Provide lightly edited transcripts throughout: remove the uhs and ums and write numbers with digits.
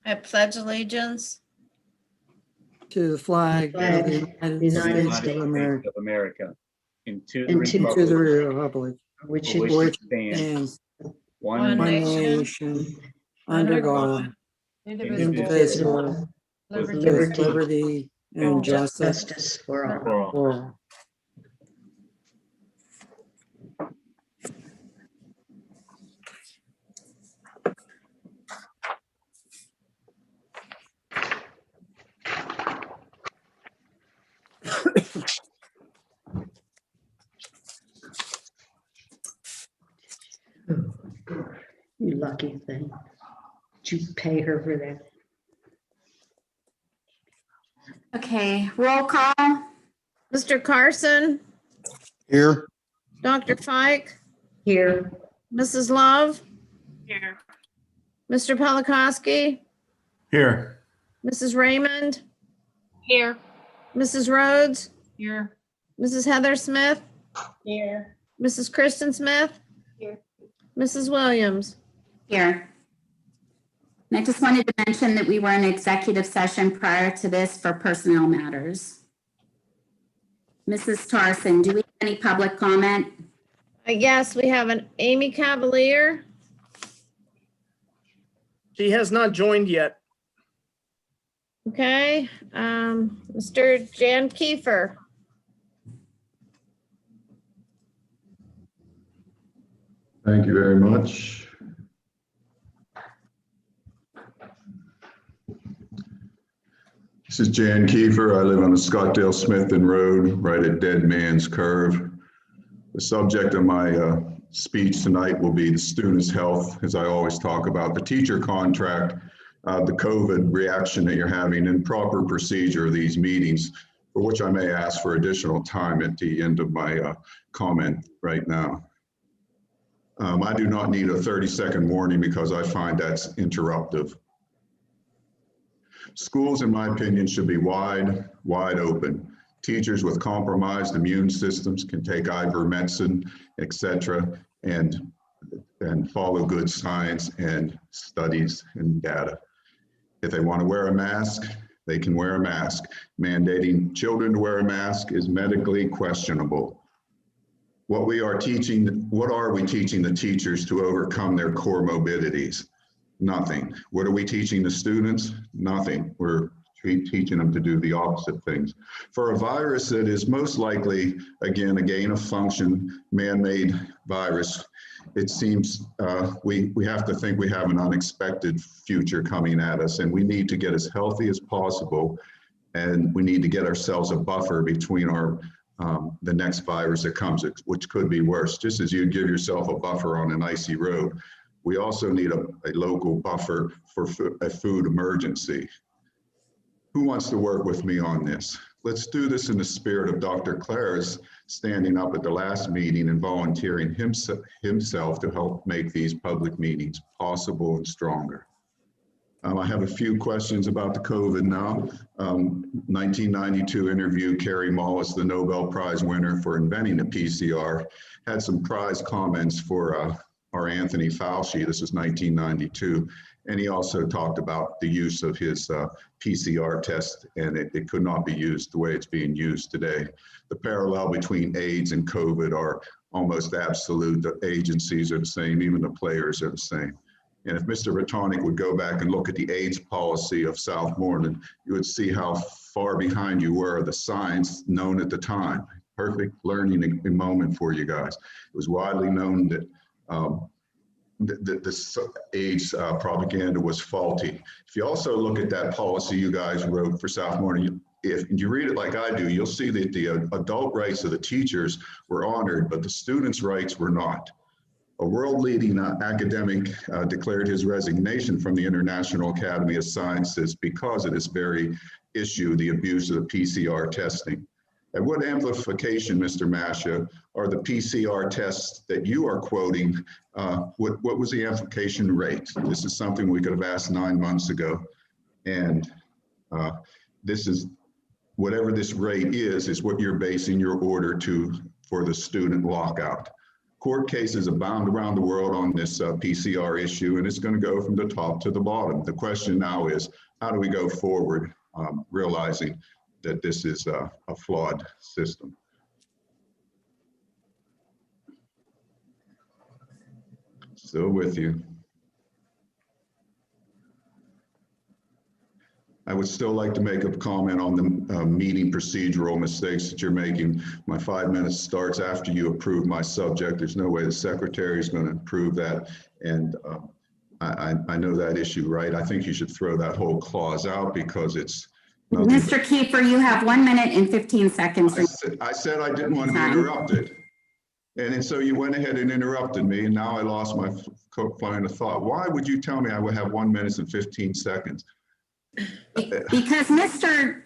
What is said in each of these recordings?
I pledge allegiance to the flag of the United States of America, and to and to the republic which for is which which it stands, stands one one one nation, nation under God, indivisible, indivisible, liberty, with liberty and justice justice for all. for all. for all. You lucky thing. Did you pay her for that? Okay, roll call. Mr. Carson, Here. Dr. Fike, Here, Mrs. Love, Here. Mr. Polakowski, Here. Mrs. Raymond, Here. Mrs. Rhodes, Here. Mrs. Heather Smith, Here. Mrs. Kristen Smith, Here. Mrs. Williams. Here. And I just wanted to mention that we were in executive session prior to this for personnel matters. Mrs. Tarson, do we have any public comment? Yes, we have an Amy Cavalier. She has not joined yet. Okay, Mr. Jan Kiefer. Thank you very much. This is Jan Kiefer. I live on the Scottsdale Smithton Road, right at Dead Man's Curve. The subject of my speech tonight will be the students' health, as I always talk about, the teacher contract, the COVID reaction that you're having, and proper procedure of these meetings, for which I may ask for additional time at the end of my comment right now. I do not need a 30-second warning because I find that's interruptive. Schools, in my opinion, should be wide open. Teachers with compromised immune systems can take ivermectin, etc., and follow good science and studies and data. If they want to wear a mask, they can wear a mask. Mandating children to wear a mask is medically questionable. What are we teaching the teachers to overcome their core morbidities? Nothing. What are we teaching the students? Nothing. We're teaching them to do the opposite things. For a virus that is most likely, again, a gain of function, man-made virus, it seems we have to think we have an unexpected future coming at us, and we need to get as healthy as possible, and we need to get ourselves a buffer between the next virus that comes, which could be worse. Just as you give yourself a buffer on an icy road, we also need a local buffer for a food emergency. Who wants to work with me on this? Let's do this in the spirit of Dr. Clara's standing up at the last meeting and volunteering himself to help make these public meetings possible and stronger. I have a few questions about the COVID now. 1992 interview, Carrie Mullis, the Nobel Prize winner for inventing the PCR, had some prize comments for our Anthony Fauci. This is 1992. And he also talked about the use of his PCR test, and it could not be used the way it's being used today. The parallel between AIDS and COVID are almost absolute. The agencies are the same, even the players are the same. And if Mr. Ratonic would go back and look at the AIDS policy of Southmoreland, you would see how far behind you were the science known at the time. Perfect learning moment for you guys. It was widely known that this AIDS propaganda was faulty. If you also look at that policy you guys wrote for Southmoreland, if you read it like I do, you'll see that the adult rights of the teachers were honored, but the students' rights were not. A world-leading academic declared his resignation from the International Academy of Sciences because of this very issue, the abuse of the PCR testing. And what amplification, Mr. Masha, are the PCR tests that you are quoting? What was the amplification rate? This is something we could have asked 9 months ago. And this is, whatever this rate is what you're basing your order for the student lockout. Court cases abound around the world on this PCR issue, and it's going to go from the top to the bottom. The question now is, how do we go forward, realizing that this is a flawed system? Still with you. I would still like to make a comment on the meeting procedural mistakes that you're making. My 5 minutes starts after you approve my subject. There's no way the secretary is going to approve that. And I know that issue, right? I think you should throw that whole clause out because it's nothing. Mr. Kiefer, you have 1 minute and 15 seconds. I said I didn't want to be interrupted. And then so you went ahead and interrupted me, and now I lost my line of thought. Why would you tell me I would have 1 minute and 15 seconds? Because Mr.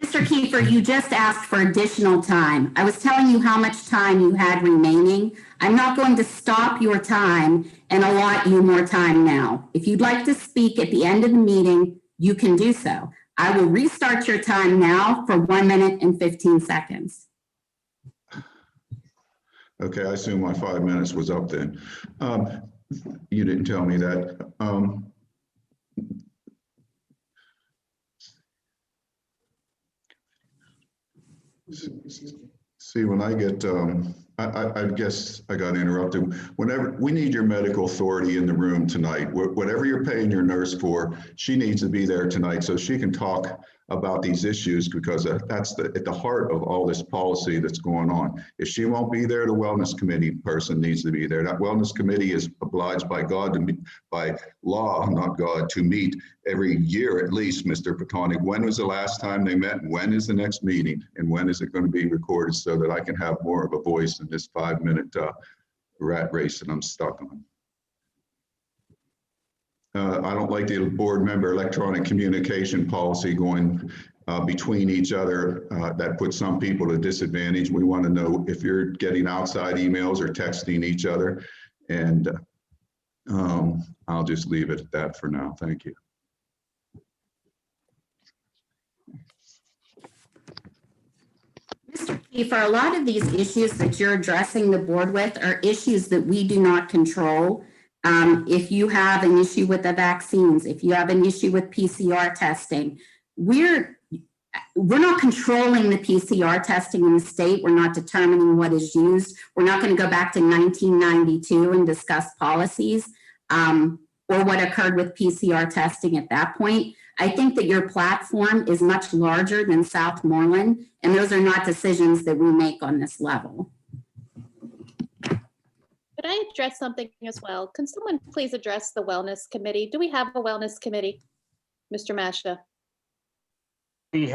Kiefer, you just asked for additional time. I was telling you how much time you had remaining. I'm not going to stop your time and allot you more time now. If you'd like to speak at the end of the meeting, you can do so. I will restart your time now for 1 minute and 15 seconds. Okay, I assume my 5 minutes was up then. You didn't tell me that. See, when I get, I guess I got interrupted. Whenever we need your medical authority in the room tonight, whatever you're paying your nurse for, she needs to be there tonight so she can talk about these issues, because that's at the heart of all this policy that's going on. If she won't be there, the wellness committee person needs to be there. That wellness committee is obliged by God to meet, by law, not God, to meet every year at least, Mr. Patonic. When was the last time they met? When is the next meeting? And when is it going to be recorded so that I can have more of a voice in this 5 minute rat race that I'm stuck on? I don't like the board member electronic communication policy going between each other. That puts some people at a disadvantage. We want to know if you're getting outside emails or texting each other. And I'll just leave it at that for now. Thank you. Mr. Kiefer, a lot of these issues that you're addressing the board with are issues that we do not control. If you have an issue with the vaccines, if you have an issue with PCR testing, we're not controlling the PCR testing in the state. We're not determining what is used. We're not going to go back to 1992 and discuss policies or what occurred with PCR testing at that point. I think that your platform is much larger than Southmoreland, and those are not decisions that we make on this level. Could I address something as well? Can someone please address the wellness committee? Do we have a wellness committee, Mr. Masha? We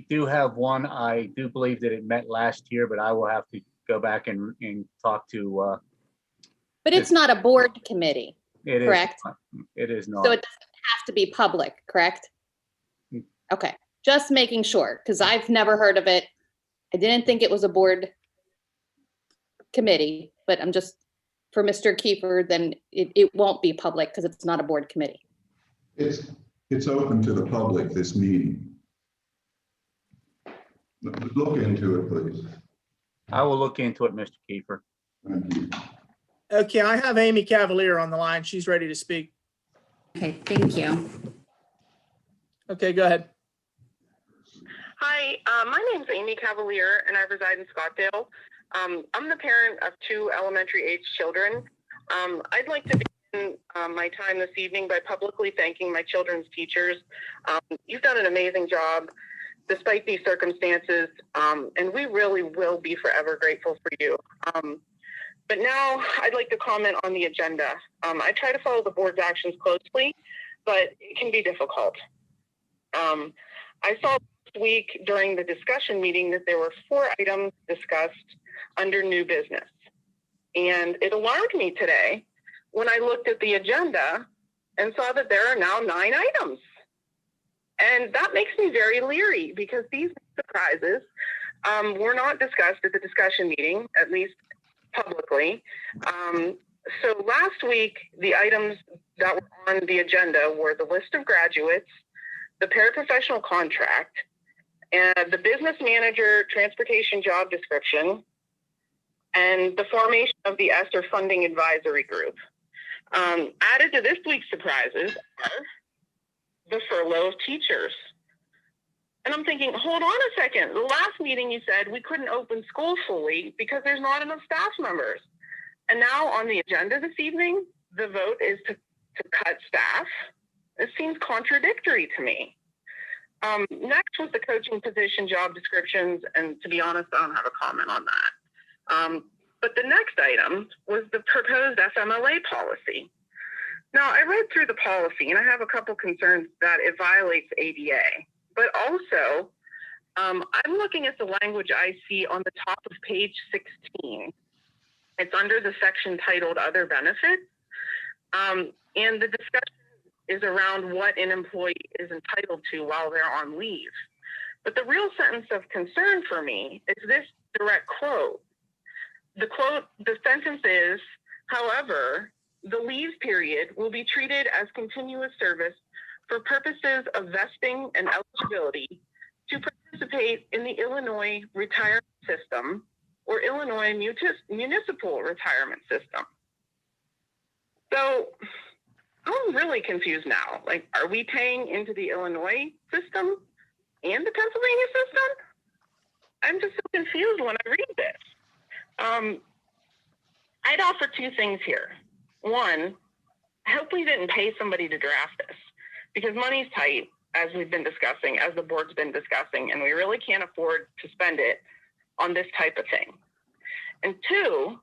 do have one. I do believe that it met last year, but I will have to go back and talk to. But it's not a board committee, correct? It is not. So it doesn't have to be public, correct? Okay, just making sure, because I've never heard of it. I didn't think it was a board committee, but I'm just, for Mr. Kiefer, then it won't be public because it's not a board committee. It's open to the public, this meeting. Look into it, please. I will look into it, Mr. Kiefer. Thank you. Okay, I have Amy Cavalier on the line. She's ready to speak. Okay, thank you. Okay, go ahead. Hi, my name is Amy Cavalier and I reside in Scottsdale. I'm the parent of 2 elementary age children. I'd like to begin my time this evening by publicly thanking my children's teachers. You've done an amazing job despite these circumstances, and we really will be forever grateful for you. But now I'd like to comment on the agenda. I try to follow the board's actions closely, but it can be difficult. I saw last week during the discussion meeting that there were 4 items discussed under new business. And it alarmed me today when I looked at the agenda and saw that there are now 9 items. And that makes me very leery because these surprises were not discussed at the discussion meeting, at least publicly. So last week, the items that were on the agenda were the list of graduates, the paraprofessional contract, and the business manager transportation job description, and the formation of the ESSER Funding Advisory Group. Added to this week's surprises are the furlough of teachers. And I'm thinking, hold on a second. The last meeting you said we couldn't open school fully because there's not enough staff members. And now on the agenda this evening, the vote is to cut staff. It seems contradictory to me. Next was the coaching position job descriptions. And to be honest, I don't have a comment on that. But the next item was the proposed FMLA policy. Now, I read through the policy and I have a couple concerns that it violates ADA. But also, I'm looking at the language I see on the top of page 16. It's under the section titled Other Benefits. And the discussion is around what an employee is entitled to while they're on leave. But the real sentence of concern for me is this direct quote. The sentence is, however, the leave period will be treated as continuous service for purposes of vesting and eligibility to participate in the Illinois retirement system or Illinois municipal retirement system. So I'm really confused now. Like, are we paying into the Illinois system and the Pennsylvania system? I'm just so confused when I read this. I'd offer two things here. One, I hope we didn't pay somebody to draft this, because money's tight, as we've been discussing, as the board's been discussing, and we really can't afford to spend it on this type of thing. And two,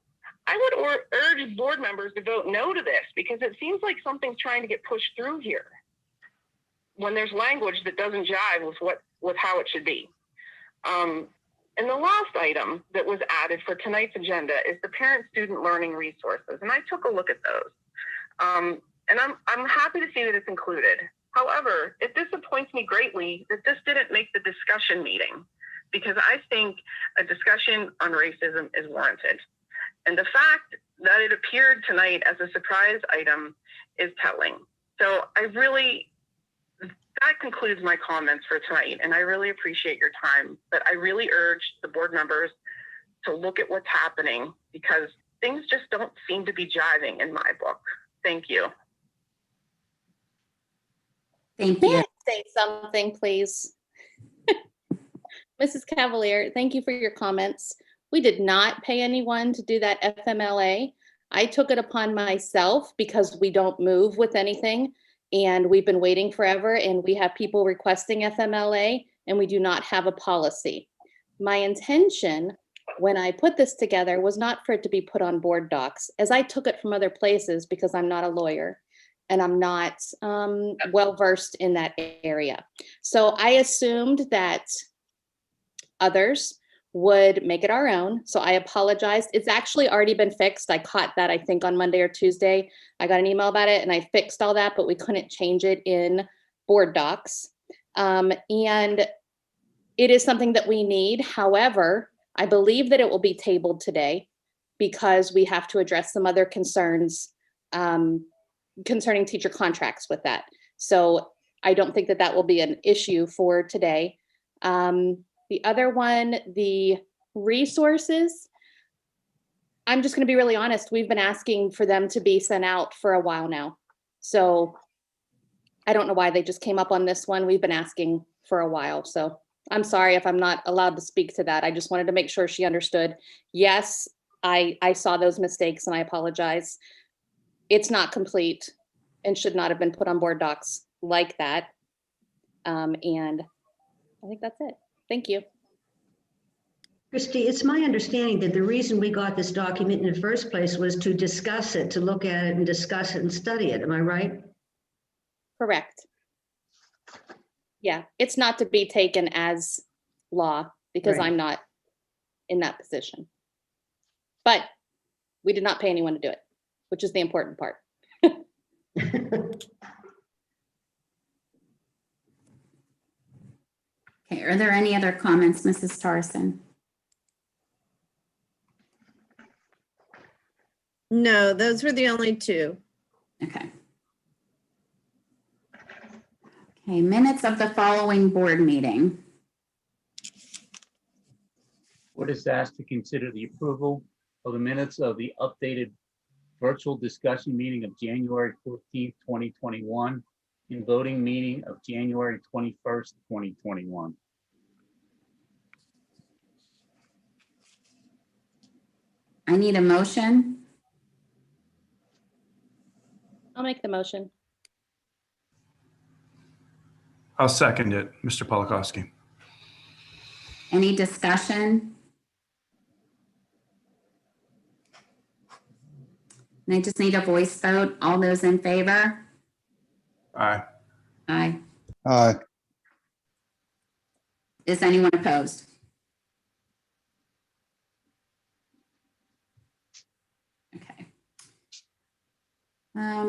I would urge board members to vote no to this, because it seems like something's trying to get pushed through here when there's language that doesn't jive with how it should be. And the last item that was added for tonight's agenda is the parent-student learning resources, and I took a look at those. And I'm happy to see that it's included. However, it disappoints me greatly that this didn't make the discussion meeting, because I think a discussion on racism is warranted. And the fact that it appeared tonight as a surprise item is telling. So that concludes my comments for tonight, and I really appreciate your time. But I really urge the board members to look at what's happening, because things just don't seem to be jiving in my book. Thank you. Thank May you. I say something, please? Mrs. Cavalier, thank you for your comments. We did not pay anyone to do that FMLA. I took it upon myself because we don't move with anything, and we've been waiting forever, and we have people requesting FMLA, and we do not have a policy. My intention when I put this together was not for it to be put on board docs, as I took it from other places because I'm not a lawyer and I'm not well-versed in that area. So I assumed that others would make it our own. So I apologized. It's actually already been fixed. I caught that, I think, on Monday or Tuesday. I got an email about it and I fixed all that, but we couldn't change it in board docs. And it is something that we need. However, I believe that it will be tabled today because we have to address some other concerns concerning teacher contracts with that. So I don't think that that will be an issue for today. The other one, the resources, I'm just going to be really honest. We've been asking for them to be sent out for a while now. So I don't know why they just came up on this one. We've been asking for a while. So I'm sorry if I'm not allowed to speak to that. I just wanted to make sure she understood. Yes, I saw those mistakes and I apologize. It's not complete and should not have been put on board docs like that. And I think that's it. Thank you. Christy, it's my understanding that the reason we got this document in the first place was to discuss it, to look at it and discuss it and study it. Am I right? Correct. Yeah, it's not to be taken as law because Right. I'm not in that position. But we did not pay anyone to do it, which is the important part. Okay, are there any other comments, Mrs. Tarson? No, those were the only two. Okay. Okay, minutes of the following board meeting. Board is asked to consider the approval of the minutes of the updated virtual discussion meeting of January 14th, 2021, and voting meeting of January 21st, 2021. I need a motion. I'll make the motion. I'll second it, Mr. Polakowski. Any discussion? And I just need a voice vote. All those in favor? Aye. Aye. Aye. Is anyone opposed? Okay.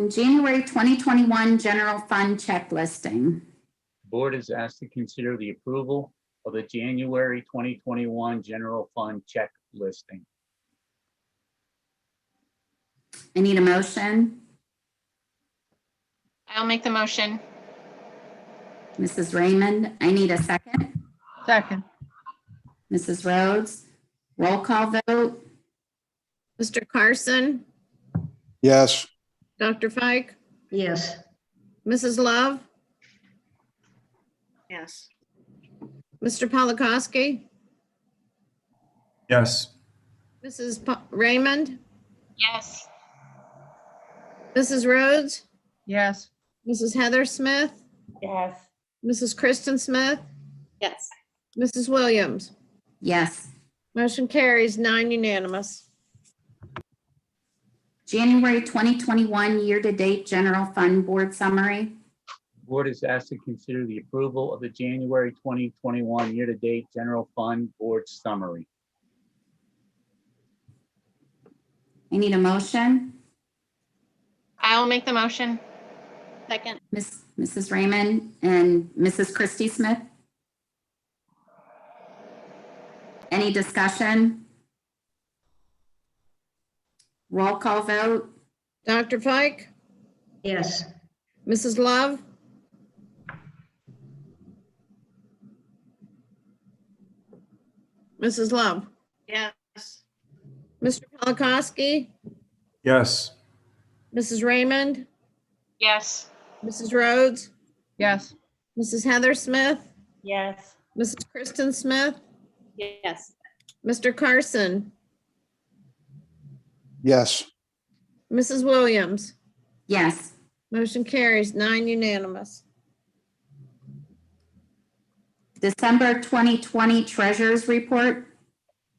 January 2021 general fund check listing. The board is asked to consider the approval of the January 2021 general fund check listing. I need a motion. I'll make the motion. Mrs. Raymond, I need a second. Second. Mrs. Rhodes, roll call vote. Mr. Carson, Yes. Dr. Fike, Yes. Mrs. Love, Yes. Mr. Polakowski, Yes. Mrs. Raymond, Yes. Mrs. Rhodes, Yes. Mrs. Heather Smith, Yes. Mrs. Kristen Smith, Yes. Mrs. Williams. Yes. Motion carries 9 unanimous. January 2021 year-to-date general fund board summary. The board is asked to consider the approval of the January 2021 year-to-date general fund board summary. I need a motion. I'll make the motion. Second. Mrs. Raymond and Mrs. Christie Smith. Any discussion? Roll call vote. Dr. Fike, Yes. Mrs. Love, Mrs. Love, Yes. Mr. Polakowski, Yes. Mrs. Raymond, Yes. Mrs. Rhodes, Yes. Mrs. Heather Smith, Yes. Mrs. Kristen Smith, Yes. Mr. Carson, Yes. Mrs. Williams. Yes. Motion carries 9 unanimous. December 2020 treasurer's report.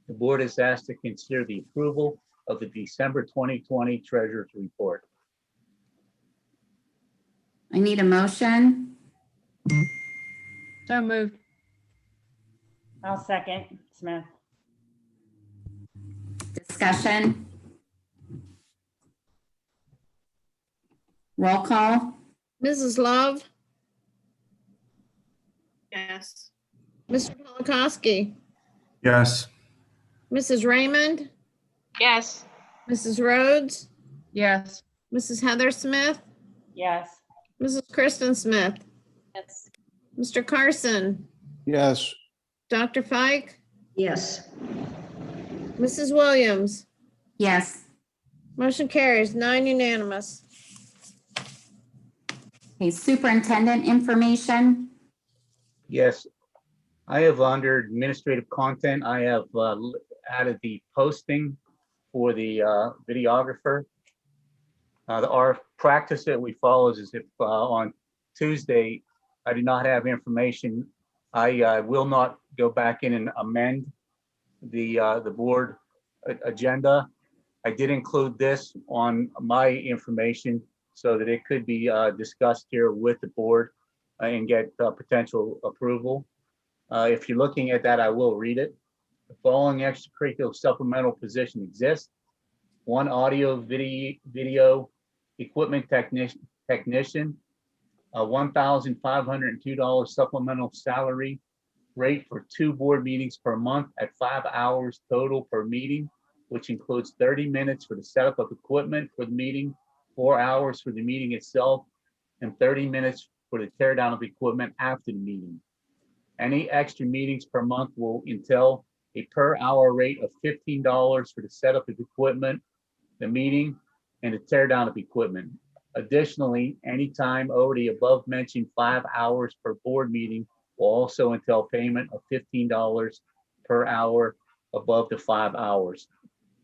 The board is asked to consider the approval of the December 2020 treasurer's report. I need a motion. So moved. I'll second, Smith. Discussion. Roll call. Mrs. Love, Yes. Mr. Polakowski, Yes. Mrs. Raymond, Yes. Mrs. Rhodes, Yes. Mrs. Heather Smith, Yes. Mrs. Kristen Smith, Yes. Mr. Carson, Yes. Dr. Fike, Yes. Mrs. Williams. Yes. Motion carries 9 unanimous. Okay, superintendent information. Yes, I have under administrative content, I have added the posting for the videographer. Our practice that we follow is if on Tuesday, I do not have information, I will not go back in and amend the board agenda. I did include this on my information so that it could be discussed here with the board and get potential approval. If you're looking at that, I will read it. The following extracurricular supplemental position exists. 1 audio video equipment technician, a $1,502 supplemental salary rate for 2 board meetings per month at 5 hours total per meeting, which includes 30 minutes for the setup of equipment for the meeting, 4 hours for the meeting itself, and 30 minutes for the tear down of equipment after the meeting. Any extra meetings per month will entail a per hour rate of $15 for the setup of equipment, the meeting, and the tear down of equipment. Additionally, any time over the above mentioned 5 hours per board meeting will also entail payment of $15 per hour above the 5 hours.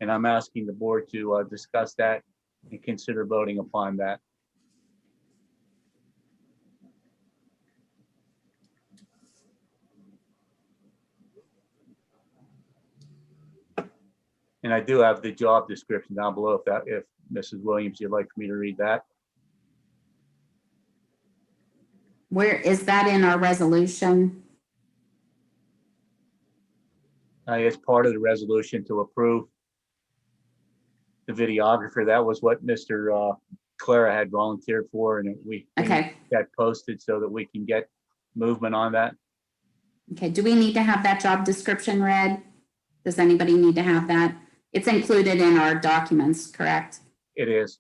And I'm asking the board to discuss that and consider voting upon that. And I do have the job description down below if Mrs. Williams, you'd like for me to read that. Where is that in our resolution? As part of the resolution to approve the videographer. That was what Mr. Clara had volunteered for, and we Okay. got posted so that we can get movement on that. Okay, do we need to have that job description read? Does anybody need to have that? It's included in our documents, correct? It is.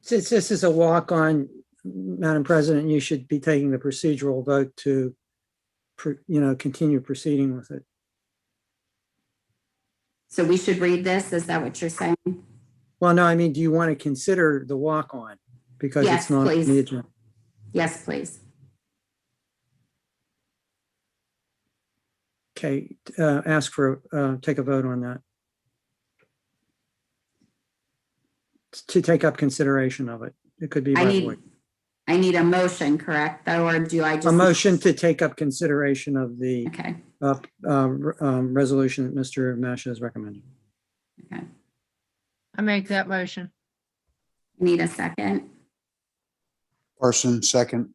Since this is a walk-on, Madam President, you should be taking the procedural vote to, continue proceeding with it. So we should read this, is that what you're saying? Well, no, I mean, do you want to consider the walk-on? Because Yes, it's not on please. the agenda. Yes, please. Okay, take a vote on that. To take up consideration of it. It could be by voice. I need a motion, correct? Or do I just? A motion to take up consideration of the Okay, resolution that Mr. Masha is recommending. okay. I make that motion. Need a second? Parson, second.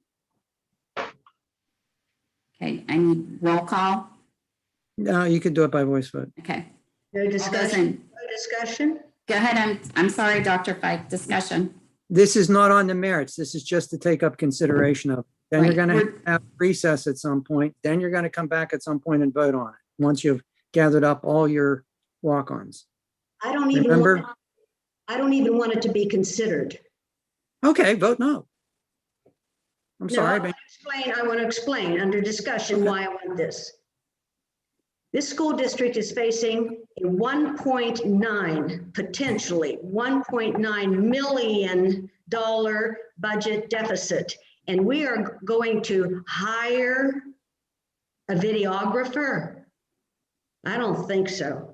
Okay, I need roll call. No, you could do it by voice vote. Okay. No discussion? No discussion? Go ahead, I'm sorry, Dr. Fike, discussion. This is not on the merits. This is just to take up consideration of. Then you're Right, going to have recess at some point. Then you're going to come back at some point and vote on it, once you've gathered up all your walk-ons. I don't even Remember? want it to be considered. Okay, vote no. I'm No, sorry. I want to explain under discussion why I want this. This school district is facing a 1.9, potentially $1.9 million budget deficit. And we are going to hire a videographer? I don't think so.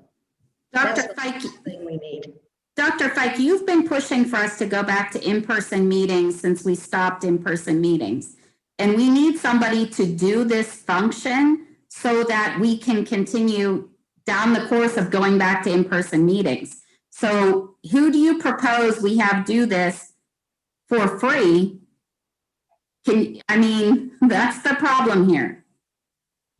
Dr. That's the Fike, last thing we need. Dr. Fike, you've been pushing for us to go back to in-person meetings since we stopped in-person meetings. And we need somebody to do this function so that we can continue down the course of going back to in-person meetings. So who do you propose we have do this for free? That's the problem here.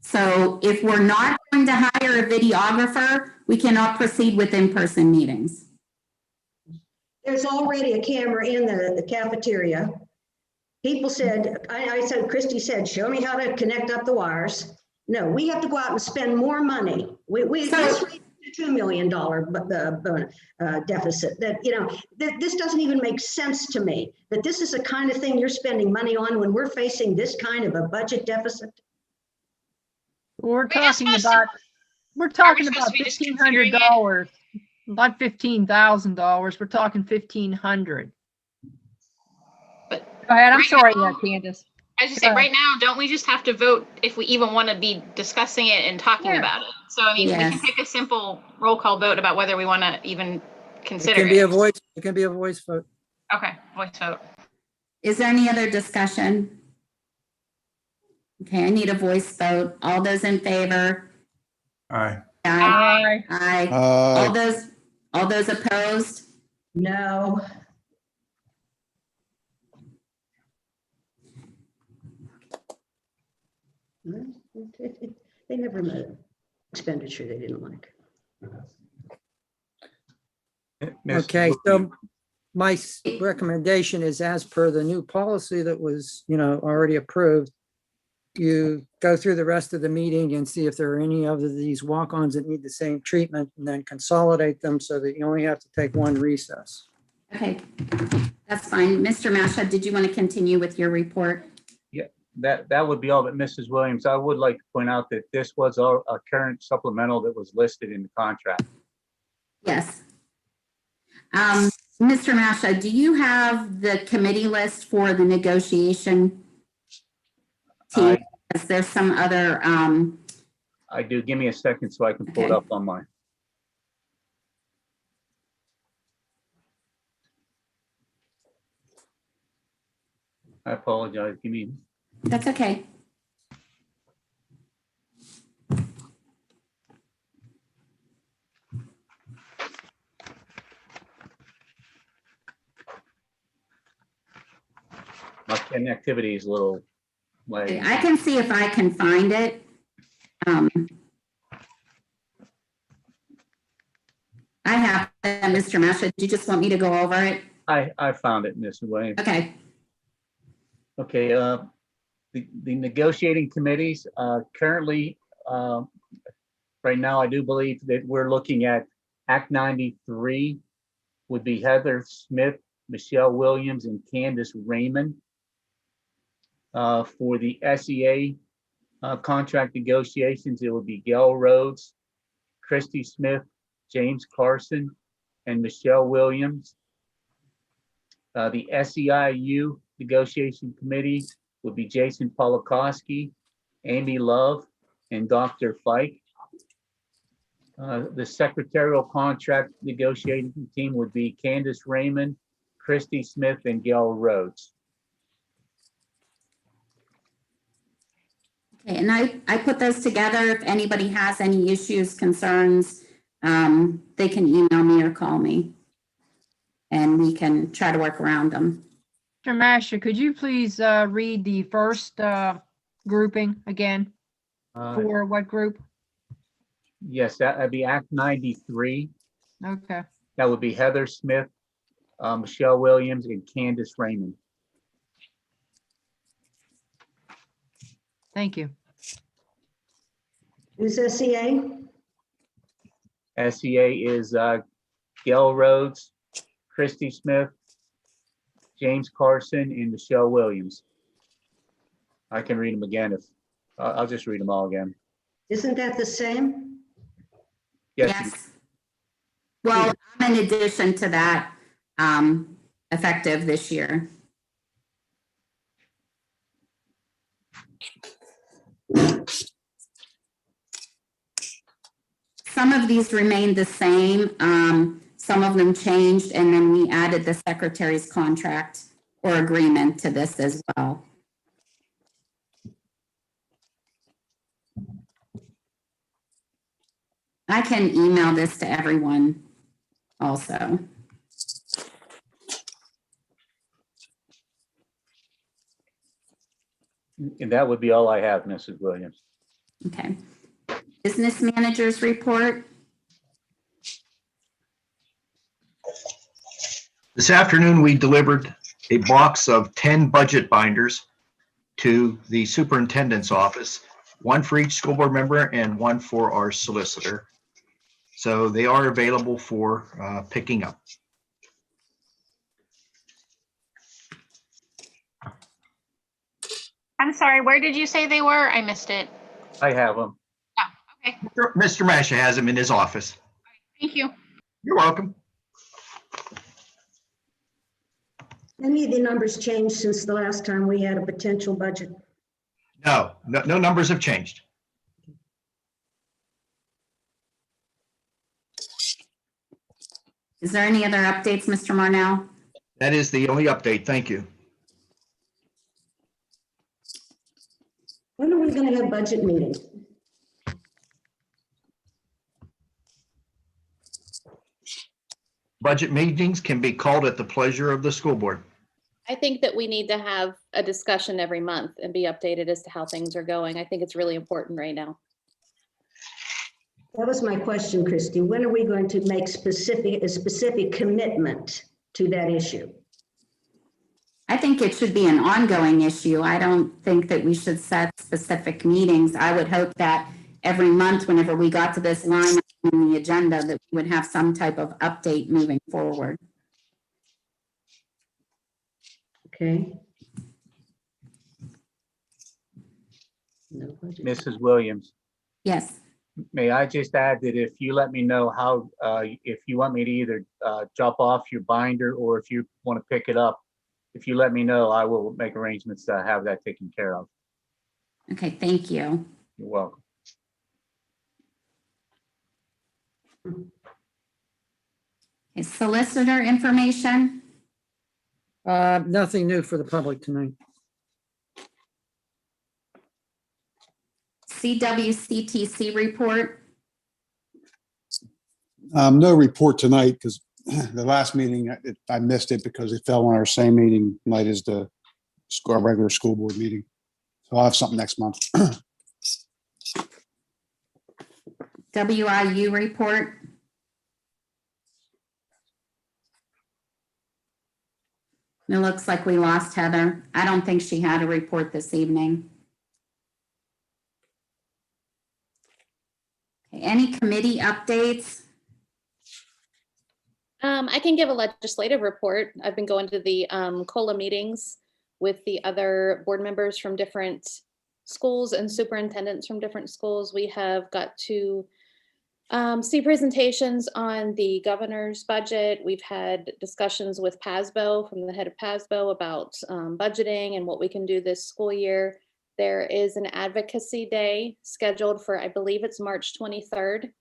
So if we're not going to hire a videographer, we cannot proceed with in-person meetings. There's already a camera in the cafeteria. People said, Christy said, show me how to connect up the wires. No, we have to go out and spend more money. This raised a $2 million deficit. This doesn't even make sense to me, that this is the kind of thing you're spending money on when we're facing this kind of a budget deficit. We're talking about $1,500, not $15,000. We're talking $1,500. But Go ahead. I'm right sorry, now- Candace. I was just saying, right now, don't we just have to vote if we even want to be discussing it and talking Yeah. about it? So, I mean, we Yes. can take a simple roll call vote about whether we want to even It consider can be a it. voice, it can be a voice vote. Okay, voice vote. Is there any other discussion? Okay, I need a voice vote. All those in favor? Aye. Aye. Aye. Aye. All those opposed? No. They never met an expenditure they didn't like. Okay, so my recommendation is, as per the new policy that was, already approved, you go through the rest of the meeting and see if there are any of these walk-ons that need the same treatment, and then consolidate them so that you only have to take one recess. Okay, that's fine. Mr. Masha, did you want to continue with your report? That would be all, but Mrs. Williams, I would like to point out that this was a current supplemental that was listed in the contract. Yes. Mr. Masha, do you have the committee list for the negotiation team? Is there some other, I do. Give me a second so I can pull it up on mine. I apologize. Give me. that's okay. My connectivity is a little Okay, laggy. I can see if I can find it. I have, Mr. Masha, do you just want me to go over it? I found it, Mr. Williams. Okay. Okay, the negotiating committees, currently, right now, I do believe that we're looking at Act 93 would be Heather Smith, Michelle Williams, and Candace Raymond. For the SEA contract negotiations, it would be Gail Rhodes, Christy Smith, James Carson, and Michelle Williams. The SEIU negotiation committee would be Jason Polakowski, Amy Love, and Dr. Fike. The secretarial contract negotiating team would be Candace Raymond, Christy Smith, and Gail Rhodes. Okay, and I put those together. If anybody has any issues, concerns, they can email me or call me. And we can try to work around them. Mr. Masha, could you please read the first grouping again? For what group? Yes, that would be Act 93. Okay, That would be Heather Smith, Michelle Williams, and Candace Raymond. thank you. Who's SEA? SEA is Gail Rhodes, Christy Smith, James Carson, and Michelle Williams. I can read them again if I'll just read them all again. Isn't that the same? Yes. Well, I'm in addition to that, effective this year. Some of these remained the same. Some of them changed, and then we added the secretary's contract or agreement to this as well. I can email this to everyone also. And that would be all I have, Mrs. Williams. Okay. Business managers report. This afternoon, we delivered a box of 10 budget binders to the superintendent's office, one for each school board member and one for our solicitor. So they are available for picking up. I'm sorry, where did you say they were? I missed it. I have them. Oh, okay. Mr. Masha has them in his office. Thank you. You're welcome. Any of the numbers changed since the last time we had a potential budget? No numbers have changed. Is there any other updates, Mr. Marnell? That is the only update. Thank you. When are we going to have budget meetings? Budget meetings can be called at the pleasure of the school board. I think that we need to have a discussion every month and be updated as to how things are going. I think it's really important right now. That was my question, Christy. When are we going to make a specific commitment to that issue? I think it should be an ongoing issue. I don't think that we should set specific meetings. I would hope that every month, whenever we got to this line in the agenda, that we would have some type of update moving forward. Okay. Mrs. Williams, Yes. may I just add that if you let me know how, if you want me to either drop off your binder or if you want to pick it up, if you let me know, I will make arrangements to have that taken care of. Okay, thank you. You're welcome. Okay, solicitor information. Nothing new for the public tonight. CWCTC report. No report tonight because the last meeting, I missed it because it fell on our same meeting night as the our regular school board meeting. So I'll have something next month. WIU report. It looks like we lost Heather. I don't think she had a report this evening. Okay, any committee updates? I can give a legislative report. I've been going to the COLA meetings with the other board members from different schools and superintendents from different schools. We have got to see presentations on the governor's budget. We've had discussions with PASBO, from the head of PASBO, about budgeting and what we can do this school year. There is an advocacy day scheduled for, I believe it's March 23rd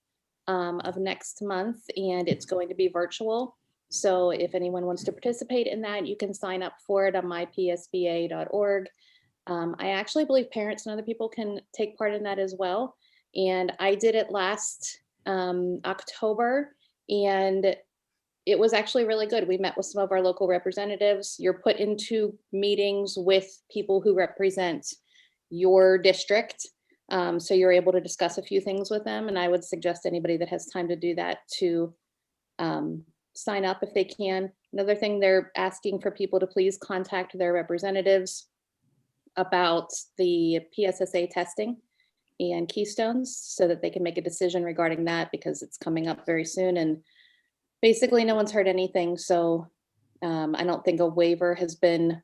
of next month, and it's going to be virtual. So if anyone wants to participate in that, you can sign up for it on mypsba.org. I actually believe parents and other people can take part in that as well. And I did it last October, and it was actually really good. We met with some of our local representatives. You're put into meetings with people who represent your district. So you're able to discuss a few things with them. And I would suggest anybody that has time to do that to sign up if they can. Another thing, they're asking for people to please contact their representatives about the PSSA testing and keystones so that they can make a decision regarding that, because it's coming up very soon and basically no one's heard anything. So I don't think a waiver has been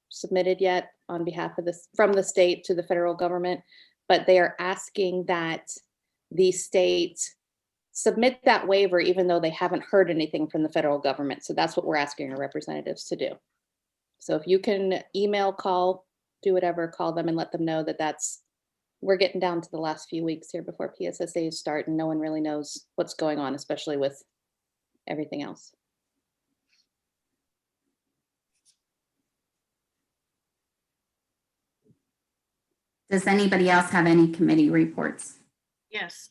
submitted yet on behalf of this from the state to the federal government, but they are asking that the state submit that waiver even though they haven't heard anything from the federal government. So that's what we're asking our representatives to do. So if you can email, call, do whatever, call them and let them know that we're getting down to the last few weeks here before PSSAs start and no one really knows what's going on, especially with everything else. Does anybody else have any committee reports? Yes,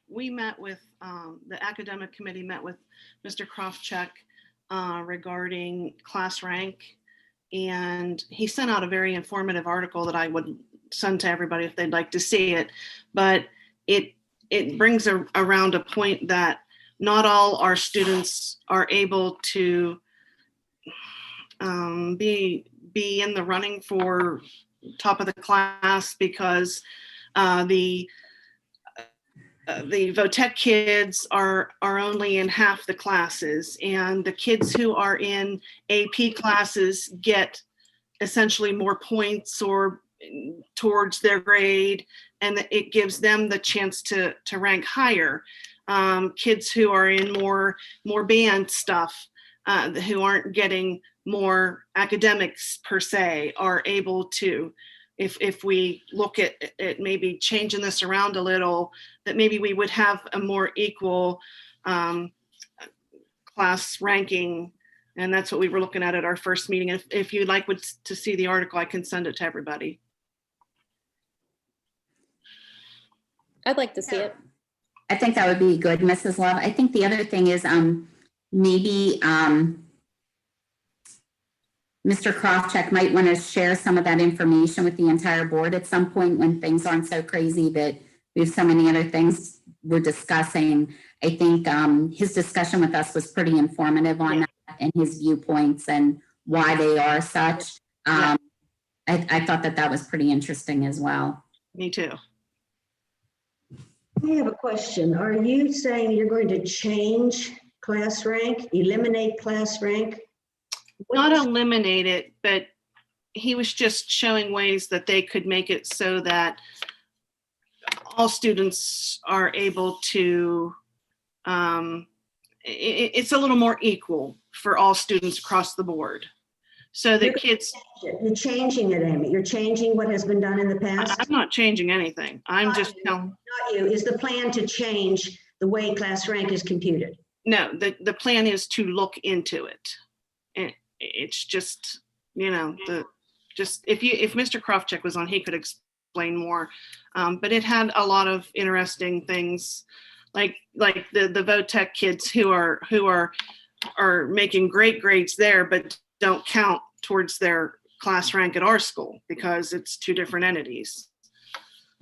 we met with, the academic committee met with Mr. Krofcheck regarding class rank. And he sent out a very informative article that I would send to everybody if they'd like to see it. But it brings around a point that not all our students are able to be in the running for top of the class because the VOTEC kids are only in half the classes, and the kids who are in AP classes get essentially more points or towards their grade, and it gives them the chance to rank higher. Kids who are in more band stuff, who aren't getting more academics per se, are able to, if we look at maybe changing this around a little, that maybe we would have a more equal class ranking. And that's what we were looking at our first meeting. If you'd like to see the article, I can send it to everybody. I'd like to see it. I think that would be good, Mrs. Love. I think the other thing is maybe Mr. Krofcheck might want to share some of that information with the entire board at some point when things aren't so crazy that we have so many other things we're discussing. I think his discussion with us was pretty informative on that and his viewpoints and why they are such. I thought that was pretty interesting as well. Me too. I have a question. Are you saying you're going to change class rank, eliminate class rank? Not eliminate it, but he was just showing ways that they could make it so that all students are able to, it's a little more equal for all students across the board. So that kids. You're changing it, Amy. You're changing what has been done in the past. I'm not changing anything. I'm just telling. Not you. Is the plan to change the way class rank is computed? No, the plan is to look into it. And it's just, you know, if Mr. Krofchek was on, he could explain more. But it had a lot of interesting things, like the VOTEC kids who are making great grades there, but don't count towards their class rank at our school because it's two different entities.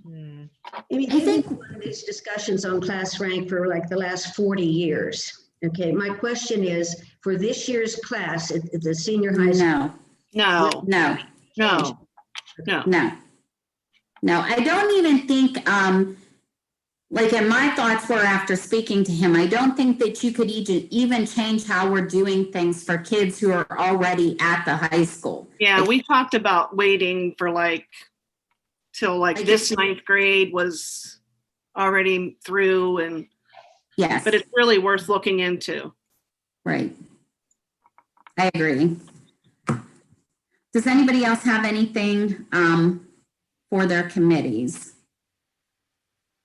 I think one of these discussions on class rank for like the last 40 years. Okay, my question is, for this year's class at the senior high school. No. No, I don't even think, and my thoughts were after speaking to him, I don't think that you could even change how we're doing things for kids who are already at the high school. Yeah, we talked about waiting for till this ninth grade was already through and. Yes. But it's really worth looking into. Right. I agree. Does anybody else have anything for their committees?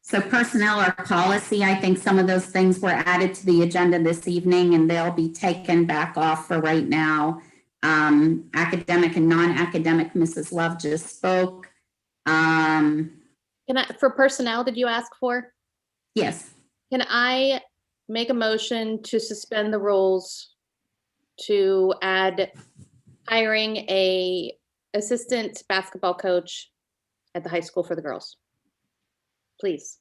So personnel or policy, I think some of those things were added to the agenda this evening and they'll be taken back off for right now. Academic and non-academic, Mrs. Love just spoke. For personnel, did you ask for? Yes. Can I make a motion to suspend the rules to add hiring a assistant basketball coach at the high school for the girls? Please.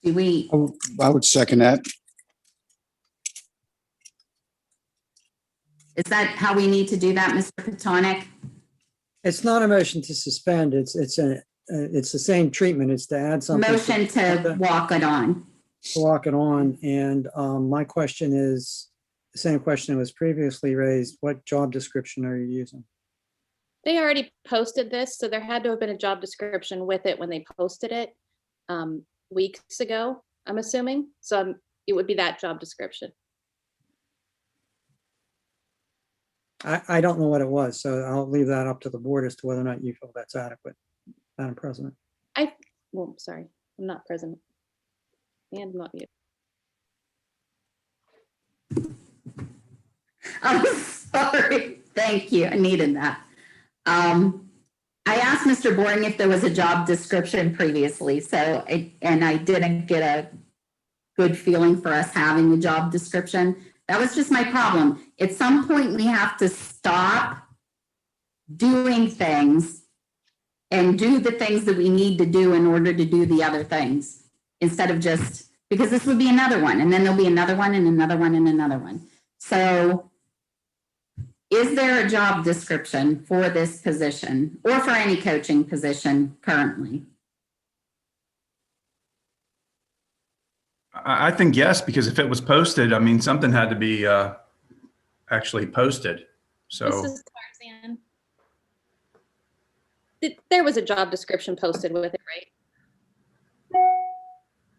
I would second that. Is that how we need to do that, Mr. Petonic? It's not a motion to suspend. It's the same treatment. It's to add something. Motion to walk it on. Walk it on. And my question is the same question that was previously raised. What job description are you using? They already posted this, so there had to have been a job description with it when they posted it weeks ago, I'm assuming. So it would be that job description. I don't know what it was, so I'll leave that up to the board as to whether or not you feel that's adequate, Madam President. Sorry, I'm not president. And I'm not you. I'm sorry. Thank you. I needed that. I asked Mr. Boring if there was a job description previously, and I didn't get a good feeling for us having a job description. That was just my problem. At some point, we have to stop doing things and do the things that we need to do in order to do the other things, instead of just, because this would be another one, and then there'll be another one and another one and another one. So is there a job description for this position or for any coaching position currently? I think yes, because if it was posted, I mean, something had to be actually posted. So Mrs. Tarzan, there was a job description posted with it, right?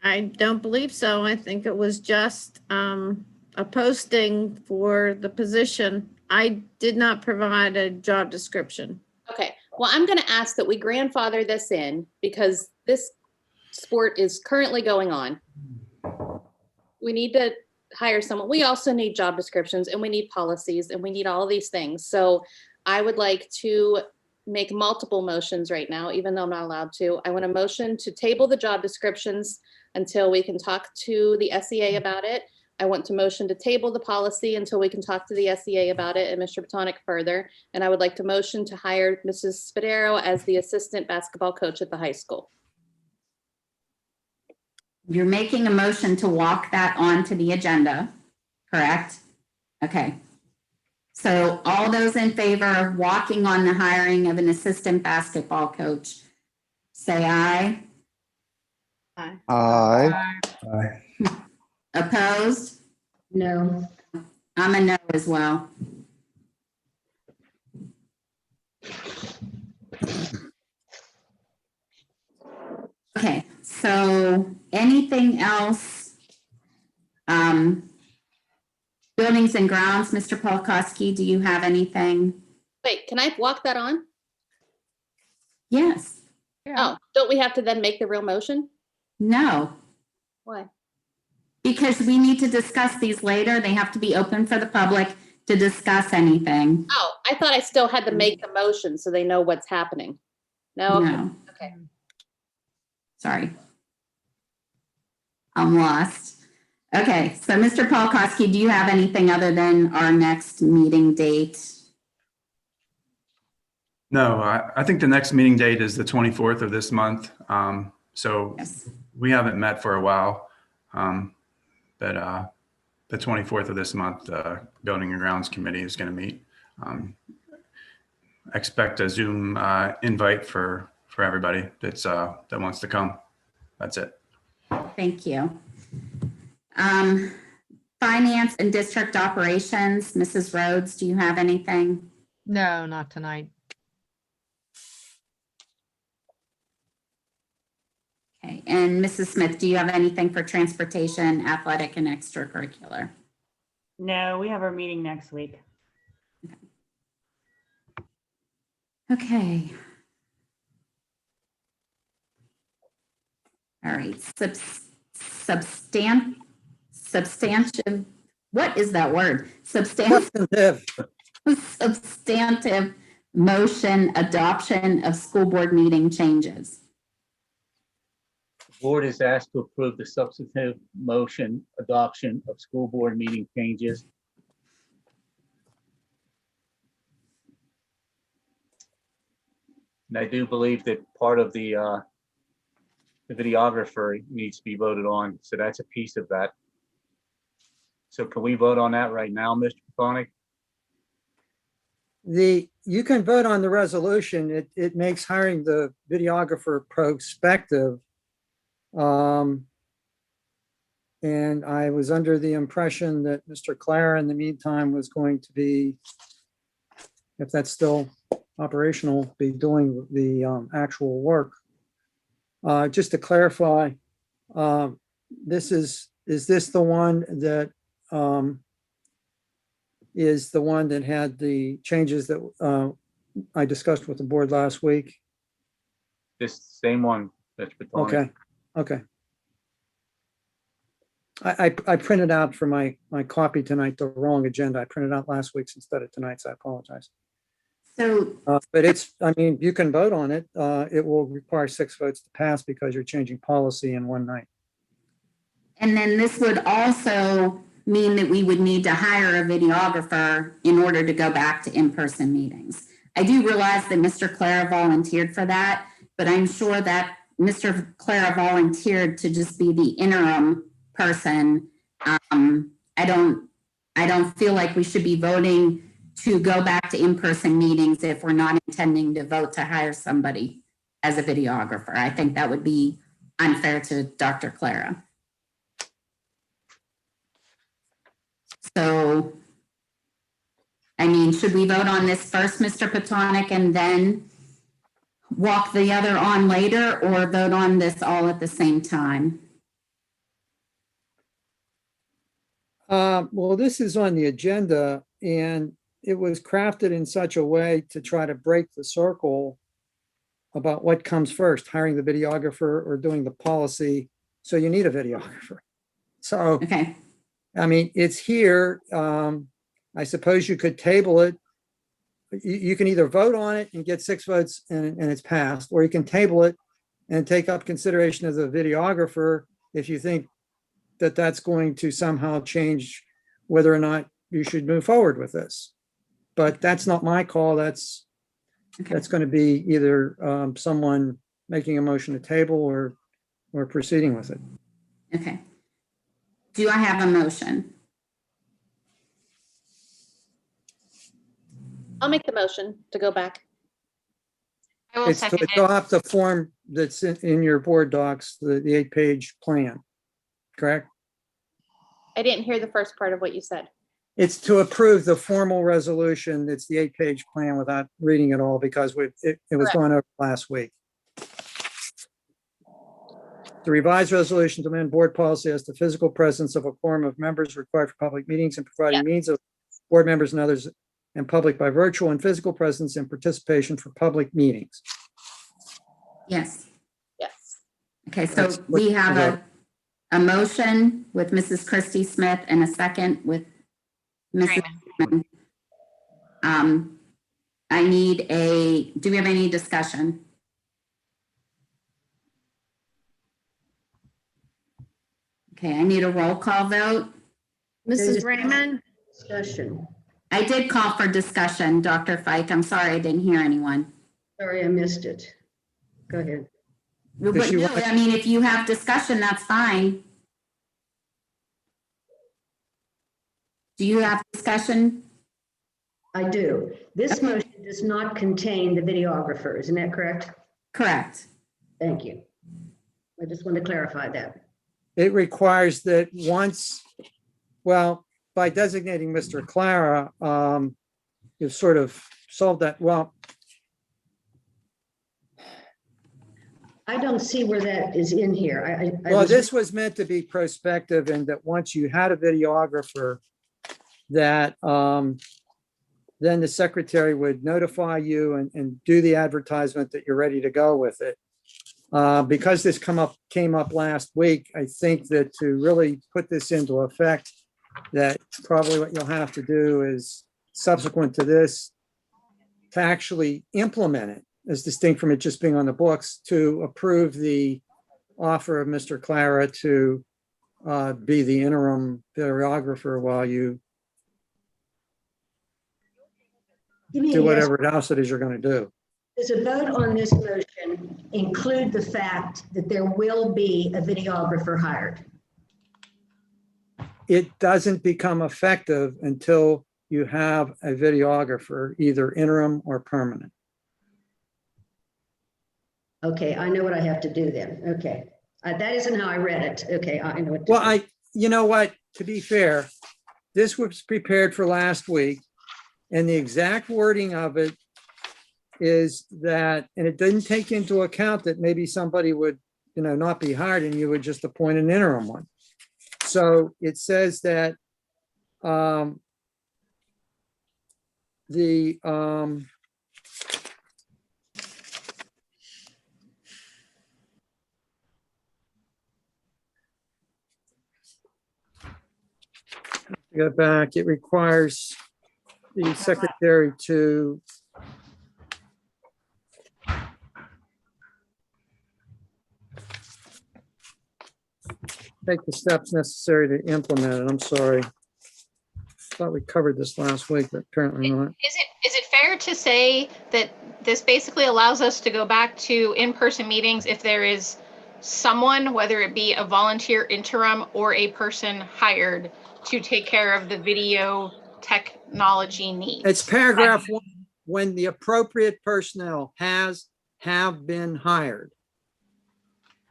I don't believe so. I think it was just a posting for the position. I did not provide a job description. Okay, well, I'm going to ask that we grandfather this in because this sport is currently going on. We need to hire someone. We also need job descriptions and we need policies and we need all of these things. So I would like to make multiple motions right now, even though I'm not allowed to. I want a motion to table the job descriptions until we can talk to the SEA about it. I want to motion to table the policy until we can talk to the SEA about it and Mr. Petonic further. And I would like to motion to hire Mrs. Spadero as the assistant basketball coach at the high school. You're making a motion to walk that onto the agenda, correct? Okay. So all those in favor of walking on the hiring of an assistant basketball coach, say aye. Aye. Opposed? No. I'm a no as well. Okay, so anything else? Buildings and grounds, Mr. Polakowski, do you have anything? Wait, can I walk that on? Yes. Oh, don't we have to then make the real motion? No, Why? because we need to discuss these later. They have to be open for the public to discuss anything. Oh, I thought I still had to make the motion so they know what's happening. No? No, Okay. sorry. I'm lost. Okay, so Mr. Polakowski, do you have anything other than our next meeting date? No, I think the next meeting date is the 24th of this month. So Yes. we haven't met for a while. But the 24th of this month, the Building and Grounds Committee is going to meet. Expect a Zoom invite for everybody that wants to come. That's it. Thank you. Finance and district operations, Mrs. Rhodes, do you have anything? No, not tonight. Okay, and Mrs. Smith, do you have anything for transportation, athletic, and extracurricular? No, we have our meeting next week. Okay. All right, substantive, what is that word? Substantive. Substantive motion adoption of school board meeting changes. The board is asked to approve the substantive motion adoption of school board meeting changes. And I do believe that part of the videographer needs to be voted on, so that's a piece of that. So can we vote on that right now, Mr. Pathonic? You can vote on the resolution. It makes hiring the videographer prospective. And I was under the impression that Mr. Clara in the meantime was going to be, if that's still operational, be doing the actual work. Just to clarify, is this the one that is the one that had the changes that I discussed with the board last week? This same one, Mr. Pathonic. Okay. I printed out for my copy tonight the wrong agenda. I printed out last week's instead of tonight's. I apologize. So, but I mean, you can vote on it. It will require 6 votes to pass because you're changing policy in one night. and then this would also mean that we would need to hire a videographer in order to go back to in-person meetings. I do realize that Mr. Clara volunteered for that, but I'm sure that Mr. Clara volunteered to just be the interim person. I don't feel like we should be voting to go back to in-person meetings if we're not intending to vote to hire somebody as a videographer. I think that would be unfair to Dr. Clara. So, I mean, should we vote on this first, Mr. Pathonic, and then walk the other on later, or vote on this all at the same time? Well, this is on the agenda, and it was crafted in such a way to try to break the circle about what comes first, hiring the videographer or doing the policy. So you need a videographer. So, okay. I mean, it's here. I suppose you could table it. You can either vote on it and get 6 votes and it's passed, or you can table it and take up consideration of the videographer if you think that that's going to somehow change whether or not you should move forward with this. But that's not my call. That's going to be either someone making a motion to table or proceeding with it. Okay. Do I have a motion? I'll make the motion to go back. I will It's to second it. adopt the form that's in your board docs, the 8-page plan, correct? I didn't hear the first part of what you said. It's to approve the formal resolution. It's the 8-page plan without reading it all because it was Correct. going over last week. The revised resolution to amend board policy as the physical presence of a quorum of members required for public meetings and providing means of board members and others and public by virtual and physical presence and participation for public meetings. Yes. Yes. Okay, so That's what- we have a motion with Mrs. Christie Smith and a second with Mrs. Raymond. I need do we have any discussion? Okay, I need a roll call vote. Mrs. Raymond, Discussion. I did call for discussion, Dr. Fike. I'm sorry, I didn't hear anyone. Sorry, I missed it. Go ahead. But Does she no, want- I mean, if you have discussion, that's fine. Do you have discussion? I do. This motion does not contain the videographer, isn't that correct? Correct. Thank you. I just want to clarify that. It requires that once, well, by designating Mr. Clara, you've sort of solved that. Well, I don't see where that is in here. I well, was- this was meant to be prospective and that once you had a videographer, that then the secretary would notify you and do the advertisement that you're ready to go with it. Because this came up last week, I think that to really put this into effect, that probably what you'll have to do is subsequent to this, to actually implement it, as distinct from it just being on the books, to approve the offer of Mr. Clara to be the interim videographer while you Give me a do yes. whatever else it is you're going to do. Does a vote on this motion include the fact that there will be a videographer hired? It doesn't become effective until you have a videographer, either interim or permanent. Okay, I know what I have to do then. Okay. That isn't how I read it. Okay, I know what to Well, do. you know what, to be fair, this was prepared for last week. And the exact wording of it is that, and it didn't take into account that maybe somebody would, not be hired and you would just appoint an interim one. So it says that go back, it requires the secretary to take the steps necessary to implement it. I'm sorry. Thought we covered this last week, but apparently not. Is it fair to say that this basically allows us to go back to in-person meetings if there is someone, whether it be a volunteer interim or a person hired to take care of the video technology needs? It's paragraph 1, when the appropriate personnel have been hired.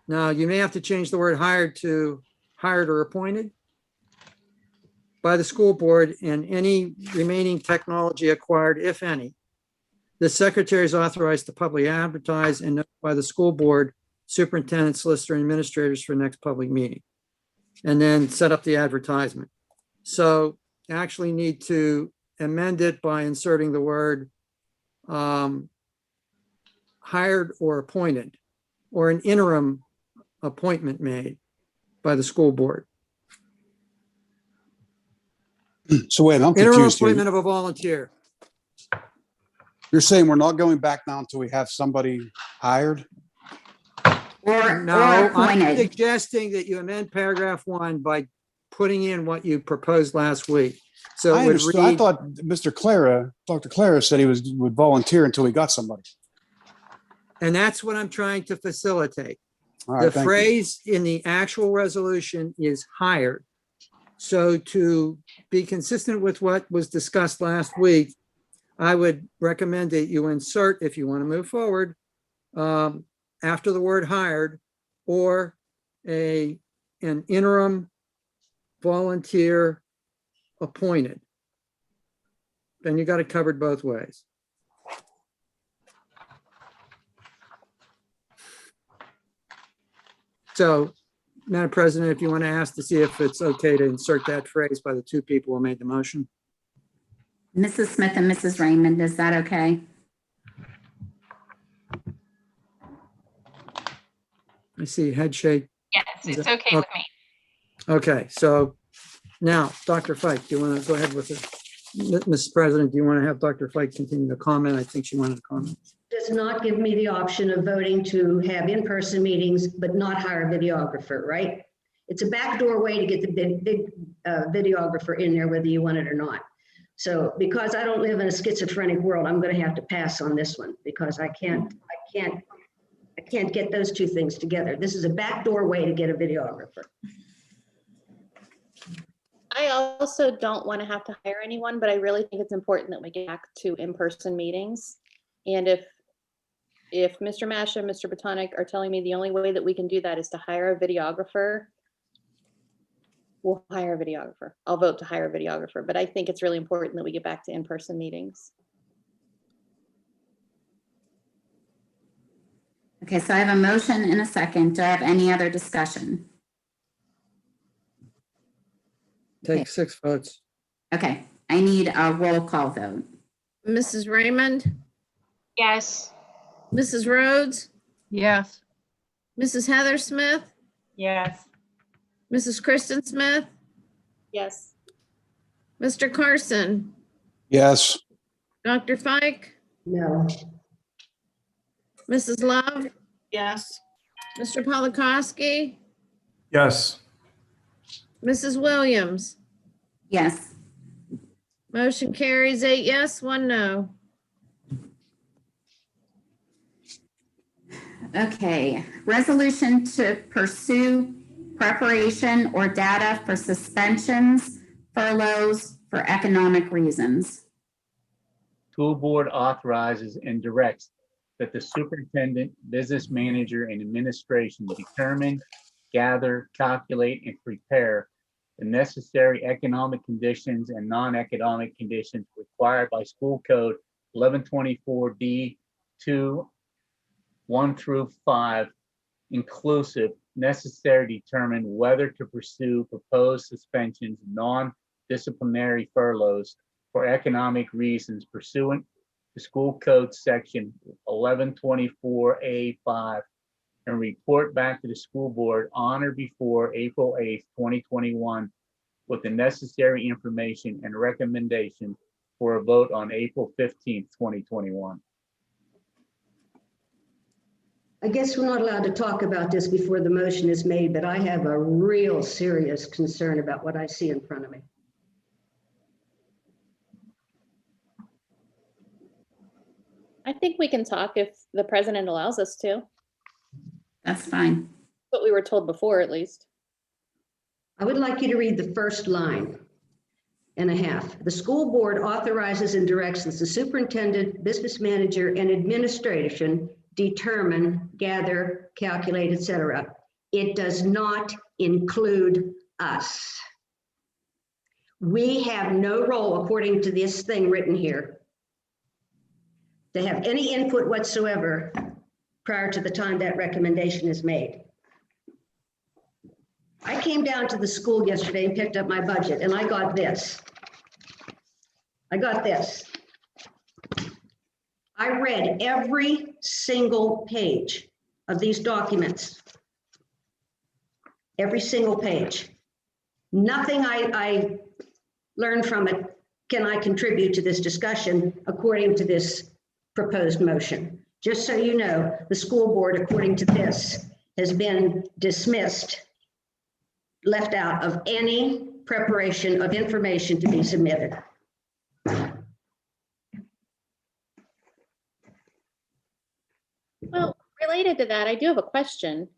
Now, you may have to change the word hired to hired or appointed by the school board, and any remaining technology acquired, if any. The secretary is authorized to publicly advertise and notify the school board, superintendent, solicitor, and administrators for next public meeting. And then set up the advertisement. So you actually need to amend it by inserting the word hired or appointed, or an interim appointment made by the school board. So wait, I'm Interim confused appointment here. of a volunteer. You're saying we're not going back now until we have somebody hired? Or No, I'm appointed. suggesting that you amend paragraph 1 by putting in what you proposed last week. So I it would understood. I read, thought Dr. Clara said he would volunteer until he got somebody. and that's what I'm trying to facilitate. All right, The thank you. phrase in the actual resolution is hired. So to be consistent with what was discussed last week, I would recommend that you insert, if you want to move forward, after the word hired, or an interim volunteer appointed. then you got it covered both ways. So, Madam President, if you want to ask to see if it's okay to insert that phrase by the two people who made the motion. Mrs. Smith and Mrs. Raymond, is that okay? I see head shake. Yes, it's okay with me. Okay, so now, Dr. Fike, do you want to go ahead with it? Mrs. President, do you want to have Dr. Fike continue to comment? I think she wanted to comment. Does not give me the option of voting to have in-person meetings, but not hire a videographer, right? It's a backdoor way to get the videographer in there, whether you want it or not. So because I don't live in a schizophrenic world, I'm going to have to pass on this one because I can't get those two things together. This is a backdoor way to get a videographer. I also don't want to have to hire anyone, but I really think it's important that we get back to in-person meetings. And if Mr. Masha and Mr. Botonic are telling me the only way that we can do that is to hire a videographer, we'll hire a videographer. I'll vote to hire a videographer, but I think it's really important that we get back to in-person meetings. Okay, so I have a motion and a second. Do I have any other discussion? Take 6 votes. Okay, I need a roll call vote. Mrs. Raymond, Yes. Mrs. Rhodes, Yes. Mrs. Heather Smith, Yes. Mrs. Kristen Smith, Yes. Mr. Carson, Yes. Dr. Fike, No. Mrs. Love, Yes. Mr. Polakowski, Yes. Mrs. Williams. Yes. Motion carries 8 yes, 1 no. Okay, resolution to pursue preparation or data for suspensions, furloughs for economic reasons. School board authorizes and directs that the superintendent, business manager, and administration determine, gather, calculate, and prepare the necessary economic conditions and non-economic conditions required by School Code 1124D2, 1 through 5, inclusive, necessary to determine whether to pursue proposed suspensions, non-disciplinary furloughs for economic reasons pursuant to School Code Section 1124A5, and report back to the school board on or before April 8th, 2021, with the necessary information and recommendation for a vote on April 15th, 2021. I guess we're not allowed to talk about this before the motion is made, but I have a real serious concern about what I see in front of me. I think we can talk if the president allows us to. That's fine. What we were told before, at least. I would like you to read the first line and a half. The school board authorizes and directs that the superintendent, business manager, and administration determine, gather, calculate, etc. It does not include us. We have no role, according to this thing written here, to have any input whatsoever prior to the time that recommendation is made. I came down to the school yesterday and picked up my budget, and I got this. I got this. I read every single page of these documents. Every single page. Nothing I learned from it can I contribute to this discussion according to this proposed motion. Just so you know, the school board, according to this, has been dismissed, left out of any preparation of information to be submitted. Well, related to that, I do have a question.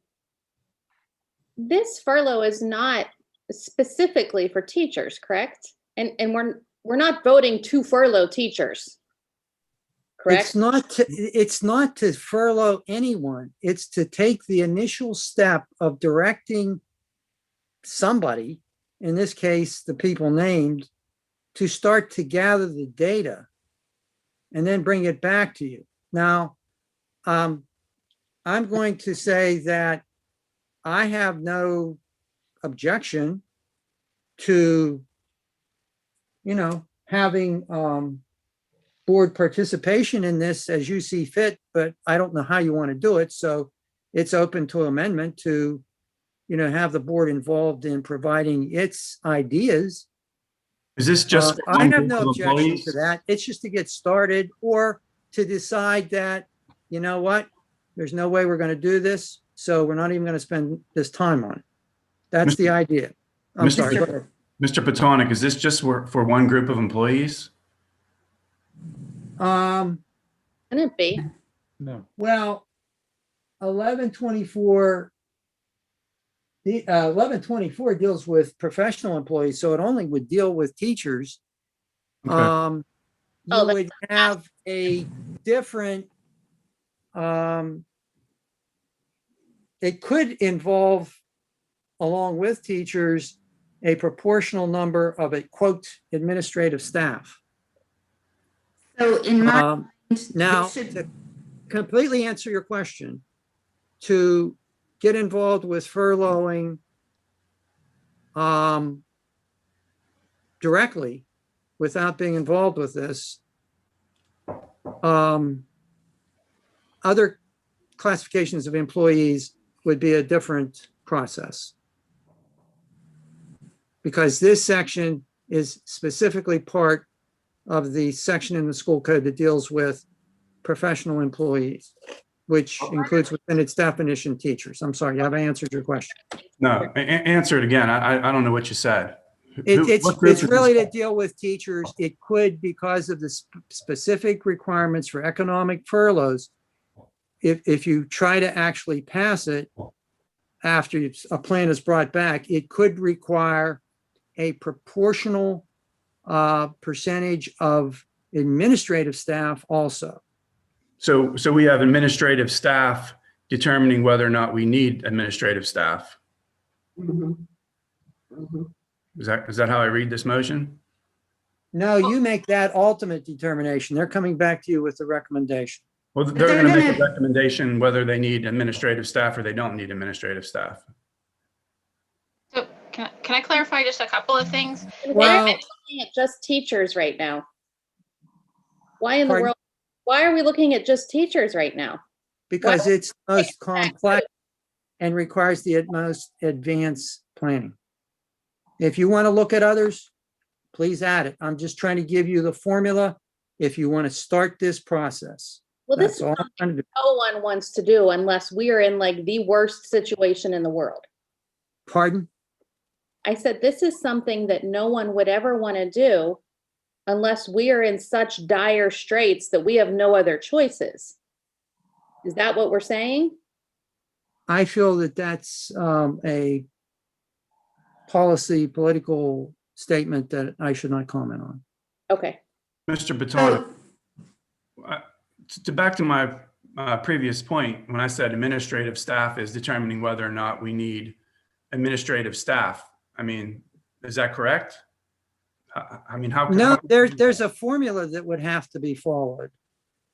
This furlough is not specifically for teachers, correct? And we're not voting to furlough teachers, correct? It's not to furlough anyone. It's to take the initial step of directing somebody, in this case, the people named, to start to gather the data and then bring it back to you. Now, I'm going to say that I have no objection to, having board participation in this as you see fit, but I don't know how you want to do it. So it's open to amendment to, have the board involved in providing its ideas. Is this just? for I one have group no of objection to employees? that. It's just to get started or to decide that, you know what, there's no way we're going to do this. So we're not even going to spend this time on it. That's the idea. I'm sorry. Go ahead. Mr. Petonic, is this just for one group of employees? Can it be? No. Well, 1124, the 1124 deals with professional employees, so it only would deal with teachers. Okay. You Oh, that's- would have a different, it could involve, along with teachers, a proportional number of a quote administrative staff. So in my Now, this should- to completely answer your question, to get involved with furloughing directly without being involved with this, other classifications of employees would be a different process. Because this section is specifically part of the section in the school code that deals with professional employees, which includes within its definition teachers. I'm sorry, have I answered your question? No, answer it again. I don't know what you said. It's really to deal with teachers. It could, because of the specific requirements for economic furloughs, if you try to actually pass it after a plan is brought back, it could require a proportional percentage of administrative staff also. So we have administrative staff determining whether or not we need administrative staff. Is that how I read this motion? No, you make that ultimate determination. They're coming back to you with the recommendation. Well, they're going to make a recommendation whether they need administrative staff or they don't need administrative staff. So can I clarify just a couple of things? Why are we looking at just teachers right now? Why in the world? Why are we looking at just teachers right now? Because it's most complex and requires the most advanced planning. If you want to look at others, please add it. I'm just trying to give you the formula if you want to start this process. Well, this is That's all I'm something trying to do. no one wants to do unless we are in like the worst situation in the world. Pardon? I said, this is something that no one would ever want to do unless we are in such dire straits that we have no other choices. Is that what we're saying? I feel that that's a political statement that I should not comment on. Okay. Mr. Petonic, back to my previous point, when I said administrative staff is determining whether or not we need administrative staff. I mean, is that correct? I mean, how? No, there's a formula that would have to be followed.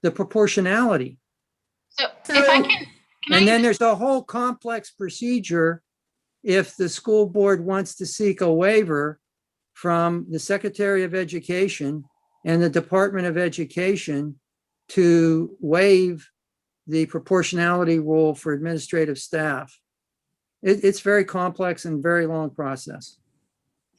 The proportionality. So if I can And then there's a whole complex procedure if the school board wants to seek a waiver from the Secretary of Education and the Department of Education to waive the proportionality rule for administrative staff. It's very complex and very long process.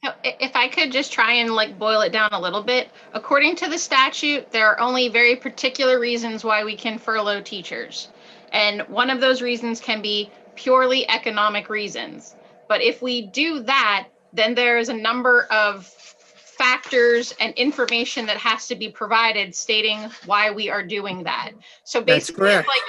So if I could just try and like boil it down a little bit, according to the statute, there are only very particular reasons why we can furlough teachers. And one of those reasons can be purely economic reasons. But if we do that, then there is a number of factors and information that has to be provided stating why we are doing that. So basically, it's like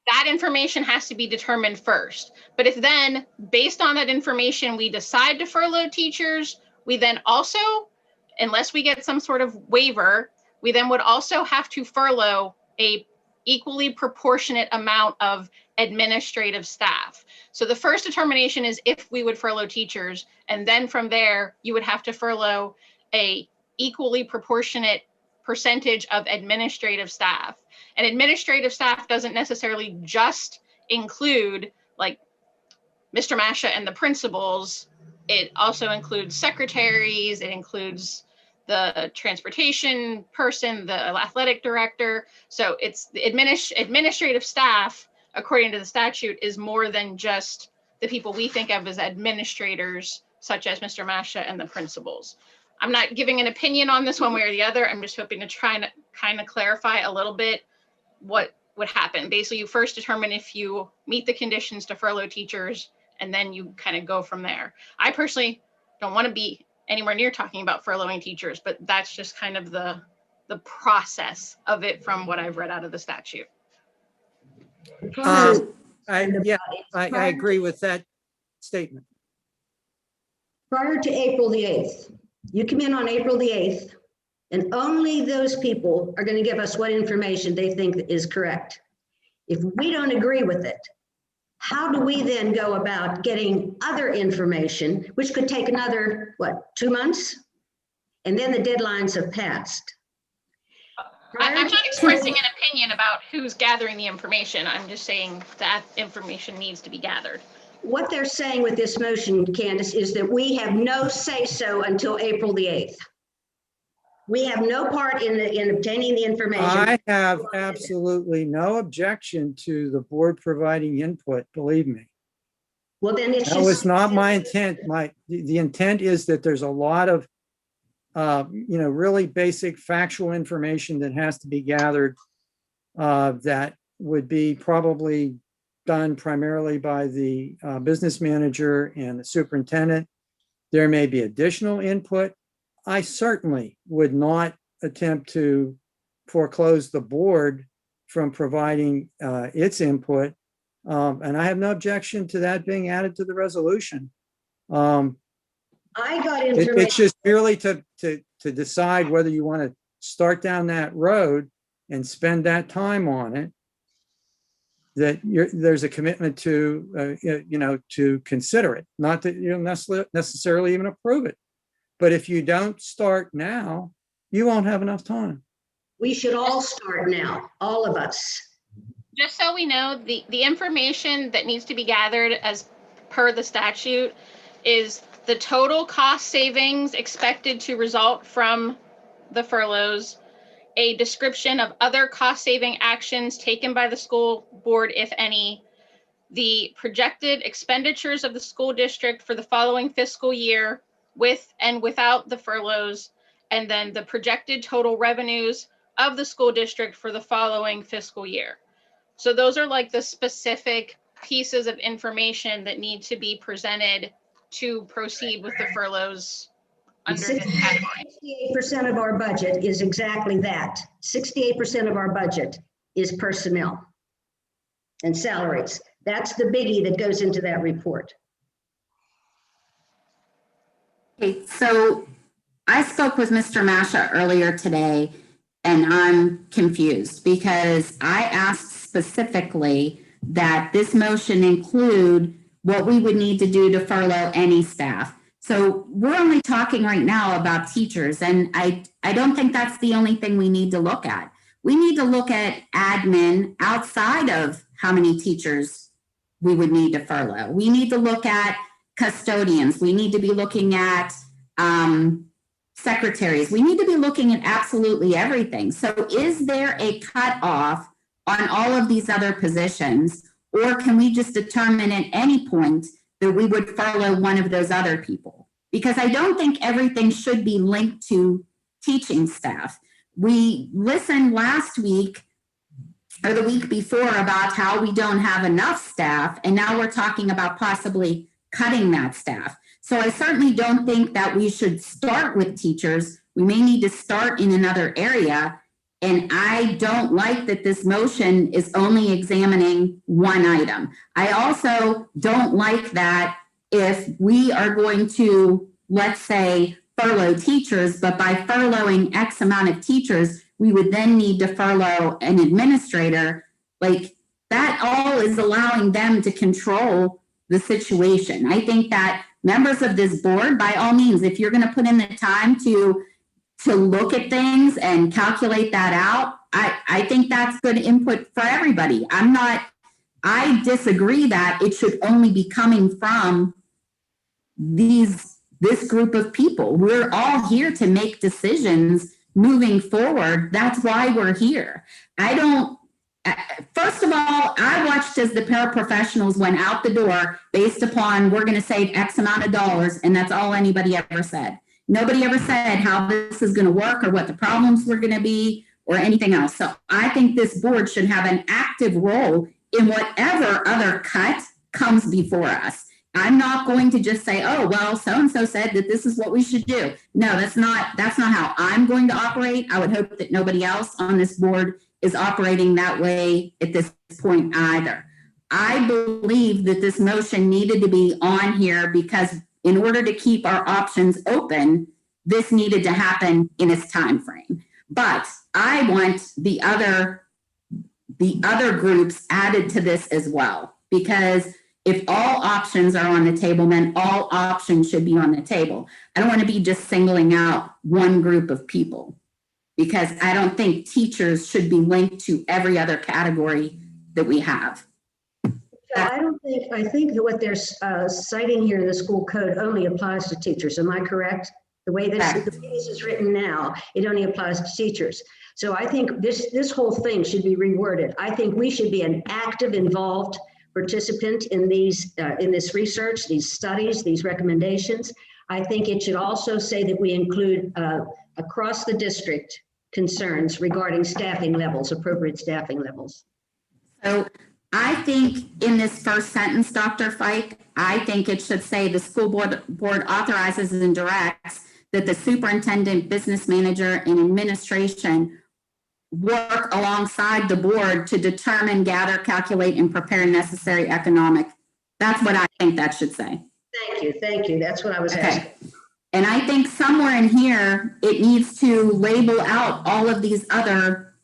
that information has to be determined first. But if then, based on that information, we decide to furlough teachers, we then also, unless we get some sort of waiver, we then would also have to furlough a equally proportionate amount of administrative staff. So the first determination is if we would furlough teachers, and then from there, you would have to furlough a equally proportionate percentage of administrative staff. And administrative staff doesn't necessarily just include like Mr. Masha and the principals. It also includes secretaries, it includes the transportation person, the athletic director. So it's the administrative staff, according to the statute, is more than just the people we think of as administrators, such as Mr. Masha and the principals. I'm not giving an opinion on this one way or the other. I'm just hoping to try and kind of clarify a little bit what would happen. Basically, you first determine if you meet the conditions to furlough teachers, and then you kind of go from there. I personally don't want to be anywhere near talking about furloughing teachers, but that's just kind of the process of it from what I've read out of the statute. I agree with that statement. Prior to April the 8th, you come in on April the 8th, and only those people are going to give us what information they think is correct. If we don't agree with it, how do we then go about getting other information, which could take another, 2 months? And then the deadlines have passed. I'm not expressing an opinion about who's gathering the information. I'm just saying that information needs to be gathered. What they're saying with this motion, Candace, is that we have no say-so until April the 8th. We have no part in obtaining the information. I have absolutely no objection to the board providing input, believe me. Well, then it's That was not my intent. The intent is that there's a lot of, really basic factual information that has to be gathered that would be probably done primarily by the business manager and the superintendent. There may be additional input. I certainly would not attempt to foreclose the board from providing its input. And I have no objection to that being added to the resolution. I got information. It's just merely to decide whether you want to start down that road and spend that time on it, that there's a commitment to, to consider it, not that you don't necessarily even approve it. But if you don't start now, you won't have enough time. We should all start now, all of us. Just so we know, the information that needs to be gathered as per the statute is the total cost savings expected to result from the furloughs, a description of other cost saving actions taken by the school board, if any, the projected expenditures of the school district for the following fiscal year with and without the furloughs, and then the projected total revenues of the school district for the following fiscal year. So those are like the specific pieces of information that need to be presented to proceed with the furloughs under this category. 68% of our budget is exactly that. 68% of our budget is personnel and salaries. That's the biggie that goes into that report. Okay, so I spoke with Mr. Masha earlier today, and I'm confused because I asked specifically that this motion include what we would need to do to furlough any staff. So we're only talking right now about teachers, and I don't think that's the only thing we need to look at. We need to look at admin outside of how many teachers we would need to furlough. We need to look at custodians. We need to be looking at secretaries. We need to be looking at absolutely everything. So is there a cutoff on all of these other positions, or can we just determine at any point that we would furlough one of those other people? Because I don't think everything should be linked to teaching staff. We listened last week or the week before about how we don't have enough staff, and now we're talking about possibly cutting that staff. So I certainly don't think that we should start with teachers. We may need to start in another area. And I don't like that this motion is only examining one item. I also don't like that if we are going to, let's say, furlough teachers, but by furloughing X amount of teachers, we would then need to furlough an administrator. Like, that all is allowing them to control the situation. I think that members of this board, by all means, if you're going to put in the time to to look at things and calculate that out, I think that's good input for everybody. I disagree that it should only be coming from this group of people. We're all here to make decisions moving forward. That's why we're here. First of all, I watched as the paraprofessionals went out the door based upon we're going to save X amount of dollars, and that's all anybody ever said. Nobody ever said how this is going to work or what the problems were going to be or anything else. So I think this board should have an active role in whatever other cut comes before us. I'm not going to just say, oh, well, so-and-so said that this is what we should do. No, that's not how I'm going to operate. I would hope that nobody else on this board is operating that way at this point either. I believe that this motion needed to be on here because in order to keep our options open, this needed to happen in its time frame. But I want the other groups added to this as well, because if all options are on the table, then all options should be on the table. I don't want to be just singling out one group of people, because I don't think teachers should be linked to every other category that we have. I think that what they're citing here in the school code only applies to teachers. Am I correct? The way this is written now, it only applies to teachers. So I think this whole thing should be reworded. I think we should be an active, involved participant in this research, these studies, these recommendations. I think it should also say that we include across the district concerns regarding staffing levels, appropriate staffing levels. So I think in this first sentence, Dr. Fike, I think it should say the school board authorizes and directs that the superintendent, business manager, and administration work alongside the board to determine, gather, calculate, and prepare necessary economic. That's what I think that should say. Thank you. That's what I was asking. And I think somewhere in here, it needs to label out all of these other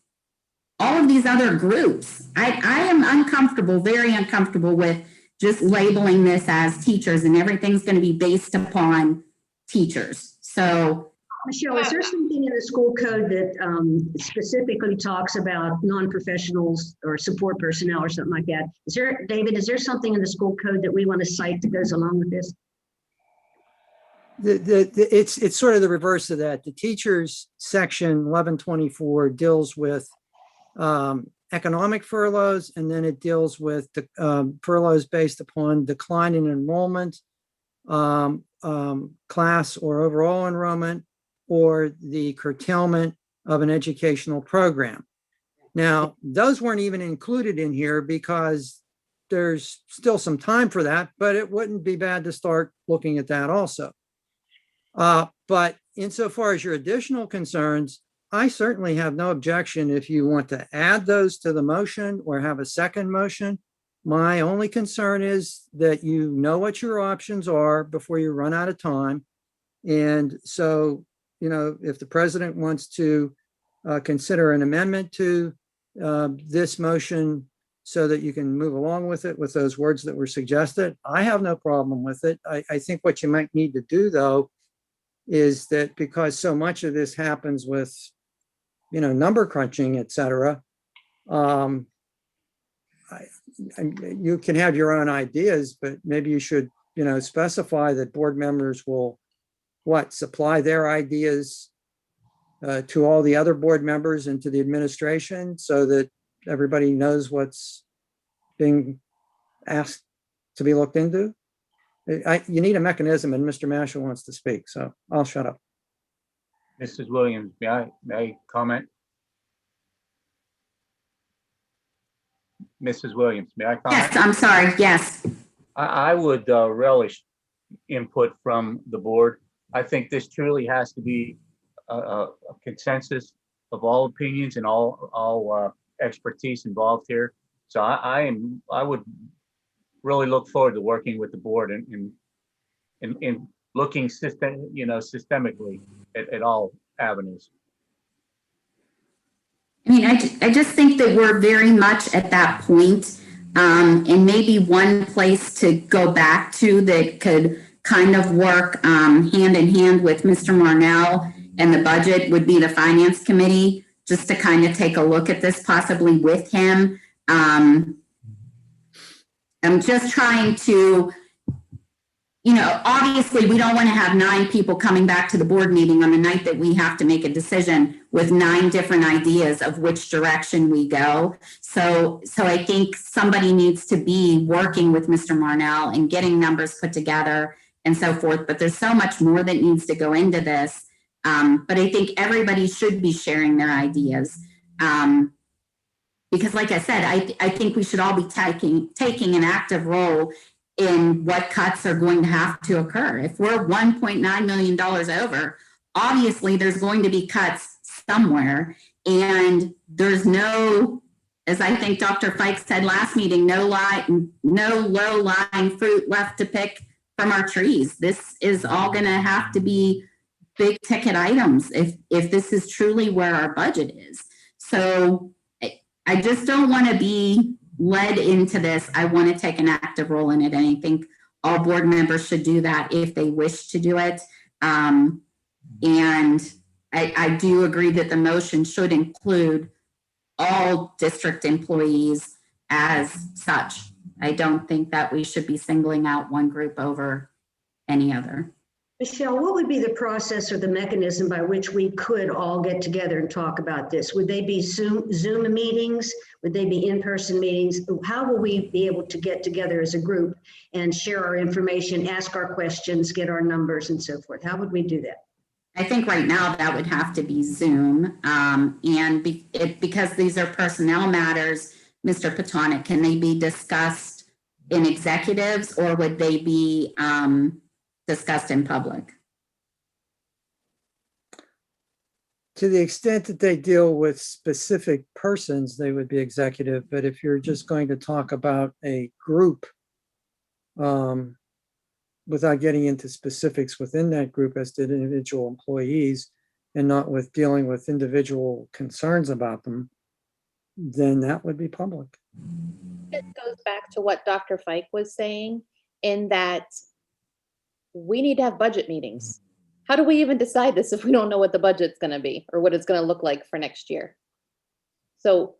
groups. I am uncomfortable, very uncomfortable with just labeling this as teachers and everything's going to be based upon teachers. So, Michelle, is there something in the school code that specifically talks about non-professionals or support personnel or something like that? David, is there something in the school code that we want to cite that goes along with this? It's sort of the reverse of that. The teachers section 1124 deals with economic furloughs, and then it deals with the furloughs based upon decline in enrollment, class or overall enrollment, or the curtailment of an educational program. Now, those weren't even included in here because there's still some time for that, but it wouldn't be bad to start looking at that also. But insofar as your additional concerns, I certainly have no objection if you want to add those to the motion or have a second motion. My only concern is that you know what your options are before you run out of time. And so, if the president wants to consider an amendment to this motion so that you can move along with it with those words that were suggested, I have no problem with it. I think what you might need to do, though, is that because so much of this happens with, number crunching, et cetera, you can have your own ideas, but maybe you should, specify that board members will supply their ideas to all the other board members and to the administration so that everybody knows what's being asked to be looked into. You need a mechanism, and Mr. Mashal wants to speak, so I'll shut up. Mrs. Williams, may I comment? Mrs. Williams, may I comment? Yes, I'm sorry. Yes. I would relish input from the board. I think this truly has to be a consensus of all opinions and all expertise involved here. So I would really look forward to working with the board and looking systemically at all avenues. I mean, I just think that we're very much at that point, and maybe one place to go back to that could kind of work hand in hand with Mr. Marnell and the budget would be the finance committee, just to kind of take a look at this possibly with him. I'm just trying to, obviously we don't want to have 9 people coming back to the board meeting on the night that we have to make a decision with 9 different ideas of which direction we go. So I think somebody needs to be working with Mr. Marnell and getting numbers put together and so forth. But there's so much more that needs to go into this. But I think everybody should be sharing their ideas. Because like I said, I think we should all be taking an active role in what cuts are going to have to occur. If we're $1.9 million over, obviously there's going to be cuts somewhere. And there's no, as I think Dr. Fike said last meeting, no low-lying fruit left to pick from our trees. This is all going to have to be big ticket items if this is truly where our budget is. So I just don't want to be led into this. I want to take an active role in it. And I think all board members should do that if they wish to do it. And I do agree that the motion should include all district employees as such. I don't think that we should be singling out one group over any other. Michelle, what would be the process or the mechanism by which we could all get together and talk about this? Would they be Zoom meetings? Would they be in-person meetings? How will we be able to get together as a group and share our information, ask our questions, get our numbers and so forth? How would we do that? I think right now that would have to be Zoom. Because these are personnel matters, Mr. Patonic, can they be discussed in executives or would they be discussed in public? To the extent that they deal with specific persons, they would be executive. But if you're just going to talk about a group, without getting into specifics within that group as to individual employees and not with dealing with individual concerns about them, then that would be public. It goes back to what Dr. Fike was saying, in that we need to have budget meetings. How do we even decide this if we don't know what the budget's going to be or what it's going to look like for next year? So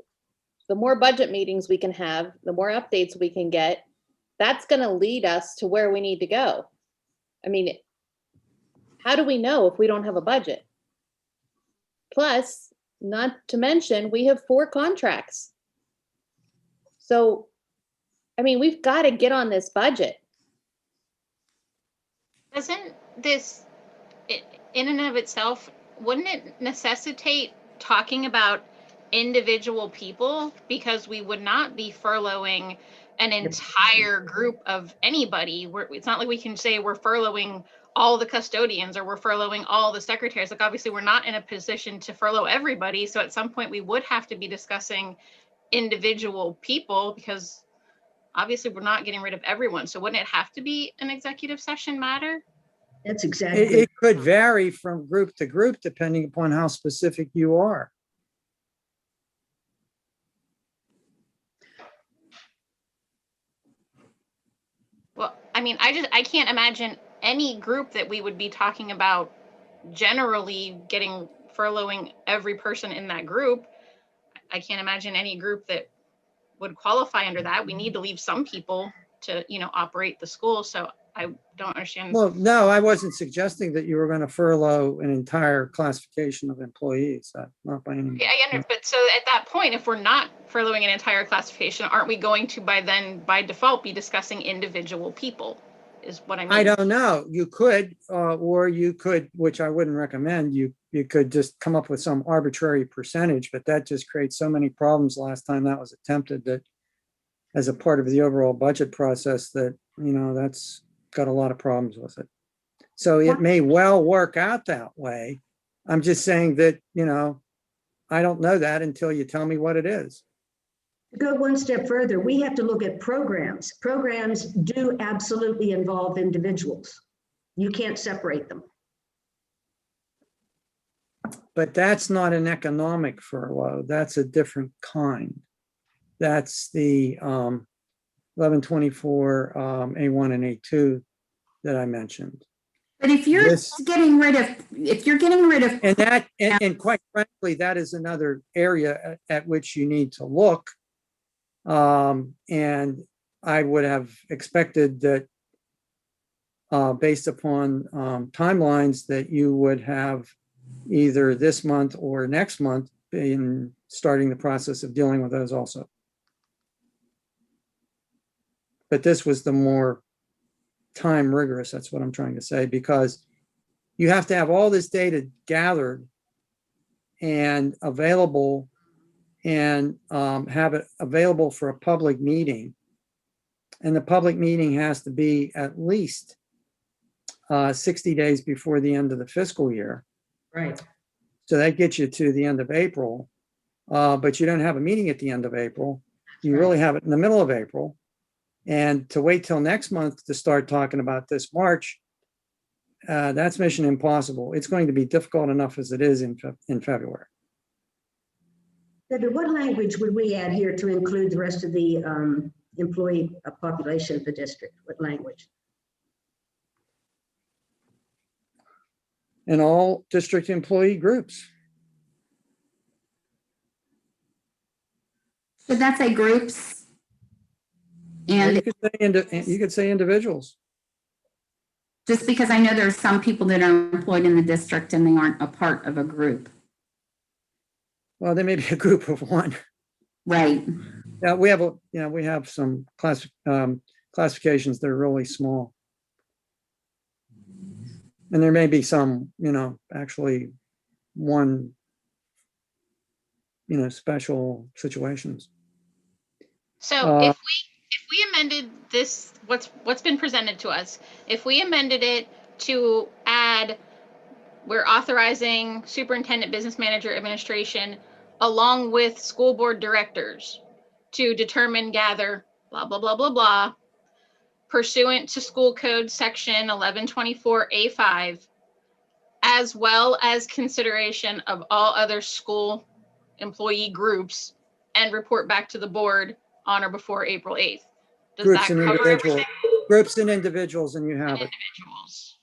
the more budget meetings we can have, the more updates we can get, that's going to lead us to where we need to go. I mean, how do we know if we don't have a budget? Plus, not to mention, we have 4 contracts. So, I mean, we've got to get on this budget. Doesn't this, in and of itself, wouldn't it necessitate talking about individual people? Because we would not be furloughing an entire group of anybody. It's not like we can say we're furloughing all the custodians or we're furloughing all the secretaries. Like, obviously, we're not in a position to furlough everybody. So at some point, we would have to be discussing individual people because obviously we're not getting rid of everyone. So wouldn't it have to be an executive session matter? That's exactly. It could vary from group to group depending upon how specific you are. Well, I mean, I can't imagine any group that we would be talking about generally furloughing every person in that group. I can't imagine any group that would qualify under that. We need to leave some people to, operate the school. So I don't understand. Well, no, I wasn't suggesting that you were going to furlough an entire classification of employees. Not by any means. Yeah, but so at that point, if we're not furloughing an entire classification, aren't we going to by default be discussing individual people? Is what I mean. I don't know. You could, or you could, which I wouldn't recommend. You could just come up with some arbitrary percentage, but that just creates so many problems last time that was attempted that as a part of the overall budget process that, that's got a lot of problems with it. So it may well work out that way. I'm just saying that, I don't know that until you tell me what it is. To go one step further, we have to look at programs. Programs do absolutely involve individuals. You can't separate them. But that's not an economic furlough. That's a different kind. That's the 1124 A1 and A2 that I mentioned. But if you're This- getting rid of, And that, and quite frankly, that is another area at which you need to look. And I would have expected that, based upon timelines, that you would have either this month or next month in starting the process of dealing with those also. But this was the more time rigorous, that's what I'm trying to say, because you have to have all this data gathered and available and have it available for a public meeting. And the public meeting has to be at least 60 days before the end of the fiscal year. Right. So that gets you to the end of April, but you don't have a meeting at the end of April. You really have it in the middle of April. And to wait till next month to start talking about this March, that's mission impossible. It's going to be difficult enough as it is in February. Debbie, what language would we add here to include the rest of the employee population of the district? What language? In all district employee groups. should that say groups? Or And you could say individuals. just because I know there's some people that are employed in the district and they aren't a part of a group. Well, there may be a group of one. Right. Yeah, we have some classifications that are really small. And there may be some, actually one, special situations. So if we amended this, what's been presented to us, if we amended it to add, we're authorizing superintendent, business manager, administration, along with school board directors to determine, gather, blah, blah, blah, blah, blah, pursuant to school code section 1124A5, as well as consideration of all other school employee groups, and report back to the board on or before April 8th. Does Groups that and cover individuals, everything? groups and individuals, and you have it. Individuals.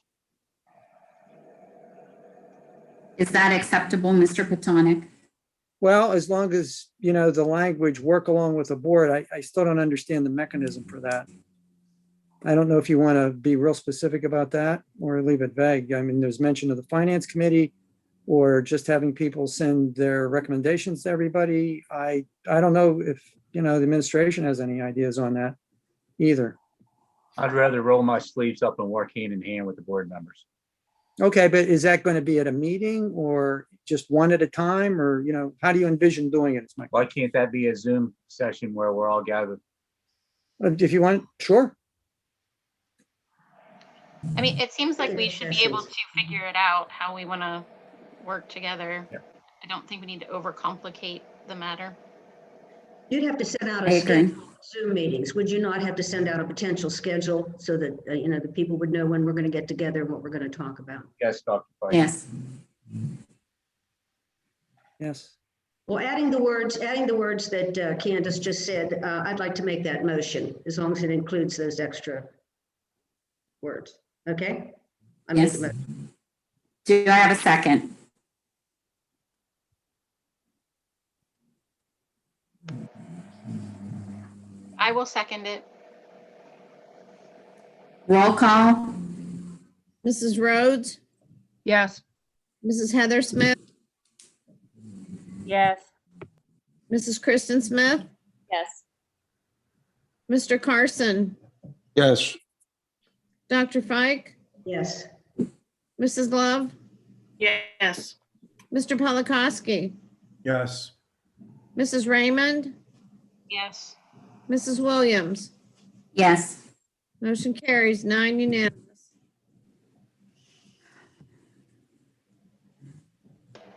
Is that acceptable, Mr. Petonic? Well, as long as, the language work along with the board, I still don't understand the mechanism for that. I don't know if you want to be real specific about that or leave it vague. I mean, there's mention of the finance committee or just having people send their recommendations to everybody. I don't know if, the administration has any ideas on that either. I'd rather roll my sleeves up and work hand in hand with the board members. Okay, but is that going to be at a meeting or just one at a time, or, how do you envision doing it? It's my, Why can't that be a Zoom session where we're all gathered? if you want, sure. I mean, it seems like we should be able to figure it out how we want to work together. Yeah. I don't think we need to overcomplicate the matter. You'd have to send out I a agree. schedule of Zoom meetings. Would you not have to send out a potential schedule so that, the people would know when we're going to get together and what we're going to talk about? Yes, Dr. Price. Yes. Yes. Well, adding the words that Candace just said, I'd like to make that motion as long as it includes those extra words. Okay? I make Yes. the motion. Do I have a second? I will second it. Roll call? Mrs. Rhodes, Yes. Mrs. Heather Smith, Yes. Mrs. Kristen Smith, Yes. Mr. Carson, Yes. Dr. Fike, Yes. Mrs. Love, Yes. Mr. Polakowski, Yes. Mrs. Raymond, Yes. Mrs. Williams. Yes. Motion carries 9 unanimous.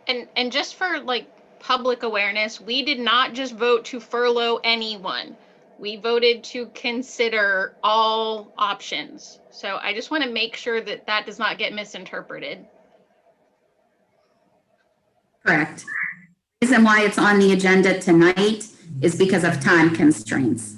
And just for public awareness, we did not just vote to furlough anyone. We voted to consider all options. So I just want to make sure that that does not get misinterpreted. Correct. The reason why it's on the agenda tonight is because of time constraints.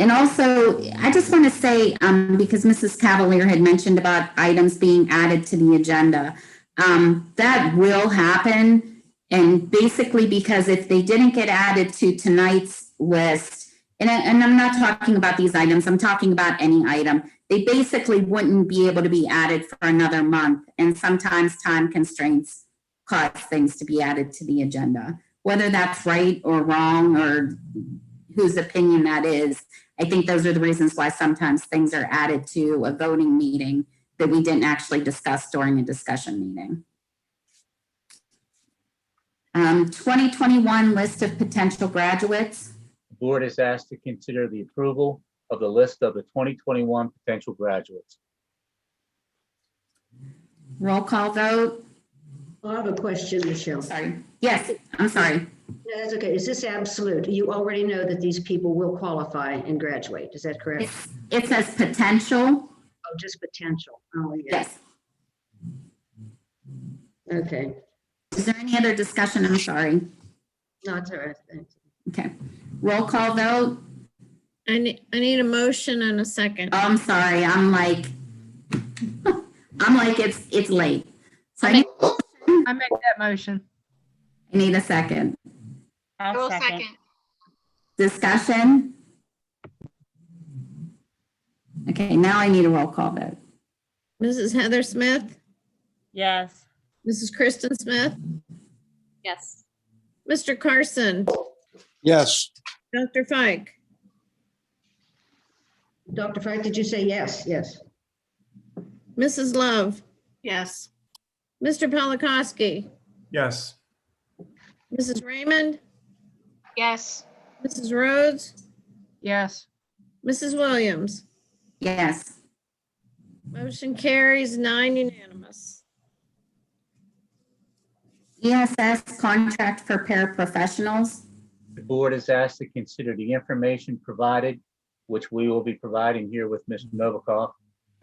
And also, I just want to say, because Mrs. Cavalier had mentioned about items being added to the agenda, that will happen. And basically, because if they didn't get added to tonight's list, and I'm not talking about these items, I'm talking about any item, they basically wouldn't be able to be added for another month. And sometimes time constraints cause things to be added to the agenda. Whether that's right or wrong or whose opinion that is, I think those are the reasons why sometimes things are added to a voting meeting that we didn't actually discuss during a discussion meeting. 2021 list of potential graduates. The board is asked to consider the approval of the list of the 2021 potential graduates. Roll call vote. I have a question, Michelle. Sorry. Yes, I'm sorry. No, that's okay. Is this absolute? You already know that these people will qualify and graduate. Is that correct? It says potential. Oh, just potential. Oh, yeah. Yes. Okay. Is there any other discussion? I'm sorry. No, it's all right. Thanks. Okay. Roll call vote. I need a motion and a second. Oh, I'm sorry. I'm like it's late. So I make that motion. I need a second. I will second. Discussion. Okay, now I need a roll call vote. Mrs. Heather Smith, Yes. Mrs. Kristen Smith, Yes. Mr. Carson, Yes. Dr. Fike, Dr. Fike, did you say yes? Yes. Mrs. Love, Yes. Mr. Polakowski, Yes. Mrs. Raymond, Yes. Mrs. Rhodes, Yes. Mrs. Williams. Yes. Motion carries 9 unanimous. ESS contract for paraprofessionals. The board is asked to consider the information provided, which we will be providing here with Mr. Novikov,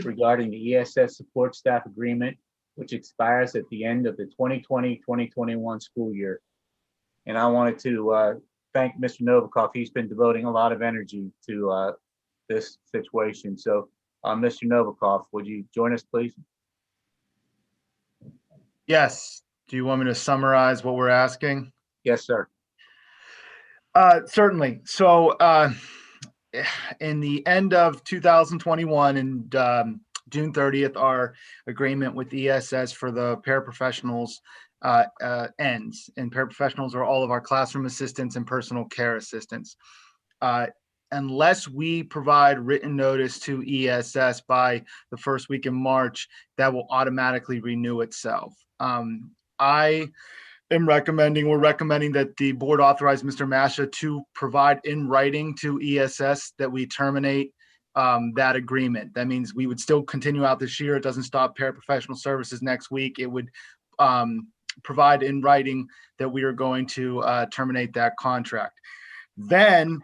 regarding the ESS support staff agreement, which expires at the end of the 2020-2021 school year. And I wanted to thank Mr. Novikov. He's been devoting a lot of energy to this situation. So, Mr. Novikov, would you join us, please? Yes. Do you want me to summarize what we're asking? Yes, sir. Certainly. So in the end of 2021 and June 30th, our agreement with ESS for the paraprofessionals ends. And paraprofessionals are all of our classroom assistants and personal care assistants. Unless we provide written notice to ESS by the first week in March, that will automatically renew itself. We're recommending that the board authorize Mr. Masha to provide in writing to ESS that we terminate that agreement. That means we would still continue out this year. It doesn't stop paraprofessional services next week. It would provide in writing that we are going to terminate that contract. Then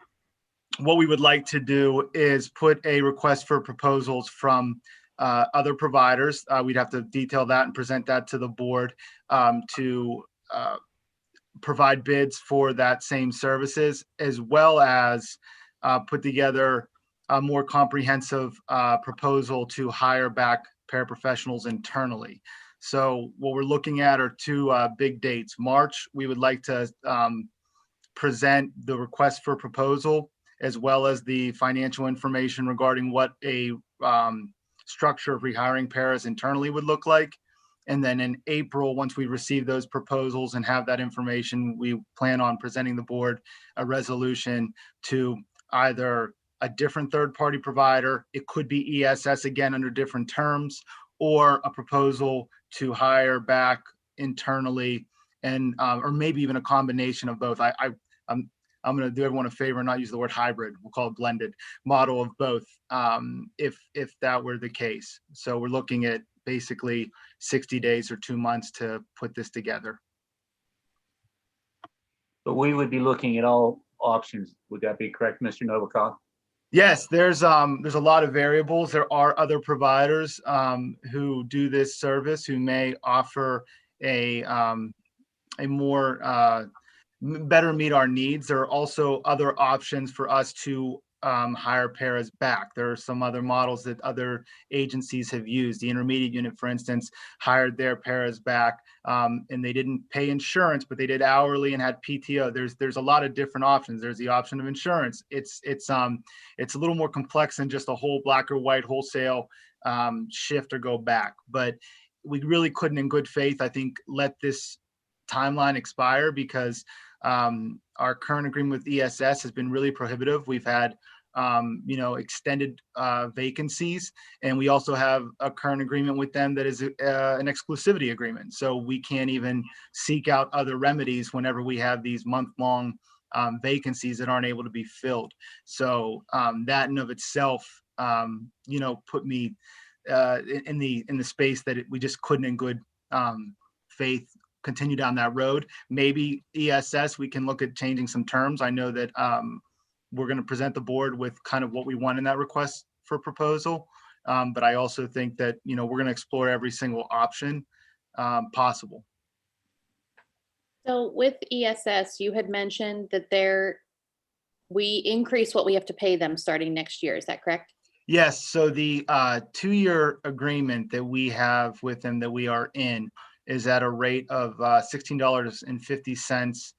what we would like to do is put a request for proposals from other providers. We'd have to detail that and present that to the board to provide bids for that same services, as well as put together a more comprehensive proposal to hire back paraprofessionals internally. So what we're looking at are two big dates. March, we would like to present the request for proposal, as well as the financial information regarding what a structure of rehiring paras internally would look like. And then in April, once we receive those proposals and have that information, we plan on presenting the board a resolution to either a different third-party provider, it could be ESS again under different terms, or a proposal to hire back internally, and or maybe even a combination of both. I'm going to do everyone a favor and not use the word hybrid. We'll call it blended model of both, if that were the case. So we're looking at basically 60 days or 2 months to put this together. But we would be looking at all options. Would that be correct, Mr. Novikov? Yes, there's a lot of variables. There are other providers who do this service who may offer a more better meet our needs. There are also other options for us to hire paras back. There are some other models that other agencies have used. The intermediate unit, for instance, hired their paras back, and they didn't pay insurance, but they did hourly and had PTO. There's a lot of different options. There's the option of insurance. It's a little more complex than just a whole black or white wholesale shift or go back. But we really couldn't, in good faith, I think, let this timeline expire because our current agreement with ESS has been really prohibitive. We've had extended vacancies, and we also have a current agreement with them that is an exclusivity agreement. So we can't even seek out other remedies whenever we have these month-long vacancies that aren't able to be filled. So that in of itself, put me in the space that we just couldn't, in good faith, continue down that road. Maybe ESS, we can look at changing some terms. I know that we're going to present the board with kind of what we want in that request for proposal. But I also think that, we're going to explore every single option possible. So with ESS, you had mentioned that we increase what we have to pay them starting next year. Is that correct? Yes. So the 2-year agreement that we have with them that we are in is at a rate of $16.50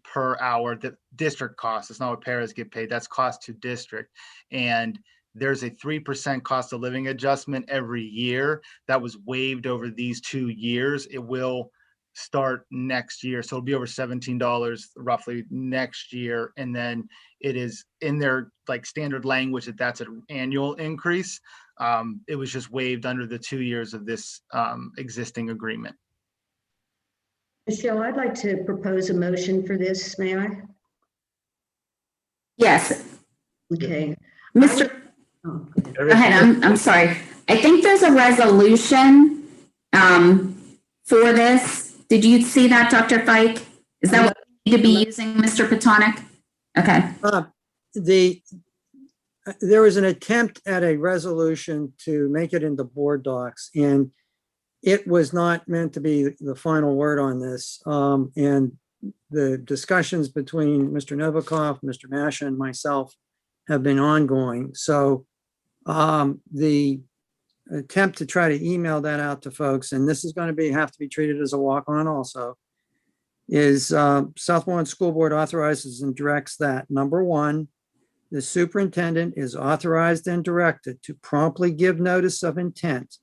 per hour. The district cost, it's not what paras get paid, that's cost to district. And there's a 3% cost of living adjustment every year that was waived over these 2 years. It will start next year. So it'll be over $17 roughly next year. And then it is in their standard language that's an annual increase. It was just waived under the 2 years of this existing agreement. Michelle, I'd like to propose a motion for this, may I? Yes. Okay. Mr. Go ahead, I'm sorry. I think there's a resolution for this. Did you see that, Dr. Fike? Is that what we need to be using, Mr. Petonic? Okay. There was an attempt at a resolution to make it into board docs, and it was not meant to be the final word on this. And the discussions between Mr. Novikov, Mr. Masha, and myself have been ongoing. So the attempt to try to email that out to folks, and this is going to have to be treated as a walk-on also, is Southmoreland School Board authorizes and directs that, number one, the superintendent is authorized and directed to promptly give notice of intent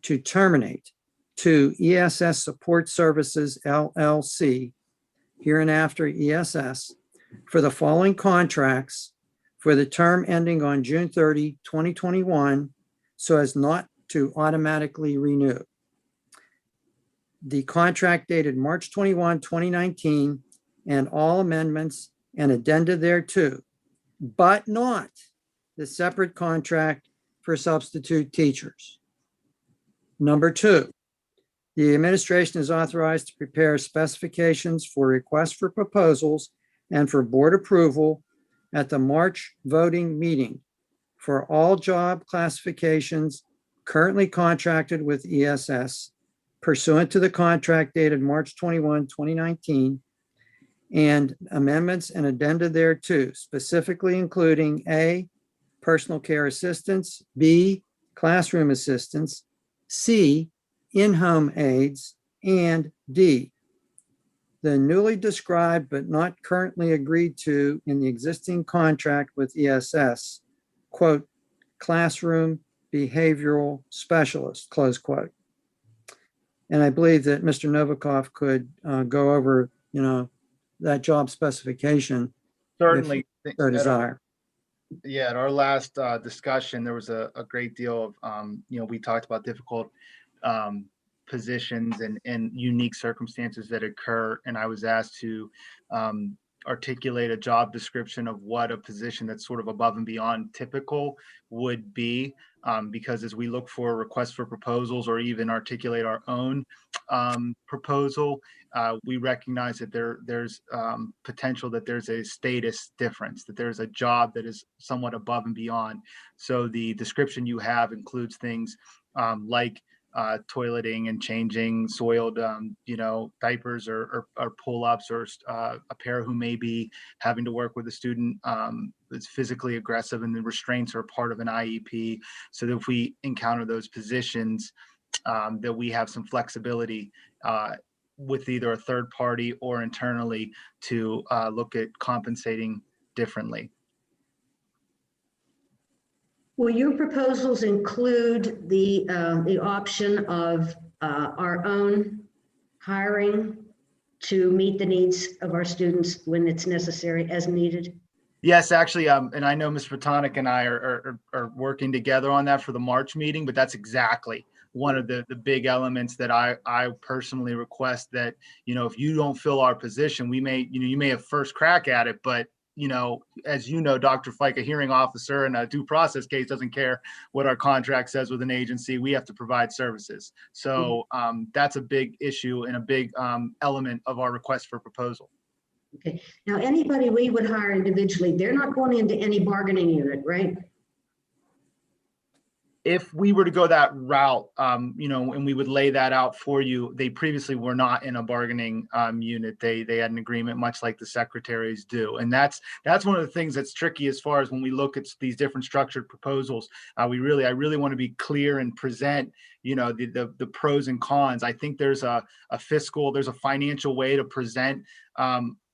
to terminate to ESS Support Services, LLC, hereinafter ESS, for the following contracts for the term ending on June 30, 2021, so as not to automatically renew. The contract dated March 21, 2019, and all amendments and addenda thereto, but not the separate contract for substitute teachers. Number two, the administration is authorized to prepare specifications for requests for proposals and for board approval at the March voting meeting for all job classifications currently contracted with ESS pursuant to the contract dated March 21, 2019, and amendments and addenda thereto, specifically including A, personal care assistants, B, classroom assistants, C, in-home aides, and D, the newly described but not currently agreed to in the existing contract with ESS, quote, classroom behavioral specialist, close quote. And I believe that Mr. Novikov could go over, that job specification. Certainly. If so desire. Yeah, at our last discussion, there was a great deal of, we talked about difficult positions and unique circumstances that occur. And I was asked to articulate a job description of what a position that's sort of above and beyond typical would be. Because as we look for requests for proposals or even articulate our own proposal, we recognize that there's potential that there's a status difference, that there's a job that is somewhat above and beyond. So the description you have includes things like toileting and changing soiled, diapers or pull-ups, or a pair who may be having to work with a student that's physically aggressive, and the restraints are part of an IEP. So that if we encounter those positions, that we have some flexibility with either a third party or internally to look at compensating differently. Will your proposals include the option of our own hiring to meet the needs of our students when it's necessary, as needed? Yes, actually, and I know Ms. Botanic and I are working together on that for the March meeting, but that's exactly one of the big elements that I personally request, that, if you don't fill our position, we may, you may have first crack at it, but as you know, Dr. Fike, a hearing officer in a due process case doesn't care what our contract says with an agency. We have to provide services. So that's a big issue and a big element of our request for proposal. Okay. Now, anybody we would hire individually, they're not going into any bargaining unit, right? If we were to go that route, and we would lay that out for you, they previously were not in a bargaining unit. They had an agreement, much like the secretaries do. And that's one of the things that's tricky as far as when we look at these different structured proposals. I really want to be clear and present, the pros and cons. I think there's a financial way to present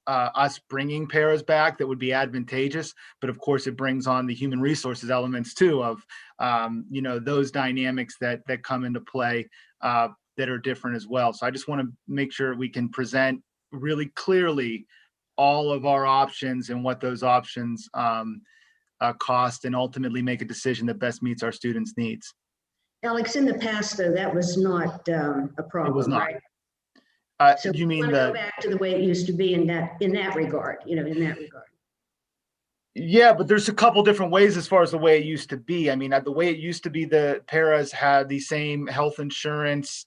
us bringing paras back that would be advantageous, but of course it brings on the human resources elements too of those dynamics that come into play that are different as well. So I just want to make sure we can present really clearly all of our options and what those options cost, and ultimately make a decision that best meets our students' needs. Alex, in the past though, that was not a problem. It was not. Right? So you mean go back to the way it used to be in that regard, in that regard. Yeah, but there's a couple different ways as far as the way it used to be. I mean, the way it used to be, the paras had the same health insurance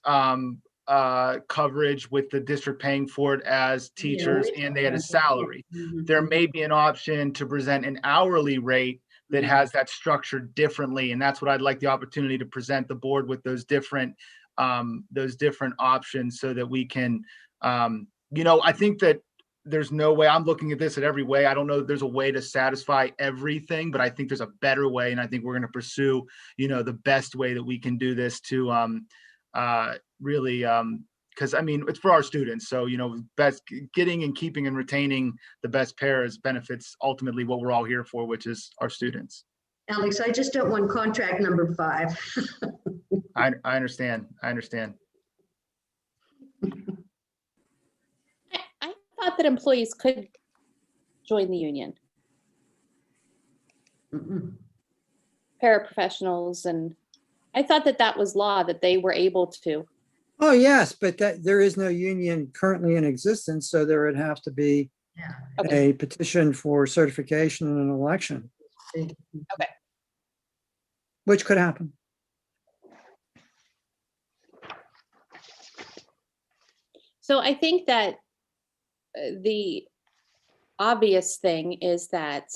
coverage with the district paying for it as teachers, and they had a salary. There may be an option to present an hourly rate that has that structured differently, and that's what I'd like the opportunity to present the board with, those different options, so that we can, I think that there's no way, I'm looking at this at every way. I don't know that there's a way to satisfy everything, but I think there's a better way. And I think we're going to pursue, the best way that we can do this to really, because it's for our students. So, best getting and keeping and retaining the best pairs benefits ultimately what we're all here for, which is our students. Alex, I just don't want contract number 5. I understand. I thought that employees could join the union. Paraprofessionals, and I thought that was law, that they were able to. Oh, yes, but there is no union currently in existence, so there would have to be a petition for certification in an election. Okay. Which could happen. So I think that the obvious thing is that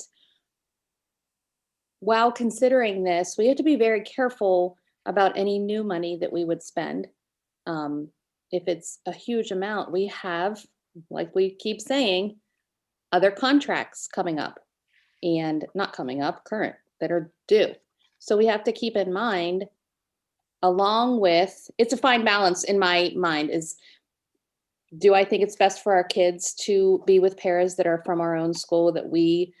while considering this, we have to be very careful about any new money that we would spend. If it's a huge amount, we have, like we keep saying, other contracts coming up and not coming up, current, that are due. So we have to keep in mind, along with, it's a fine balance in my mind, is, do I think it's best for our kids to be with paras that are from our own school that we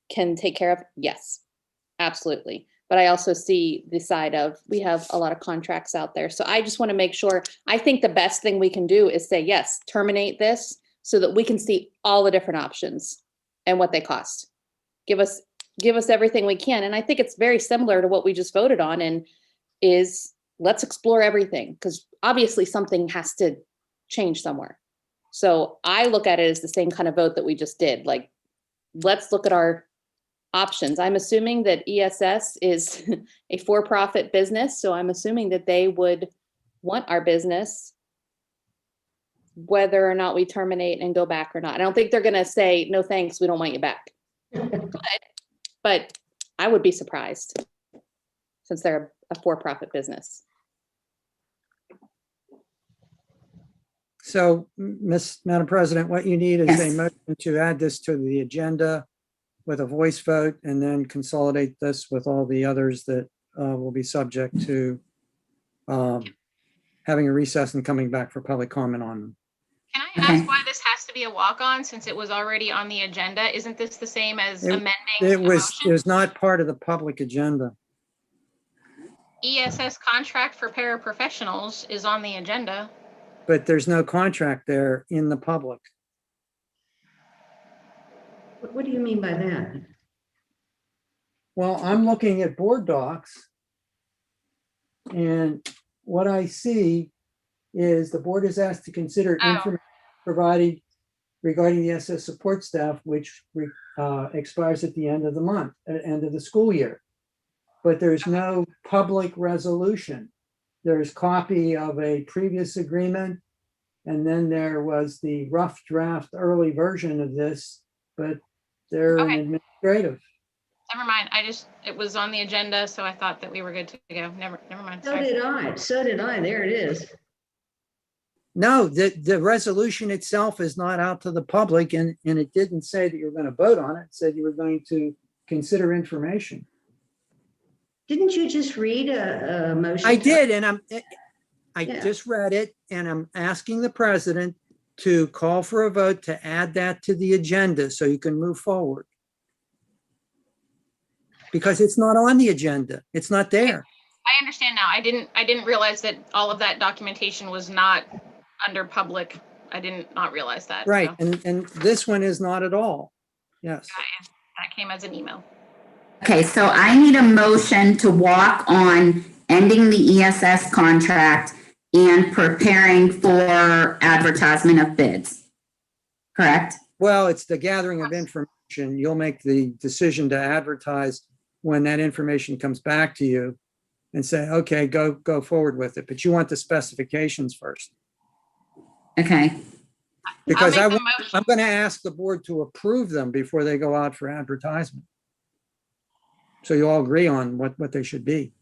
can take care of? Yes, absolutely. But I also see the side of, we have a lot of contracts out there. So I just want to make sure, I think the best thing we can do is say, yes, terminate this so that we can see all the different options and what they cost. Give us everything we can. And I think it's very similar to what we just voted on, and is, let's explore everything, because obviously something has to change somewhere. So I look at it as the same kind of vote that we just did. Like, let's look at our options. I'm assuming that ESS is a for-profit business, so I'm assuming that they would want our business, whether or not we terminate and go back or not. I don't think they're going to say, no thanks, we don't want you back. But I would be surprised, since they're a for-profit business. So, Madam President, what you need is a Yes. motion to add this to the agenda with a voice vote and then consolidate this with all the others that will be subject to having a recess and coming back for public comment on them. Can I ask why this has to be a walk-on since it was already on the agenda? Isn't this the same as amending It a was motion? not part of the public agenda. ESS contract for paraprofessionals is on the agenda. But there's no contract there in the public. What do you mean by that? Well, I'm looking at board docs. And what I see is the board is asked to consider information provided regarding the SS support staff, which expires at the end of the month, at the end of the school year. But there's no public resolution. There's copy of a previous agreement. And then there was the rough draft early version of this, but they're an administrative. Never mind. It was on the agenda, so I thought that we were good to go. Never mind. So Sorry. did I. So did I. There it is. No, the resolution itself is not out to the public, and it didn't say that you were going to vote on it. It said you were going to consider information. Didn't you just read a motion? I did, and I Yeah. just read it, and I'm asking the president to call for a vote to add that to the agenda so you can move forward. Because it's not on the agenda. It's not there. I understand now. I didn't realize that all of that documentation was not under public. I did not realize that. Right, So and this one is not at all. Yes. that came as an email. Okay, so I need a motion to walk on ending the ESS contract and preparing for advertisement of bids. Correct? Well, it's the gathering of information. You'll make the decision to advertise when that information comes back to you and say, okay, go forward with it. But you want the specifications first. Okay. Because I'll make the motion. I'm going to ask the board to approve them before they go out for advertisement. So you all agree on what they should be.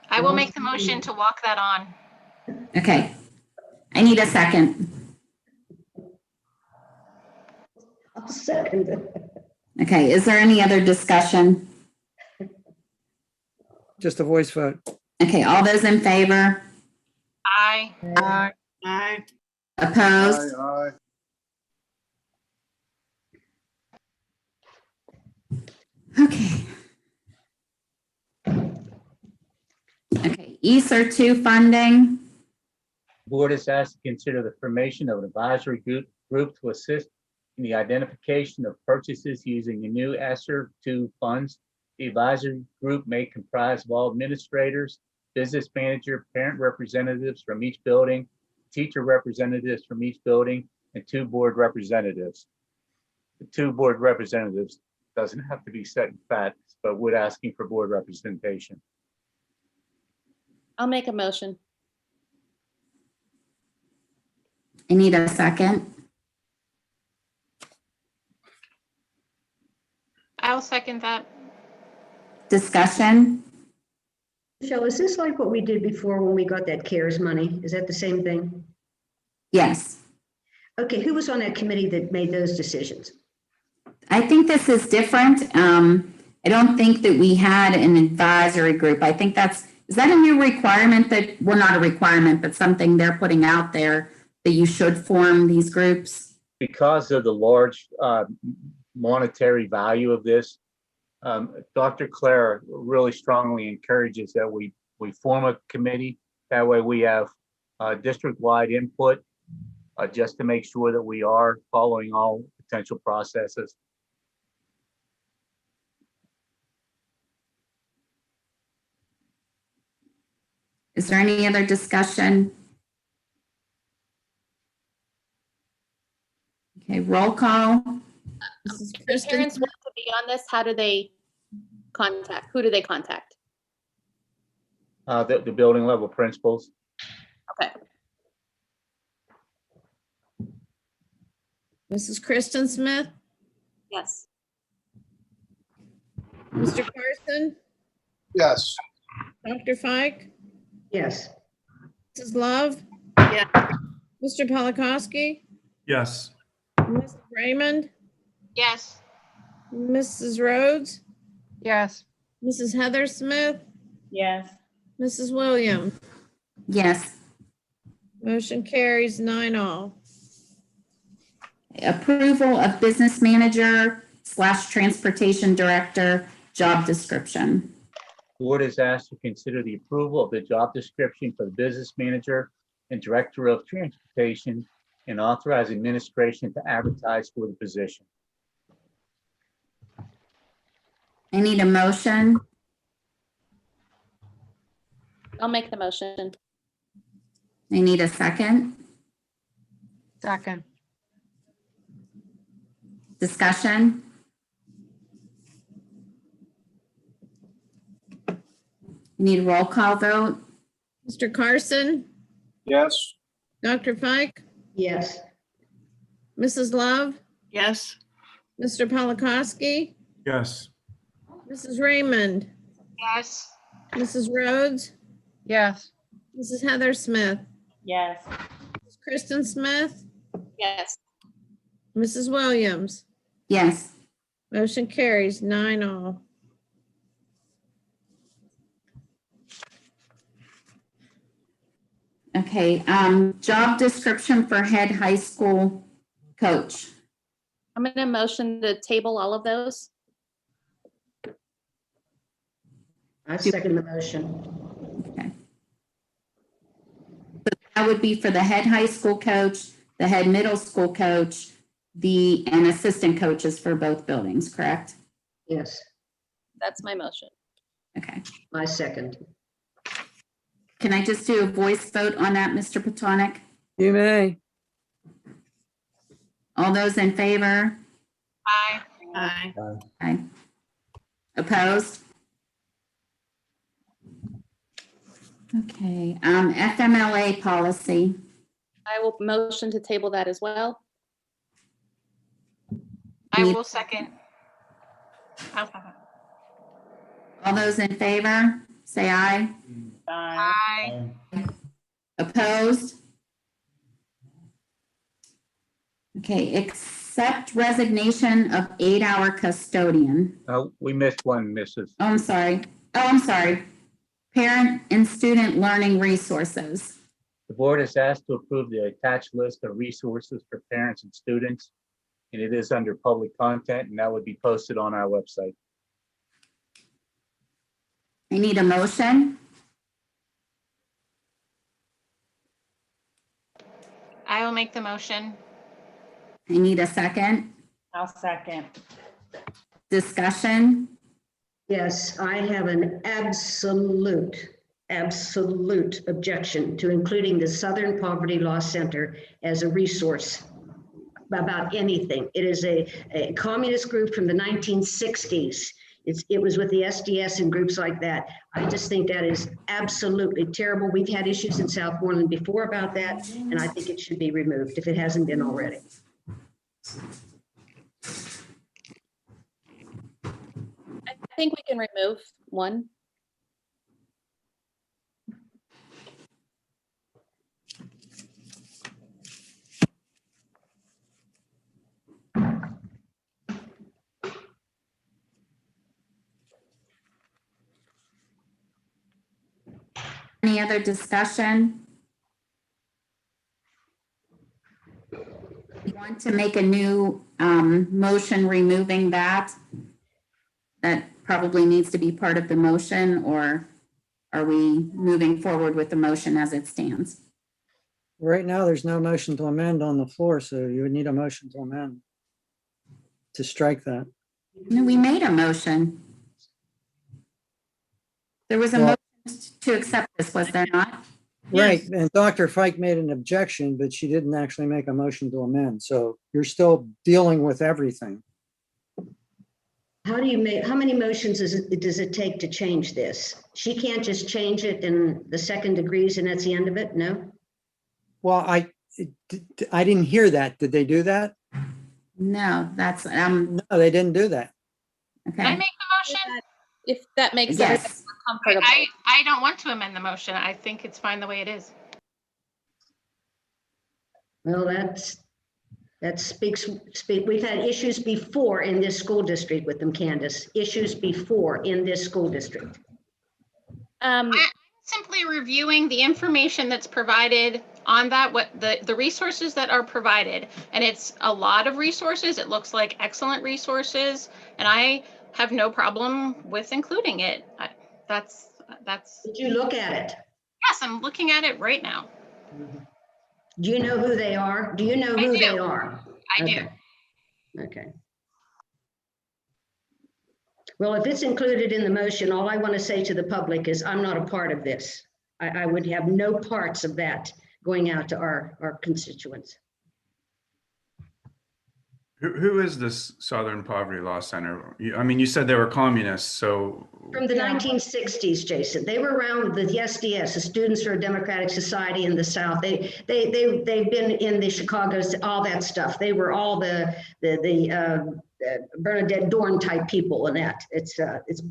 I will make the motion to walk that on. Okay. I need a second. I'll second it. Okay, is there any other discussion? Just a voice vote. Okay, all those in favor? Aye. Aye. Opposed? Aye. Okay. Okay, ESER 2 funding. Board is asked to consider the formation of an advisory group to assist in the identification of purchases using the new ESSER 2 funds. The advisory group may comprise of all administrators, business manager, parent representatives from each building, teacher representatives from each building, and 2 board representatives. The 2 board representatives doesn't have to be set in fact, but would asking for board representation. I'll make a motion. I need a second. I'll second that. Discussion? Michelle, is this like what we did before when we got that CARES money? Is that the same thing? Yes. Okay, who was on that committee that made those decisions? I think this is different. I don't think that we had an advisory group. I think is that a new requirement that, well, not a requirement, but something they're putting out there that you should form these groups? Because of the large monetary value of this, Dr. Claire really strongly encourages that we form a committee. That way we have district-wide input just to make sure that we are following all potential processes. Is there any other discussion? Okay, roll call. If parents want to be on this, how do they contact? Who do they contact? The building level principals. Okay. Mrs. Kristen Smith, Yes. Mr. Carson, Yes. Dr. Fike, Yes. Mrs. Love, Yeah. Mr. Polakowski, Yes. Mrs. Raymond, Yes. Mrs. Rhodes, Yes. Mrs. Heather Smith, Yes. Mrs. Williams. Yes. Motion carries 9-all. Approval of business manager / transportation director job description. Board is asked to consider the approval of the job description for the business manager and director of transportation and authorize administration to advertise for the position. I need a motion. I'll make the motion. I need a second. Second. Discussion. Need a roll call vote. Mr. Carson, Yes. Dr. Fike, Yes. Mrs. Love, Yes. Mr. Polakowski, Yes. Mrs. Raymond, Yes. Mrs. Rhodes, Yes. Mrs. Heather Smith, Yes. Mrs. Kristen Smith, Yes. Mrs. Williams. Yes. Motion carries 9-all. Okay, job description for head high school coach. I'm going to motion to table all of those. I second the motion. Okay. So that would be for the head high school coach, the head middle school coach, and assistant coaches for both buildings, correct? Yes, That's my motion. Okay. I second. Can I just do a voice vote on that, Mr. Petonic? You may. All those in favor? Aye. Aye. Aye. Opposed? Okay, FMLA policy. I will motion to table that as well. I will second. I'll second. All those in favor, say aye. Aye. Aye. Opposed? Okay, accept resignation of 8-hour custodian. We missed one, Mrs. Oh, I'm sorry. I'm sorry. Parent and student learning resources. The board is asked to approve the attached list of resources for parents and students, and it is under public content, and that would be posted on our website. I need a motion. I will make the motion. I need a second. I'll second. Discussion. Yes, I have an absolute objection to including the Southern Poverty Law Center as a resource about anything. It is a communist group from the 1960s. It was with the SDS and groups like that. I just think that is absolutely terrible. We've had issues in Southmoreland before about that, and I think it should be removed if it hasn't been already. I think we can remove one. Any other discussion? You want to make a new motion removing that? That probably needs to be part of the motion, or are we moving forward with the motion as it stands? Right now, there's no motion to amend on the floor, so you would need a motion to amend to strike that. No, we made a motion. There was a Well- motion to accept this, was there not? Right, and Dr. Fike made an objection, but she didn't actually make a motion to amend, so you're still dealing with everything. How many motions does it take to change this? She can't just change it in the second degrees and that's the end of it? No? Well, I didn't hear that. Did they do that? No, that's, No, they didn't do that. Can I okay. make the motion? If that makes everybody Yes. more comfortable. I don't want to amend the motion. I think it's fine the way it is. Well, we've had issues before in this school district with them, Candace. Issues before in this school district. I'm simply reviewing the information that's provided on that, what the resources that are provided. And it's a lot of resources. It looks like excellent resources. And I have no problem with including it. That's. Did you look at it? Yes, I'm looking at it right now. Do you know who they are? Do you know who they are? I do. Okay. Well, if it's included in the motion, all I want to say to the public is I'm not a part of this. I would have no parts of that going out to our constituents. Who is this Southern Poverty Law Center? I mean, you said they were communists, so. From the 1960s, Jason. They were around the SDS, the Students for a Democratic Society in the South. They've been in the Chicago's, all that stuff. They were all the Bernadette Dorn type people and that.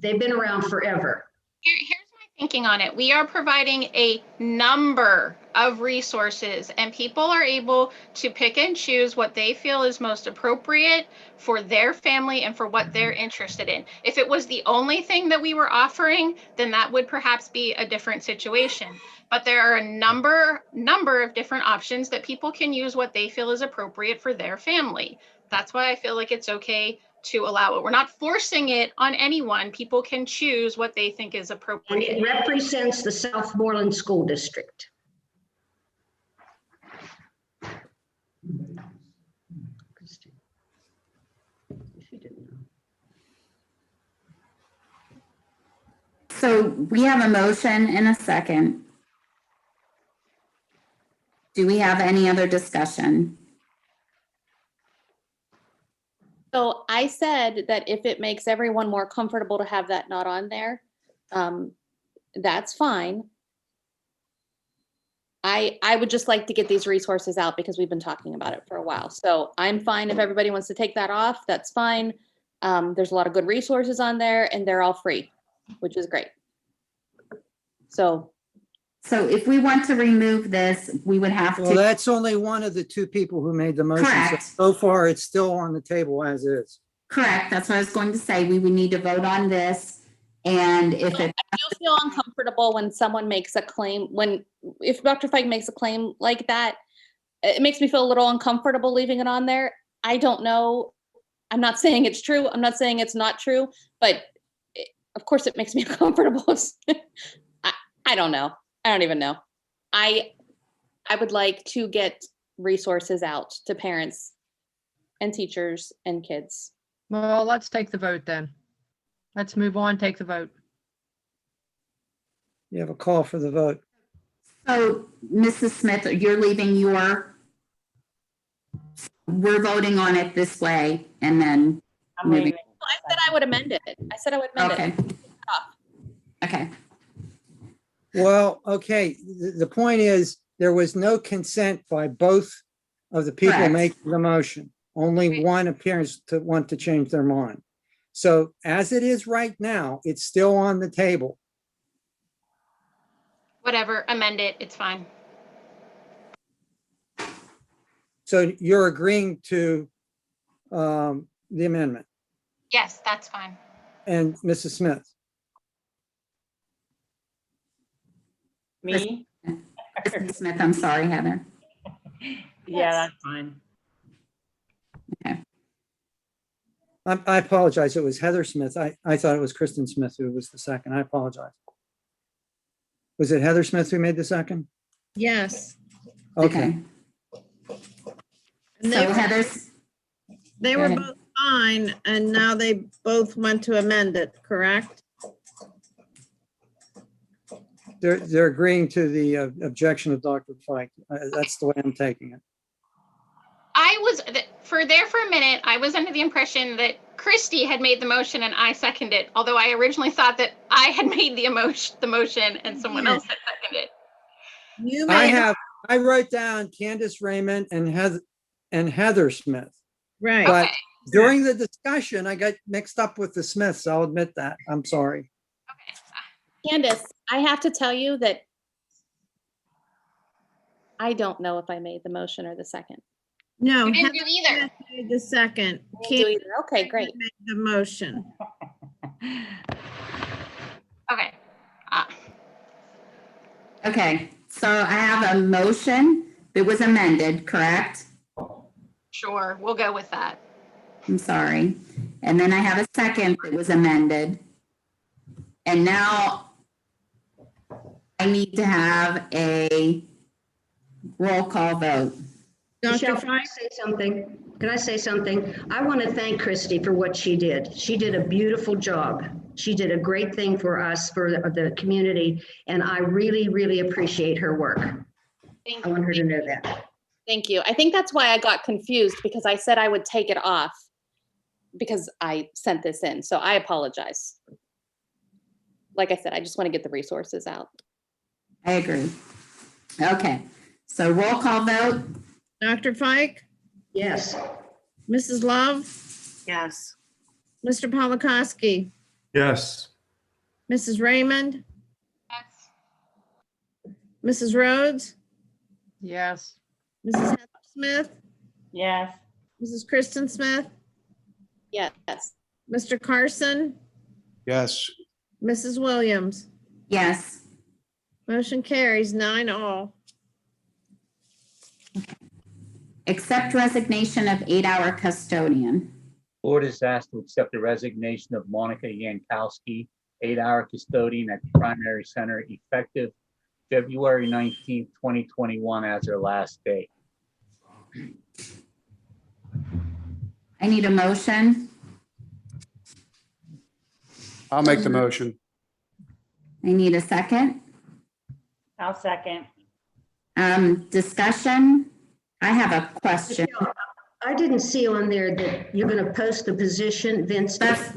They've been around forever. Here's my thinking on it. We are providing a number of resources, and people are able to pick and choose what they feel is most appropriate for their family and for what they're interested in. If it was the only thing that we were offering, then that would perhaps be a different situation. But there are a number of different options that people can use what they feel is appropriate for their family. That's why I feel like it's okay to allow it. We're not forcing it on anyone. People can choose what they think is appropriate. And it represents the Southmoreland School District. So we have a motion and a second. Do we have any other discussion? So I said that if it makes everyone more comfortable to have that not on there, that's fine. I would just like to get these resources out because we've been talking about it for a while. So I'm fine if everybody wants to take that off, that's fine. There's a lot of good resources on there and they're all free, which is great. So if we want to remove this, we would have to. Well, that's only one of the two people who made the motion. Correct. So far, it's still on the table as is. Correct. That's what I was going to say. We would need to vote on this. And if it. I do feel uncomfortable when someone makes a claim, if Dr. Feig makes a claim like that, it makes me feel a little uncomfortable leaving it on there. I don't know. I'm not saying it's true. I'm not saying it's not true, but of course it makes me uncomfortable. I don't know. I don't even know. I would like to get resources out to parents and teachers and kids. Well, let's take the vote then. Let's move on, take the vote. You have a call for the vote. So, Mrs. Smith, you're leaving we're voting on it this way and then moving. I said I would amend it. I said I would amend it. Okay. Well, okay. The point is there was no consent by both of the people Correct. making the motion. Only one appears to want to change their mind. So as it is right now, it's still on the table. Whatever, amend it, it's fine. So you're agreeing to the amendment. Yes, that's fine. And Mrs. Smith? Me? Mrs. Smith, I'm sorry, Heather. Yeah, that's fine. Okay. I apologize. It was Heather Smith. I thought it was Kristen Smith who was the second. I apologize. Was it Heather Smith who made the second? Yes. Okay. And So Heather's. they were both fine, and now they both want to amend it, correct? They're agreeing to the objection of Dr. Feig. That's the way I'm taking it. I was, for a minute, I was under the impression that Christy had made the motion and I seconded it, although I originally thought that I had made the motion and someone else had seconded it. I wrote down Candace Raymond and Heather Smith. Right. But during the discussion, I got mixed up with the Smiths. I'll admit that. I'm sorry. Candace, I have to tell you that I don't know if I made the motion or the second. No. You didn't do Heather either. Smith made the second. I didn't do either. Okay, great. Made the motion. Okay. Okay, so I have a motion that was amended, correct? Sure, we'll go with that. I'm sorry. And then I have a second that was amended. And now I need to have a roll call vote. Michelle, can I say something? Can I say something? I want to thank Christy for what she did. She did a beautiful job. She did a great thing for us, for the community, and I really, really appreciate her work. I want her to know that. Thank you. I think that's why I got confused, because I said I would take it off because I sent this in. So I apologize. Like I said, I just want to get the resources out. I agree. Okay, so roll call vote. Dr. Fike? Yes. Mrs. Love? Yes. Mr. Polakowski? Yes. Mrs. Raymond? Yes. Mrs. Rhodes? Yes. Mrs. Heather Smith? Yes. Mrs. Kristen Smith? Yes. Mr. Carson? Yes. Mrs. Williams? Yes. Motion carries 9-all. Accept resignation of 8-hour custodian. Board is asked to accept the resignation of Monica Yankowski, 8-hour custodian at the primary center, effective February 19th, 2021 as her last day. I need a motion. I'll make the motion. I need a second. I'll second. Discussion. I have a question. I didn't see on there that you're going to post the position, Vince. That's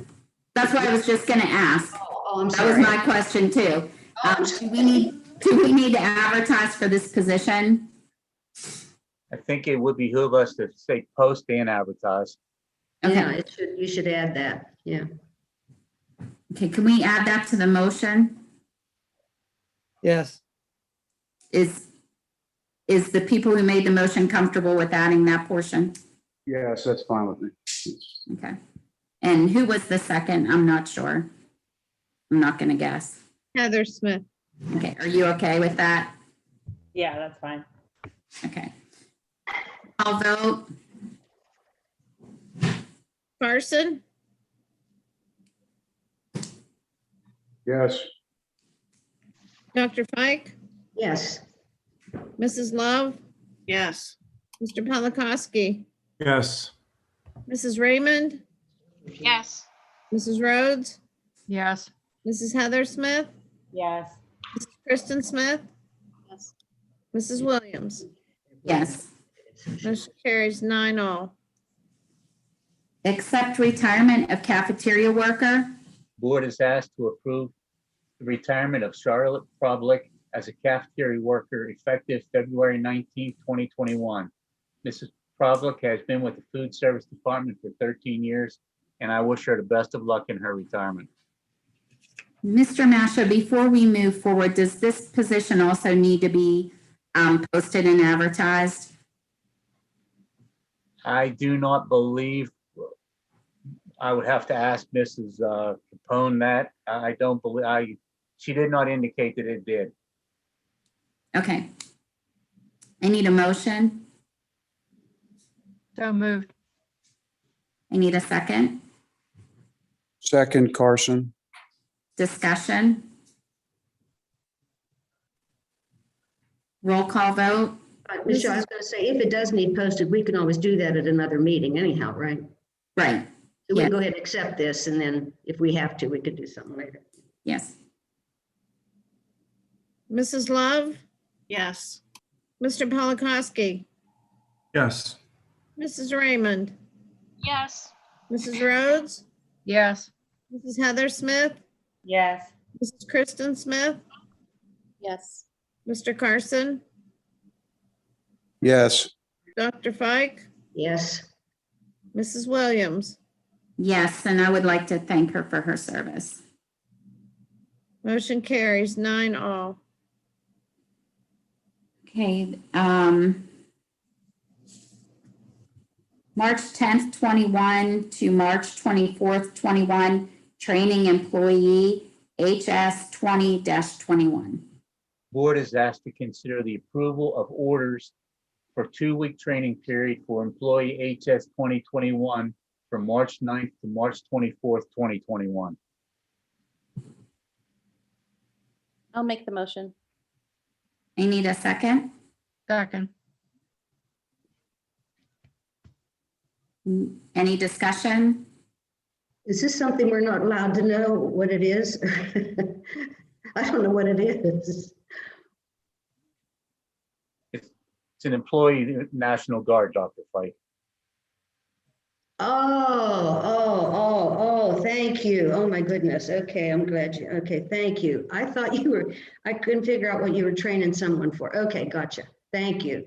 what I was just gonna ask. Oh, I'm That was sorry. my question too. Do we need to advertise for this position? I think it would behoove us to say post and advertise. Yeah, it should, you should add that. Yeah. Okay, can we add that to the motion? Yes. Is the people who made the motion comfortable with adding that portion? Yes, that's fine with me. Okay. And who was the second? I'm not sure. I'm not gonna guess. Heather Smith? Okay, are you okay with that? Yeah, that's fine. Okay. I'll vote. Carson? Yes. Dr. Fike? Yes. Mrs. Love? Yes. Mr. Polakowski? Yes. Mrs. Raymond? Yes. Mrs. Rhodes? Yes. Mrs. Heather Smith? Yes. Mrs. Kristen Smith? Yes. Mrs. Williams? Yes. Motion carries 9-all. Accept retirement of cafeteria worker. Board is asked to approve the retirement of Charlotte Problick as a cafeteria worker effective February 19th, 2021. Mrs. Problick has been with the food service department for 13 years, and I wish her the best of luck in her retirement. Mr. Masha, before we move forward, does this position also need to be posted and advertised? I do not believe, I would have to ask Mrs. Capone that. I don't believe, she did not indicate that it did. Okay. I need a motion. So moved. I need a second. Second, Carson. Discussion. Roll call vote. Michelle, I was going to say, if it does need posted, we can always do that at another meeting anyhow, right? Right. So we Yeah. can go ahead and accept this, and then if we have to, we could do something later. Yes. Mrs. Love? Yes. Mr. Polakowski? Yes. Mrs. Raymond? Yes. Mrs. Rhodes? Yes. Mrs. Heather Smith? Yes. Mrs. Kristen Smith? Yes. Mr. Carson? Yes. Dr. Fike? Yes. Mrs. Williams? Yes, and I would like to thank her for her service. Motion carries 9-all. Okay, March 10th, 21 to March 24th, 21, training employee, HS 20-21. Board is asked to consider the approval of orders for 2-week training period for employee HS 2021 from March 9th to March 24th, 2021. I'll make the motion. I need a second. Second. Any discussion? Is this something we're not allowed to know what it is? I don't know what it is. It's an employee National Guard, Dr. Fike. Oh, thank you. Oh, my goodness. Okay, I'm glad you, okay, thank you. I thought you were, I couldn't figure out what you were training someone for. Okay, gotcha. Thank you.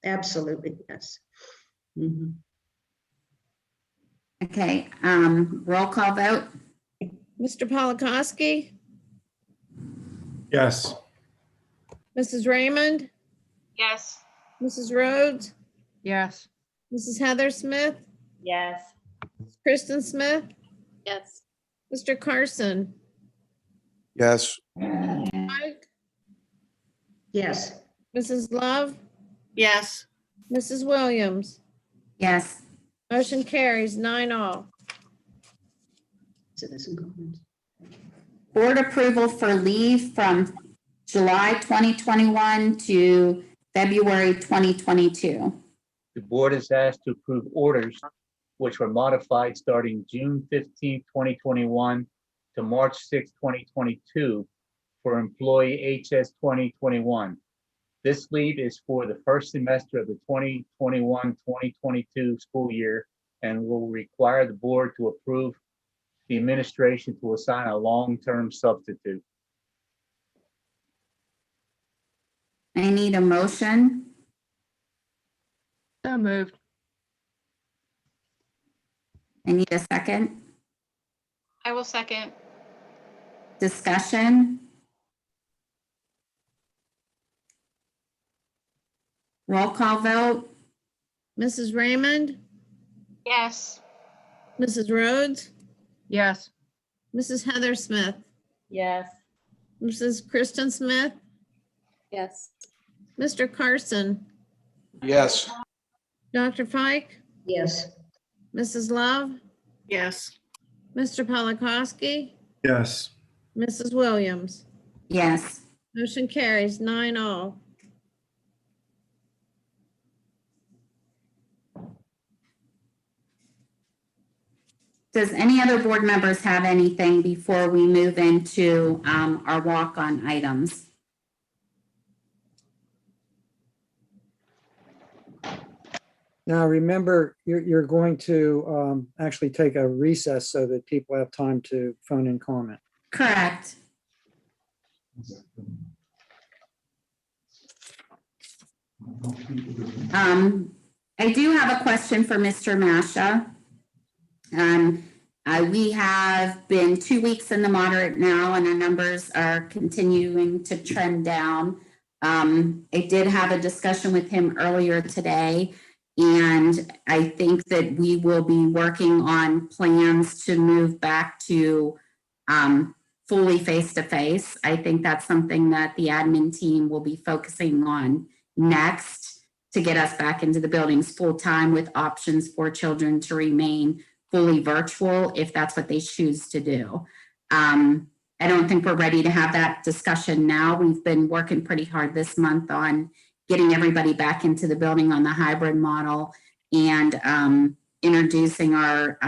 Absolutely, yes. Mhm. Okay, roll call vote. Mr. Polakowski, Yes. Mrs. Raymond, Yes. Mrs. Rhodes, Yes. Mrs. Heather Smith, Yes. Kristen Smith, Yes. Mr. Carson, Yes. Mike, Yes, Mrs. Love, Yes. Mrs. Williams. Yes. Motion carries 9-all. citizen comments. Board approval for leave from July 2021 to February 2022. The board is asked to approve orders which were modified starting June 15th, 2021 to March 6th, 2022 for employee HS 2021. This leave is for the first semester of the 2021-2022 school year and will require the board to approve the administration to assign a long-term substitute. I need a motion. So moved. I need a second. I will second. Discussion. Roll call vote. Mrs. Raymond, Yes. Mrs. Rhodes, Yes. Mrs. Heather Smith, Yes. Mrs. Kristen Smith, Yes. Mr. Carson, Yes. Dr. Fike, Yes, Mrs. Love, Yes. Mr. Polakowski, Yes. Mrs. Williams. Yes. Motion carries 9-all. Does any other board members have anything before we move into our walk-on items? Now, remember, you're going to actually take a recess so that people have time to phone in comment. Correct. I do have a question for Mr. Masha. We have been 2 weeks in the moderate now, and our numbers are continuing to trend down. I did have a discussion with him earlier today, and I think that we will be working on plans to move back to fully face-to-face. I think that's something that the admin team will be focusing on next to get us back into the buildings full-time with options for children to remain fully virtual if that's what they choose to do. I don't think we're ready to have that discussion now. We've been working pretty hard this month on getting everybody back into the building on the hybrid model and introducing our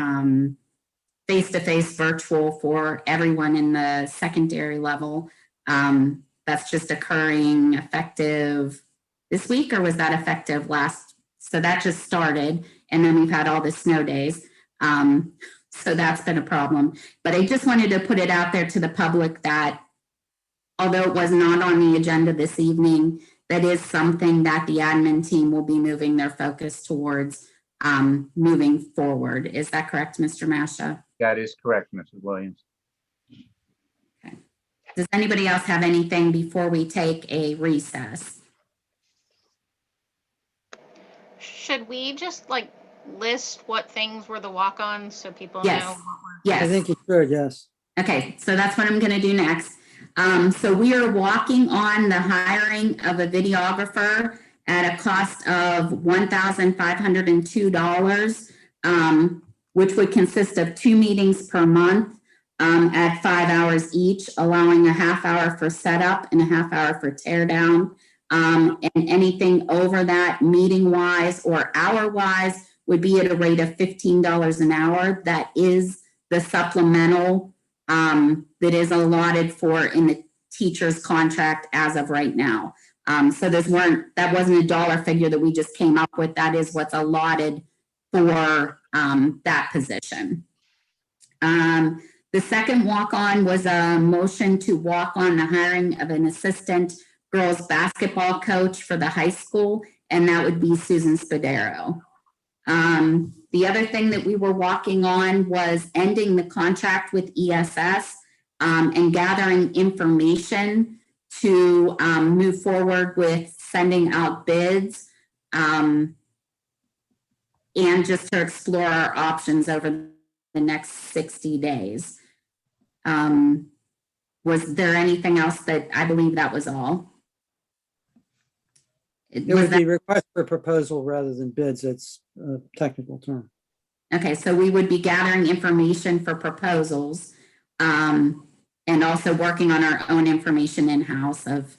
face-to-face virtual for everyone in the secondary level. That's just occurring effective this week, or was that effective last? So that just started, and then we've had all the snow days. So that's been a problem. But I just wanted to put it out there to the public that although it was not on the agenda this evening, that is something that the admin team will be moving their focus towards moving forward. Is that correct, Mr. Masha? That is correct, Mrs. Williams. Okay. Does anybody else have anything before we take a recess? should we just like list what things were the walk-ons so people Yes. know? I think you should, yes. Okay, so that's what I'm gonna do next. So we are walking on the hiring of a videographer at a cost of $1,502, which would consist of 2 meetings per month at 5 hours each, allowing a half hour for setup and a half hour for tear down. And anything over that meeting wise or hour wise would be at a rate of $15 an hour. That is the supplemental that is allotted for in the teacher's contract as of right now. So that wasn't a dollar figure that we just came up with. That is what's allotted for that position. The second walk-on was a motion to walk on the hiring of an assistant girls basketball coach for the high school, and that would be Susan Spadaro. The other thing that we were walking on was ending the contract with ESS and gathering information to move forward with sending out bids and just to explore our options over the next 60 days. Was there anything else that I believe that was all? It would be request for proposal rather than bids. It's a technical term. Okay, so we would be gathering information for proposals and also working on our own information in-house of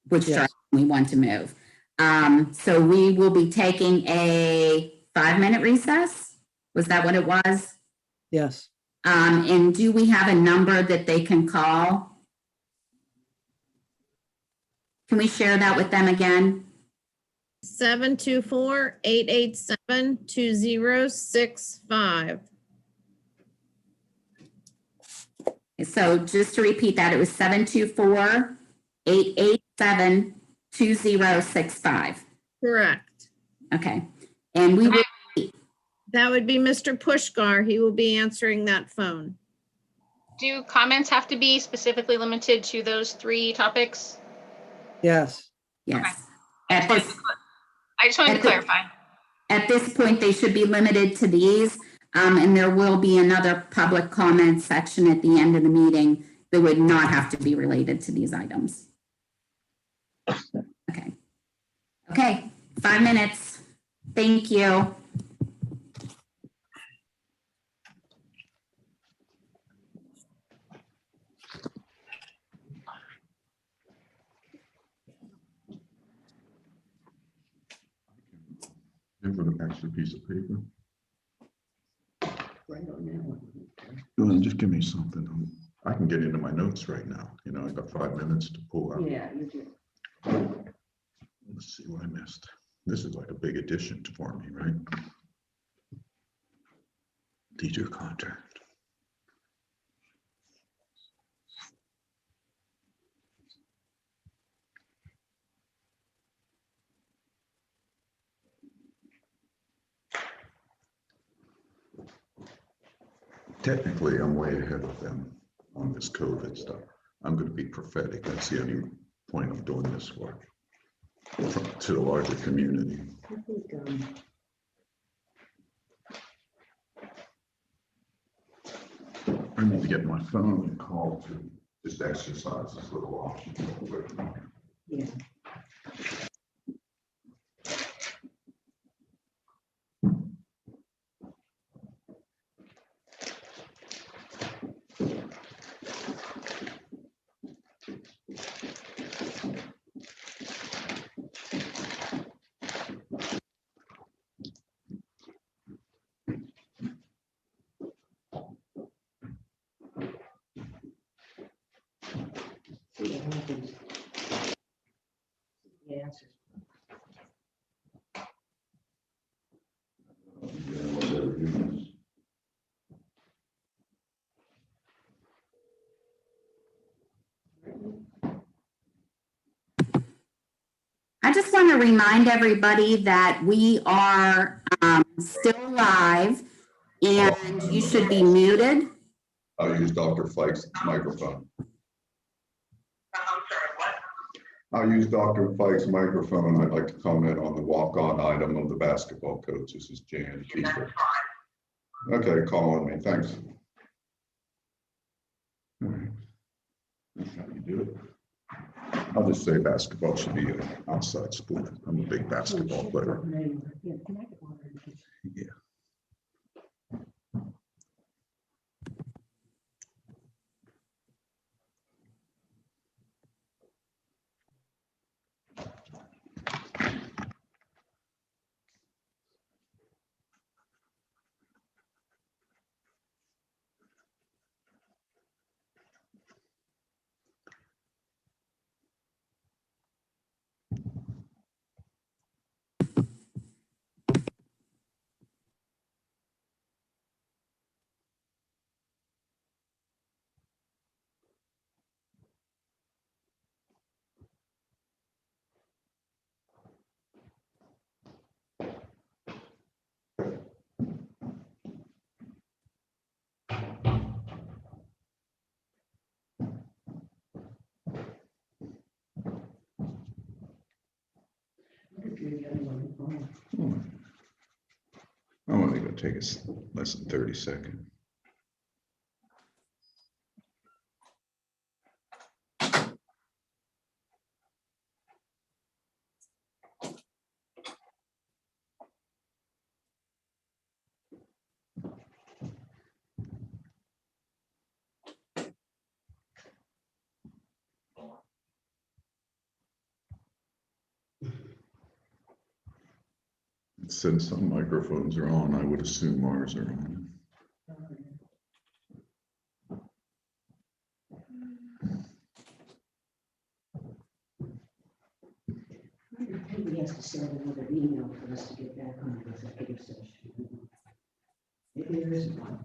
which direction we want to move. So we will be taking a 5-minute recess. Was that what it was? Yes. And do we have a number that they can call? Can we share that with them again? 724-887-2065. So just to repeat that, it was 724-887-2065. Correct. Okay. And we will. That would be Mr. Pushkar. He will be answering that phone. Do comments have to be specifically limited to those 3 topics? Yes. Yes. Okay. I just wanted to clarify. At this point, they should be limited to these, and there will be another public comment section at the end of the meeting that would not have to be related to these items. Okay. Okay, 5 minutes. Thank you. Give her an extra piece of paper. Well, just give me something. I can get into my notes right now. You know, I got 5 minutes to pull out. Yeah, you do. Let's see what I missed. This is like a big addition for me, right? Teacher contract. Technically, I'm way ahead of them on this COVID stuff. I'm going to be prophetic. That's the only point of doing this work to the larger community. I need to get my phone and call to just exercise this little option. Yeah. See what happens. The answers. I just want to remind everybody that we are still live and you should be muted. I'll use Dr. Flake's microphone. I'll use Dr. Fike's microphone. I'd like to comment on the walk-on item of the basketball coach. This is Jan Kiefer. Okay, call on me. Thanks. All right. That's how you do it. I'll just say basketball should be an outside sport. I'm a big basketball player. Yeah. 30 seconds. Since some microphones are on, I would assume ours are on. He has to send another email for us to get back on the executive session. Maybe there isn't one.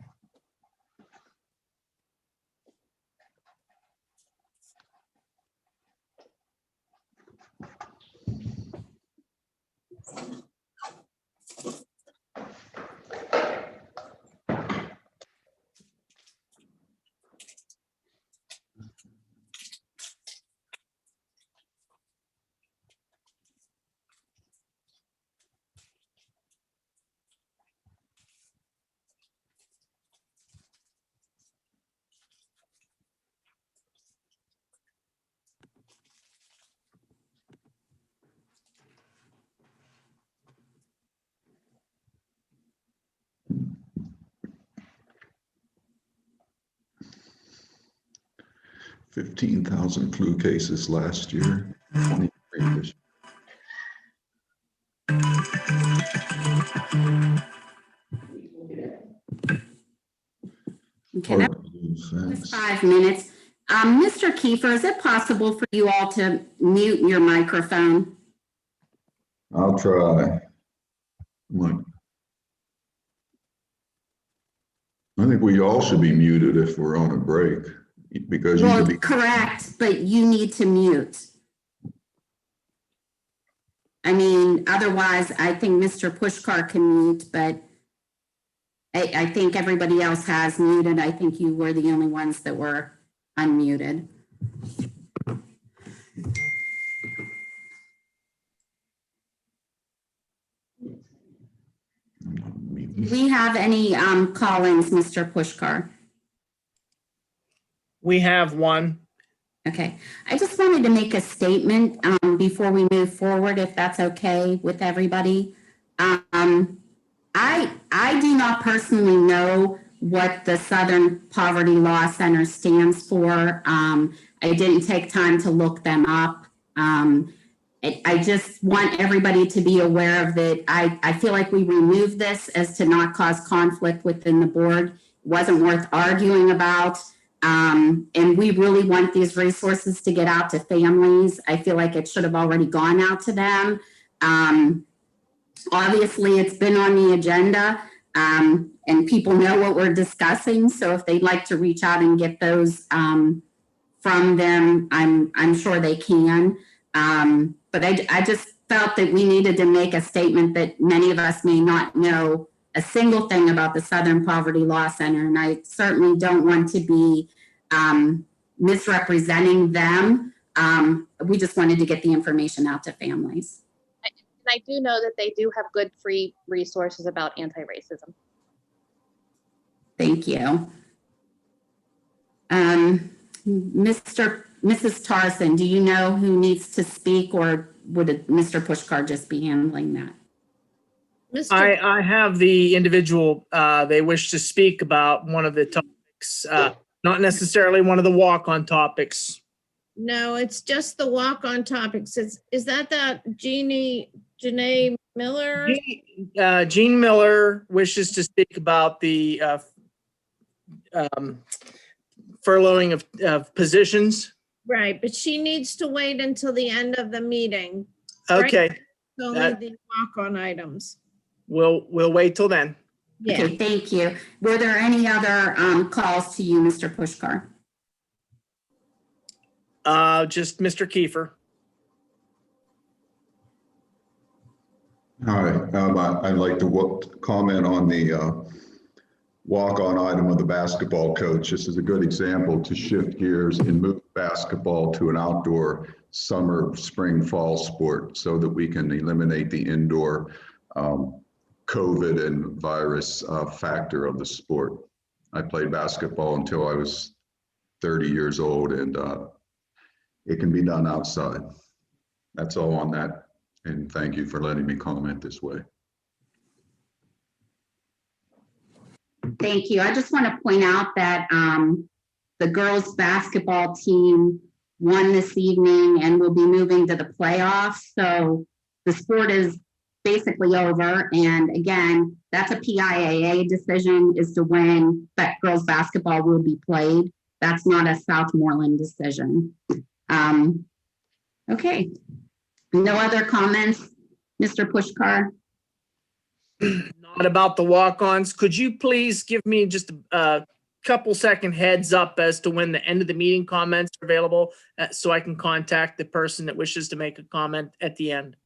$15,000 flu cases last year, 23 this year. Okay, that was 5 minutes. Mr. Kiefer, is it possible for you all to mute your microphone? I'll try. I think we all should be muted if we're on a break, because you Well, could be correct, but you need to mute. I mean, otherwise, I think Mr. Pushkar can mute, but I think everybody else has muted. I think you were the only ones that were unmuted. Do we have any call-ins, Mr. Pushkar? We have one. Okay, I just wanted to make a statement before we move forward, if that's okay with everybody. I do not personally know what the Southern Poverty Law Center stands for. I didn't take time to look them up. I just want everybody to be aware of that. I feel like we removed this as to not cause conflict within the board. It wasn't worth arguing about. And we really want these resources to get out to families. I feel like it should have already gone out to them. Obviously, it's been on the agenda, and people know what we're discussing. So if they'd like to reach out and get those from them, I'm sure they can. But I just felt that we needed to make a statement that many of us may not know a single thing about the Southern Poverty Law Center. And I certainly don't want to be misrepresenting them we just wanted to get the information out to families. And I do know that they do have good free resources about anti-racism. Thank you. Mrs. Tarson, do you know who needs to speak, or would Mr. Pushkar just be handling that? I have the individual, they wish to speak about one of the topics, not necessarily one of the walk-on topics. No, it's just the walk-on topics. Is that Janae Miller? Jean Miller wishes to speak about the furloughing of positions. Right, but she needs to wait until the end of the meeting. Okay. Right? Only the walk-on items. We'll wait till then. Yeah. Okay, thank you. Were there any other calls to you, Mr. Pushkar? Just Mr. Kiefer. Hi, I'd like to comment on the walk-on item of the basketball coach. This is a good example to shift gears and move basketball to an outdoor summer, spring, fall sport so that we can eliminate the indoor COVID and virus factor of the sport. I played basketball until I was 30 years old, and it can be done outside. That's all on that. And thank you for letting me comment this way. Thank you. I just want to point out that the girls basketball team won this evening and will be moving to the playoffs. So the sport is basically over. And again, that's a PIAA decision as to when that girls basketball will be played. That's not a Southmoreland decision. Okay. No other comments, Mr. Pushkar? Not about the walk-ons. Could you please give me just a couple second heads up as to when the end of the meeting comments are available so I can contact the person that wishes to make a comment at the end?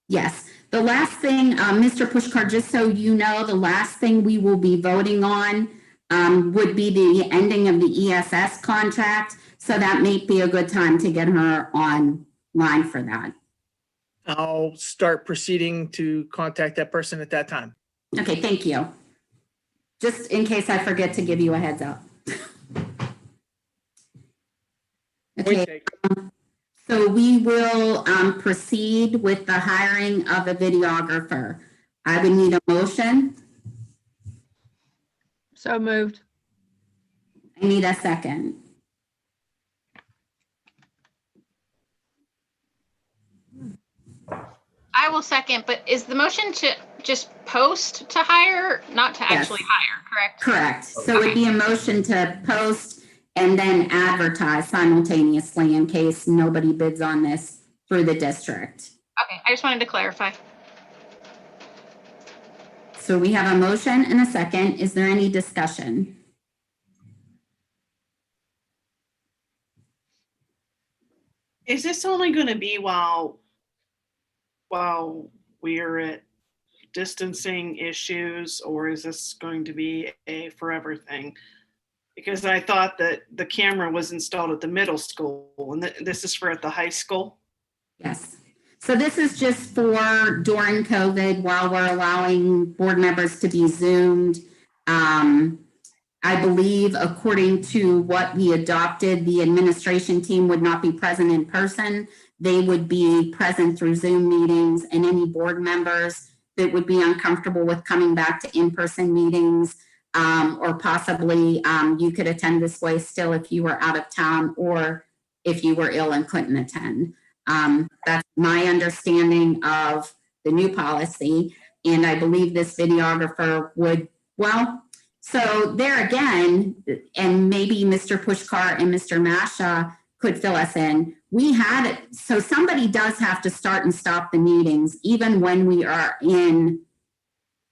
Yes. The last thing, Mr. Pushkar, just so you know, the last thing we will be voting on would be the ending of the ESS contract. So that may be a good time to get her online for that. I'll start proceeding to contact that person at that time. Okay, thank you. Just in case I forget to give you a heads up. Okay, so we will proceed with the hiring of a videographer. I would need a motion. So moved. I need a second. I will second, but is the motion to just post to hire, not to actually hire, correct? Correct. So it'd be a motion to post and then advertise simultaneously in case nobody bids on this through the district. Okay, I just wanted to clarify. So we have a motion and a second. Is there any discussion? Is this only going to be while we're at distancing issues, or is this going to be a forever thing? Because I thought that the camera was installed at the middle school and this is for at the high school. Yes. So this is just for during COVID while we're allowing board members to be Zoomed. I believe according to what we adopted, the administration team would not be present in person. They would be present through Zoom meetings, and any board members that would be uncomfortable with coming back to in-person meetings, or possibly you could attend this way still if you were out of town or if you were ill and couldn't attend. That's my understanding of the new policy. And I believe this videographer would, well, so there again, and maybe Mr. Pushkar and Mr. Masha could fill us in. We had it, so somebody does have to start and stop the meetings, even when we are in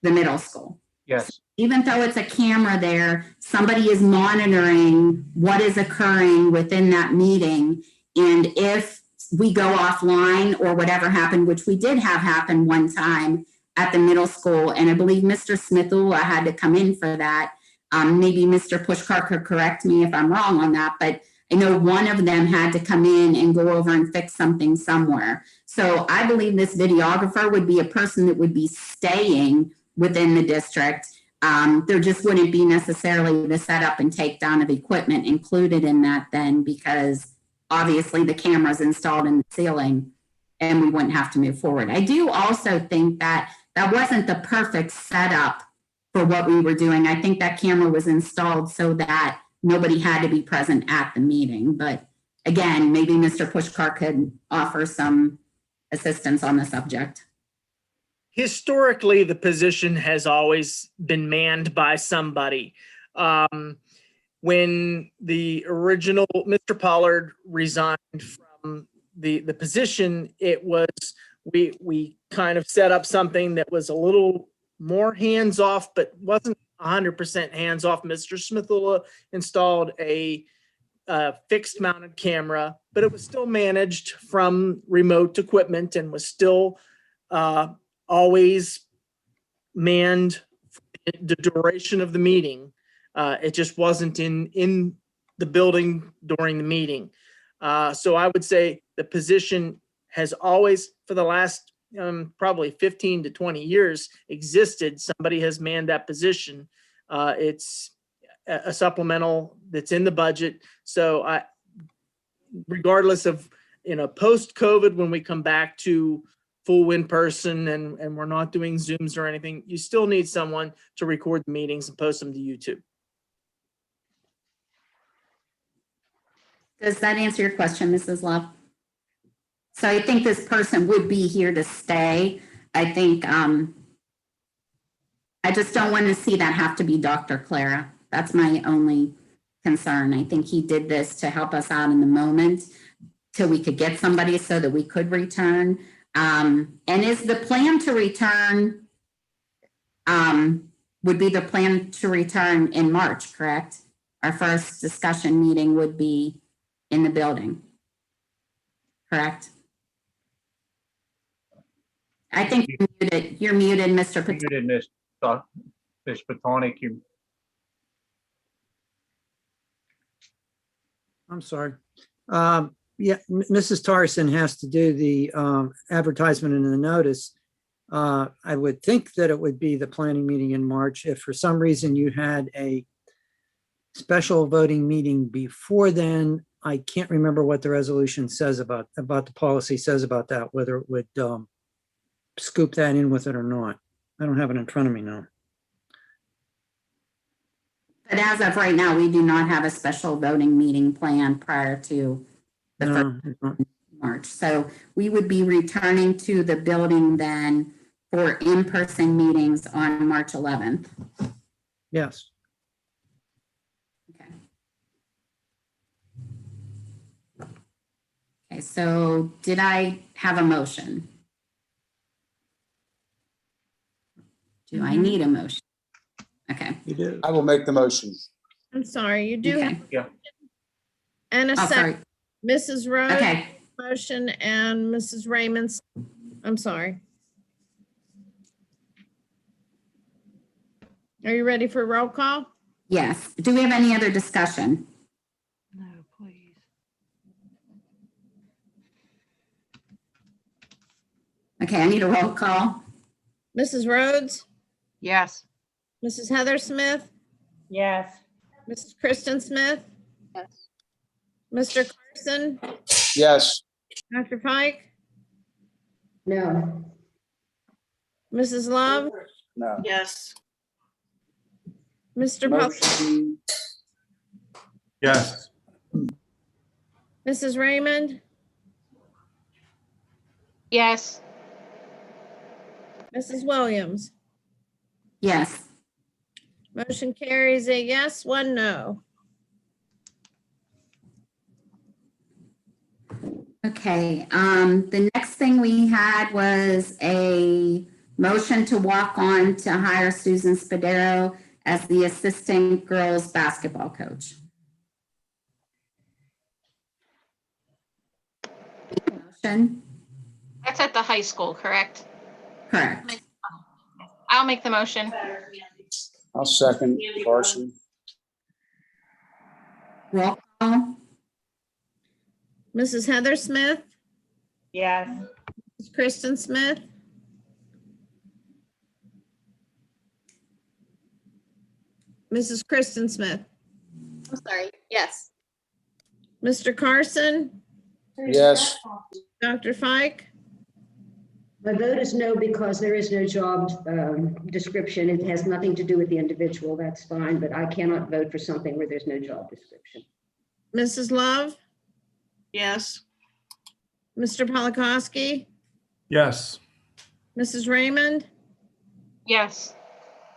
the middle school. Yes. So even though it's a camera there, somebody is monitoring what is occurring within that meeting. And if we go offline or whatever happened, which we did have happen one time at the middle school, and I believe Mr. Smithula had to come in for that. Maybe Mr. Pushkar could correct me if I'm wrong on that, but I know one of them had to come in and go over and fix something somewhere. So I believe this videographer would be a person that would be staying within the district. There just wouldn't be necessarily the setup and takedown of equipment included in that then, because obviously the camera's installed in the ceiling and we wouldn't have to move forward. I do also think that that wasn't the perfect setup for what we were doing. I think that camera was installed so that nobody had to be present at the meeting. But again, maybe Mr. Pushkar could offer some assistance on the subject. Historically, the position has always been manned by somebody. When the original Mr. Pollard resigned from the position, it was, we kind of set up something that was a little more hands-off, but wasn't 100% hands-off. Mr. Smithula installed a fixed mounted camera, but it was still managed from remote equipment and was still always manned the duration of the meeting. It just wasn't in the building during the meeting. So I would say the position has always, for the last probably 15 to 20 years, existed. Somebody has manned that position. It's a supplemental that's in the budget. So regardless of, post-COVID, when we come back to full in-person and we're not doing Zooms or anything, you still need someone to record the meetings and post them to YouTube. Does that answer your question, Mrs. Love? So I think this person would be here to stay. I think, I just don't want to see that have to be Dr. Clara. That's my only concern. I think he did this to help us out in the moment till we could get somebody so that we could return. And is the plan to return, would be the plan to return in March, correct? Our first discussion meeting would be in the building, correct? I think you're muted, Mr. Patel. Muted, Ms. Patonic. I'm sorry. Yeah, Mrs. Tarson has to do the advertisement in the notice. I would think that it would be the planning meeting in March. If for some reason you had a special voting meeting before then, I can't remember what the resolution says about the policy says about that, whether it would scoop that in with it or not. I don't have it in front of me now. But as of right now, we do not have a special voting meeting planned prior to the first March. So we would be returning to the building then for in-person meetings on March 11th. Yes. Okay, so did I have a motion? Do I need a motion? Okay. You do. I will make the motion. I'm sorry, you do have. Yeah. And a Oh, second, Mrs. Rhodes, Okay. motion, and Mrs. Raymond's, I'm sorry. Are you ready for roll call? Yes. Do we have any other discussion? No, please. Okay, I need a roll call. Mrs. Rhodes, Yes. Mrs. Heather Smith, Yes. Mrs. Kristen Smith, Yes. Mr. Carson, Yes. Dr. Pike, No. Mrs. Love, No. Yes. Mr. Pop, Motion. Yes. Mrs. Raymond, Yes. Mrs. Williams. Yes. Motion carries a yes, 1 no. Okay, the next thing we had was a motion to walk on to hire Susan Spadero as the assistant girls basketball coach. Motion? That's at the high school, correct? Correct. I'll make the motion. I'll second Carson. Roll call? Mrs. Heather Smith, Yes. Mrs. Kristen Smith, Mrs. Kristen Smith, I'm sorry. Yes. Mr. Carson, Yes. Dr. Fike, My vote is no because there is no job description. It has nothing to do with the individual. That's fine, but I cannot vote for something where there's no job description. Mrs. Love, Yes. Mr. Polakowski, Yes. Mrs. Raymond, Yes.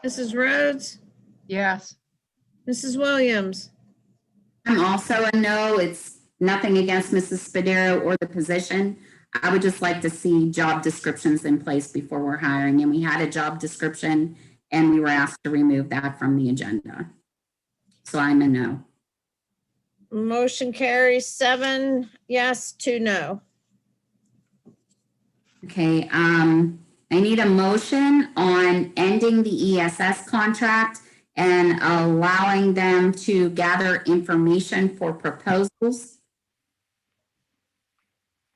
Mrs. Rhodes, Yes. Mrs. Williams. I'm also a no. It's nothing against Mrs. Spadero or the position. I would just like to see job descriptions in place before we're hiring. And we had a job description and we were asked to remove that from the agenda. So I'm a no. Motion carries 7 yes, 2 no. Okay, I need a motion on ending the ESS contract and allowing them to gather information for proposals.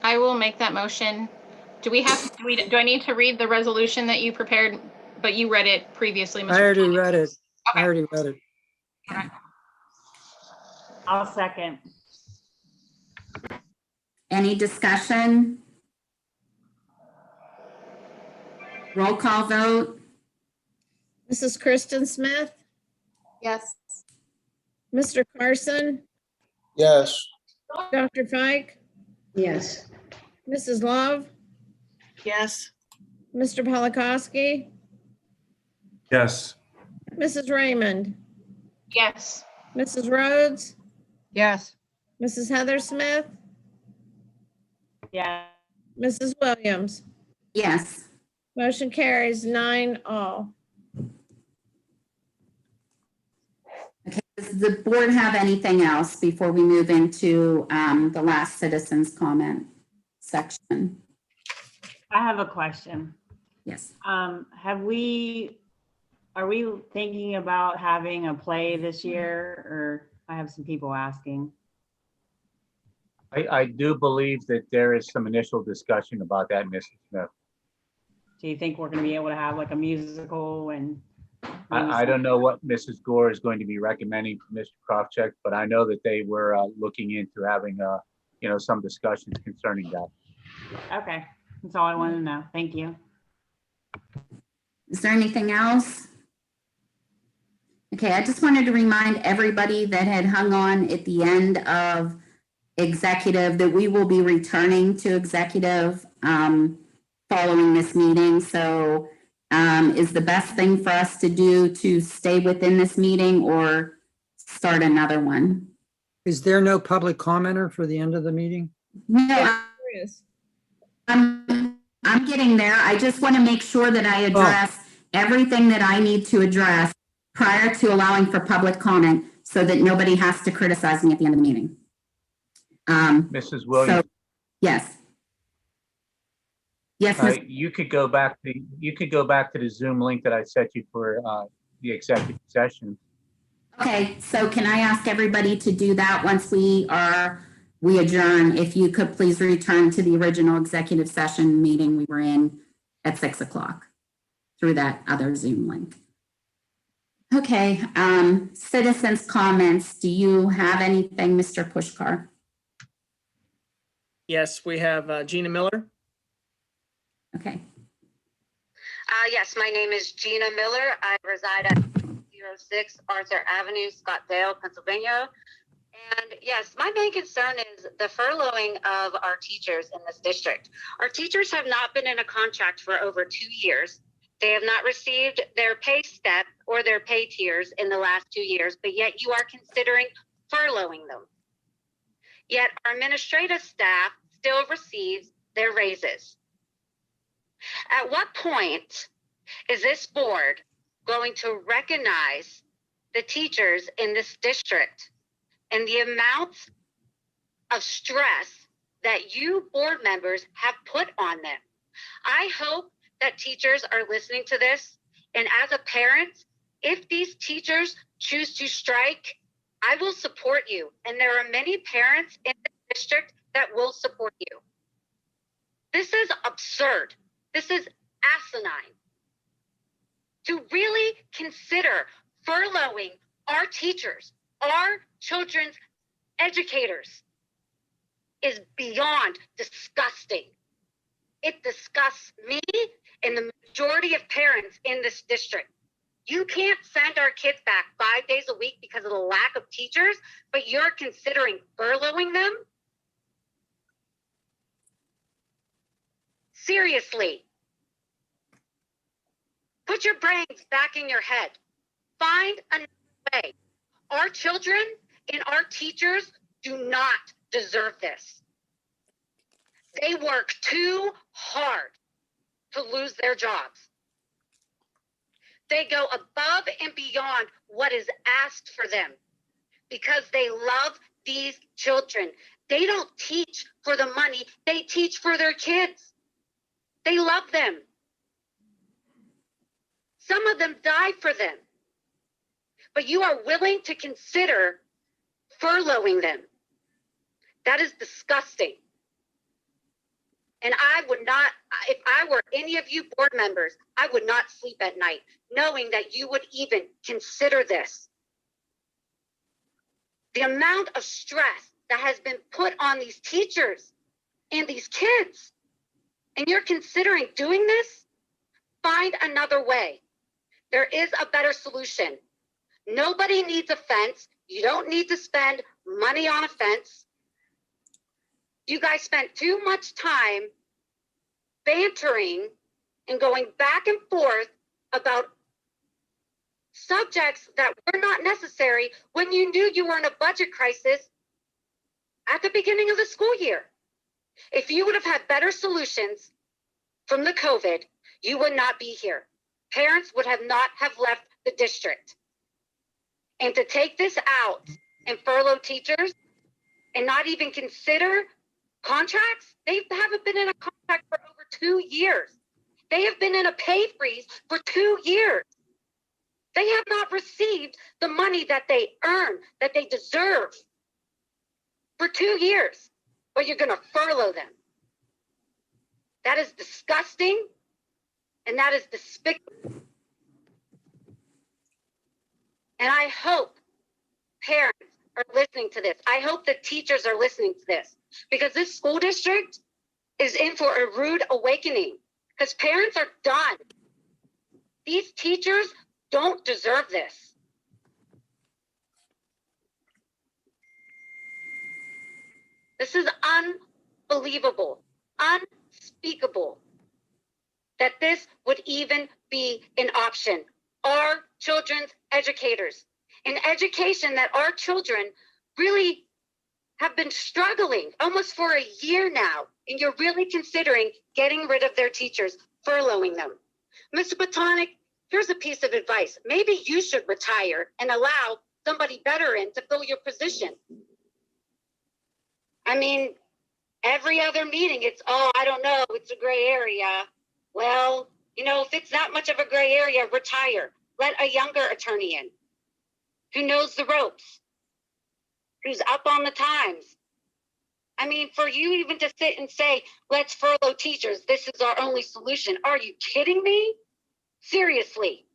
I will make that motion. Do I need to read the resolution that you prepared, but you read it previously, Mr. I already Chairman? read it. I Okay. already read it. I'll second. Any discussion? Roll call vote. Mrs. Kristen Smith, Yes. Mr. Carson, Yes. Dr. Fike, Yes. Mrs. Love, Yes. Mr. Polakowski, Yes. Mrs. Raymond, Yes. Mrs. Rhodes, Yes. Mrs. Heather Smith, Yeah. Mrs. Williams. Yes. Motion carries 9-all. Okay, does the board have anything else before we move into the last citizens comment section? I have a question. Yes. Are we thinking about having a play this year, or I have some people asking? I do believe that there is some initial discussion about that, Mrs. Smith. Do you think we're gonna be able to have like a musical and? I don't know what Mrs. Gore is going to be recommending for Mr. Kravchuk, but I know that they were looking into having, some discussions concerning that. Okay, that's all I wanted to know. Thank you. Is there anything else? Okay, I just wanted to remind everybody that had hung on at the end of executive that we will be returning to executive following this meeting. So is the best thing for us to do to stay within this meeting or start another one? Is there no public commenter for the end of the meeting? No, I'm getting there. I just want to make sure that I address everything that I need to address prior to allowing for public comment so that nobody has to criticize me at the end of the meeting. Mrs. Williams. So, yes. Yes, you could go back to the Zoom link that I set you for the executive session. Okay, so can I ask everybody to do that once we adjourn? If you could please return to the original executive session meeting we were in at 6 o'clock through that other Zoom link. Okay, citizens' comments. Do you have anything, Mr. Pushkar? Yes, we have Gina Miller. Okay. Yes, my name is Gina Miller. I reside at 06 Arthur Avenue, Scottsdale, Pennsylvania. And yes, my main concern is the furloughing of our teachers in this district. Our teachers have not been in a contract for over 2 years. They have not received their pay step or their pay tiers in the last 2 years, but yet you are considering furloughing them. Yet our administrative staff still receives their raises. At what point is this board going to recognize the teachers in this district and the amount of stress that you board members have put on them? I hope that teachers are listening to this. And as a parent, if these teachers choose to strike, I will support you. And there are many parents in the district that will support you. This is absurd. This is asinine. To really consider furloughing our teachers, our children's educators, is beyond disgusting. It disgusts me and the majority of parents in this district. You can't send our kids back 5 days a week because of the lack of teachers, but you're considering furloughing them? Seriously. Put your brains back in your head. Find another way. Our children and our teachers do not deserve this. They work too hard to lose their jobs. They go above and beyond what is asked for them because they love these children. They don't teach for the money, they teach for their kids. They love them. Some of them die for them. But you are willing to consider furloughing them. That is disgusting. And I would not, if I were any of you board members, I would not sleep at night knowing that you would even consider this. The amount of stress that has been put on these teachers and these kids, and you're considering doing this, find another way. There is a better solution. Nobody needs a fence. You don't need to spend money on a fence. You guys spent too much time bantering and going back and forth about subjects that were not necessary when you knew you were in a budget crisis at the beginning of the school year. If you would have had better solutions from the COVID, you would not be here. Parents would have not have left the district. And to take this out and furlough teachers and not even consider contracts, they haven't been in a contract for over 2 years. They have been in a pay freeze for 2 years. They have not received the money that they earn, that they deserve for 2 years, but you're going to furlough them. That is disgusting, and that is despicable. And I hope parents are listening to this. I hope the teachers are listening to this, because this school district is in for a rude awakening, because parents are done. These teachers don't deserve this. This is unbelievable, unspeakable that this would even be an option. Our children's educators, an education that our children really have been struggling almost for a year now, and you're really considering getting rid of their teachers, furloughing them. Mr. Botonic, here's a piece of advice. Maybe you should retire and allow somebody better in to fill your position. I mean, every other meeting, it's, oh, I don't know, it's a gray area. Well, you know, if it's not much of a gray area, retire. Let a younger attorney in who knows the ropes, who's up on the times. I mean, for you even to sit and say, let's furlough teachers, this is our only solution. Are you kidding me? Seriously.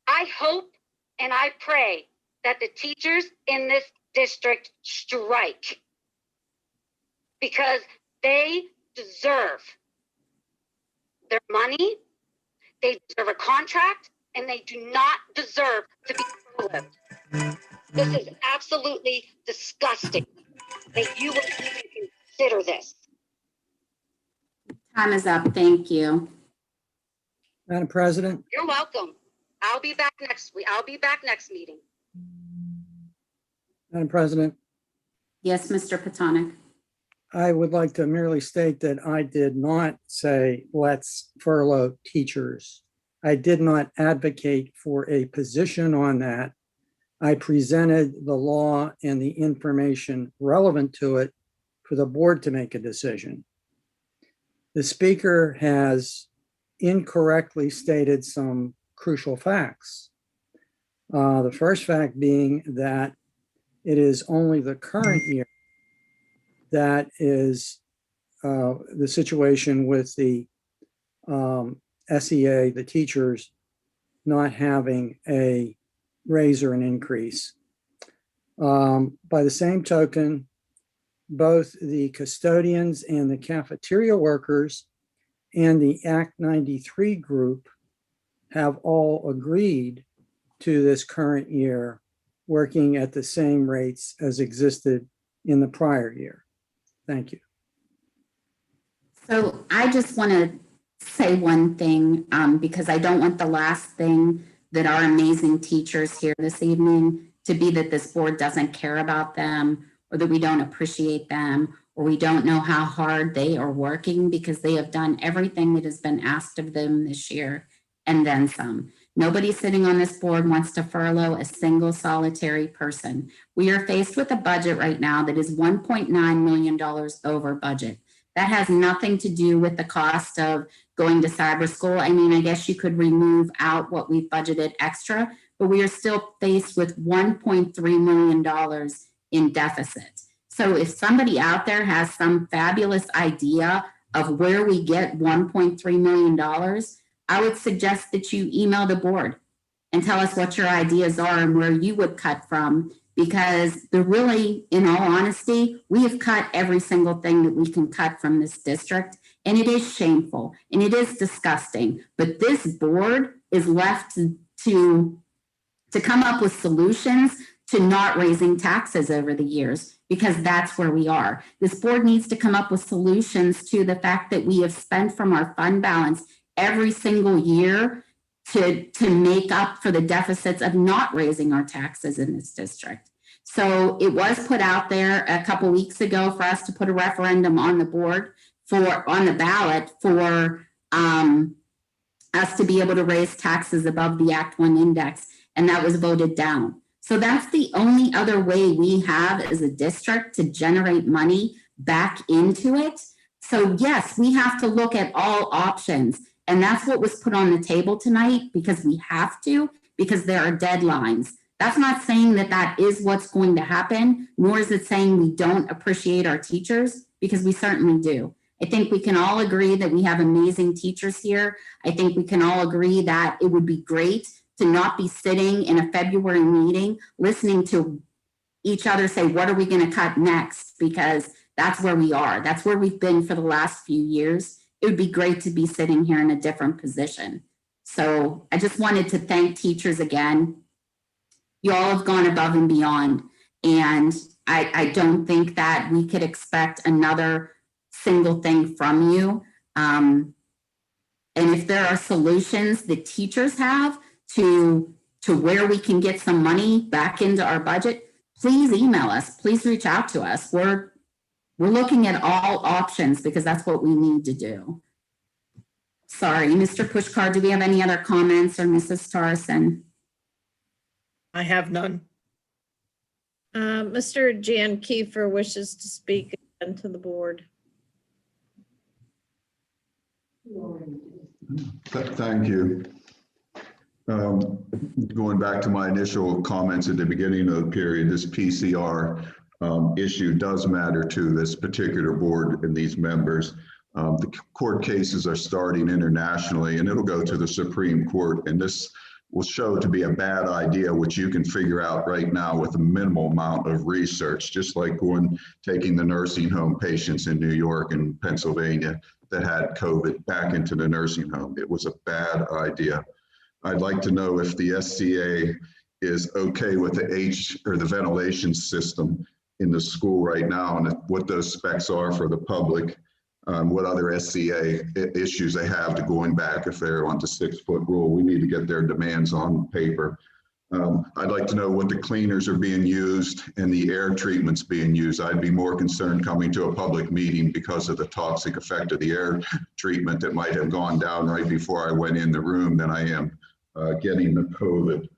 I hope and I pray that the teachers in this district strike, because they deserve their money, they deserve a contract, and they do not deserve to be furloughed. This is absolutely disgusting that you would even consider this. Time is up. Thank you. Madam President, You're welcome. I'll be back next week. I'll be back next meeting. Madam President, Yes, Mr. Patonic. I would like to merely state that I did not say, let's furlough teachers. I did not advocate for a position on that. I presented the law and the information relevant to it for the board to make a decision. The speaker has incorrectly stated some crucial facts. The first fact being that it is only the current year that is the situation with the SEA, the teachers not having a raise or an increase. By the same token, both the custodians and the cafeteria workers and the Act 93 group have all agreed to this current year, working at the same rates as existed in the prior year. Thank you. So I just want to say one thing, because I don't want the last thing that our amazing teachers here this evening to be that this board doesn't care about them, or that we don't appreciate them, or we don't know how hard they are working, because they have done everything that has been asked of them this year and then some. Nobody sitting on this board wants to furlough a single solitary person. We are faced with a budget right now that is $1.9 million over budget. That has nothing to do with the cost of going to cyber school. I mean, I guess you could remove out what we've budgeted extra, but we are still faced with $1.3 million in deficit. So if somebody out there has some fabulous idea of where we get $1.3 million, I would suggest that you email the board and tell us what your ideas are and where you would cut from, because really, in all honesty, we have cut every single thing that we can cut from this district, and it is shameful and it is disgusting. But this board is left to come up with solutions to not raising taxes over the years, because that's where we are. This board needs to come up with solutions to the fact that we have spent from our fund balance every single year to make up for the deficits of not raising our taxes in this district. So it was put out there a couple weeks ago for us to put a referendum on the board on the ballot for us to be able to raise taxes above the Act 1 index, and that was voted down. So that's the only other way we have as a district to generate money back into it. So yes, we have to look at all options. And that's what was put on the table tonight, because we have to, because there are deadlines. That's not saying that that is what's going to happen, nor is it saying we don't appreciate our teachers, because we certainly do. I think we can all agree that we have amazing teachers here. I think we can all agree that it would be great to not be sitting in a February meeting listening to each other say, what are we going to cut next? Because that's where we are. That's where we've been for the last few years. It would be great to be sitting here in a different position. So I just wanted to thank teachers again. You all have gone above and beyond. And I don't think that we could expect another single thing from you. And if there are solutions that teachers have to where we can get some money back into our budget, please email us. Please reach out to us. We're looking at all options, because that's what we need to do. Sorry, Mr. Pushkar, do we have any other comments, or Mrs. Tarson? I have none. Mr. Jan Kiefer wishes to speak again to the board. Thank you. Going back to my initial comments at the beginning of the period, this PCR issue does matter to this particular board and these members. The court cases are starting internationally, and it'll go to the Supreme Court, and this will show to be a bad idea, which you can figure out right now with a minimal amount of research, just like taking the nursing home patients in New York and Pennsylvania that had COVID back into the nursing home. It was a bad idea. I'd like to know if the SCA is okay with the ventilation system in the school right now, and what those specs are for the public, what other SCA issues they have to going back if they're on the 6-foot rule. We need to get their demands on paper. I'd like to know what the cleaners are being used and the air treatments being used. I'd be more concerned coming to a public meeting because of the toxic effect of the air treatment that might have gone down right before I went in the room than I am getting the COVID.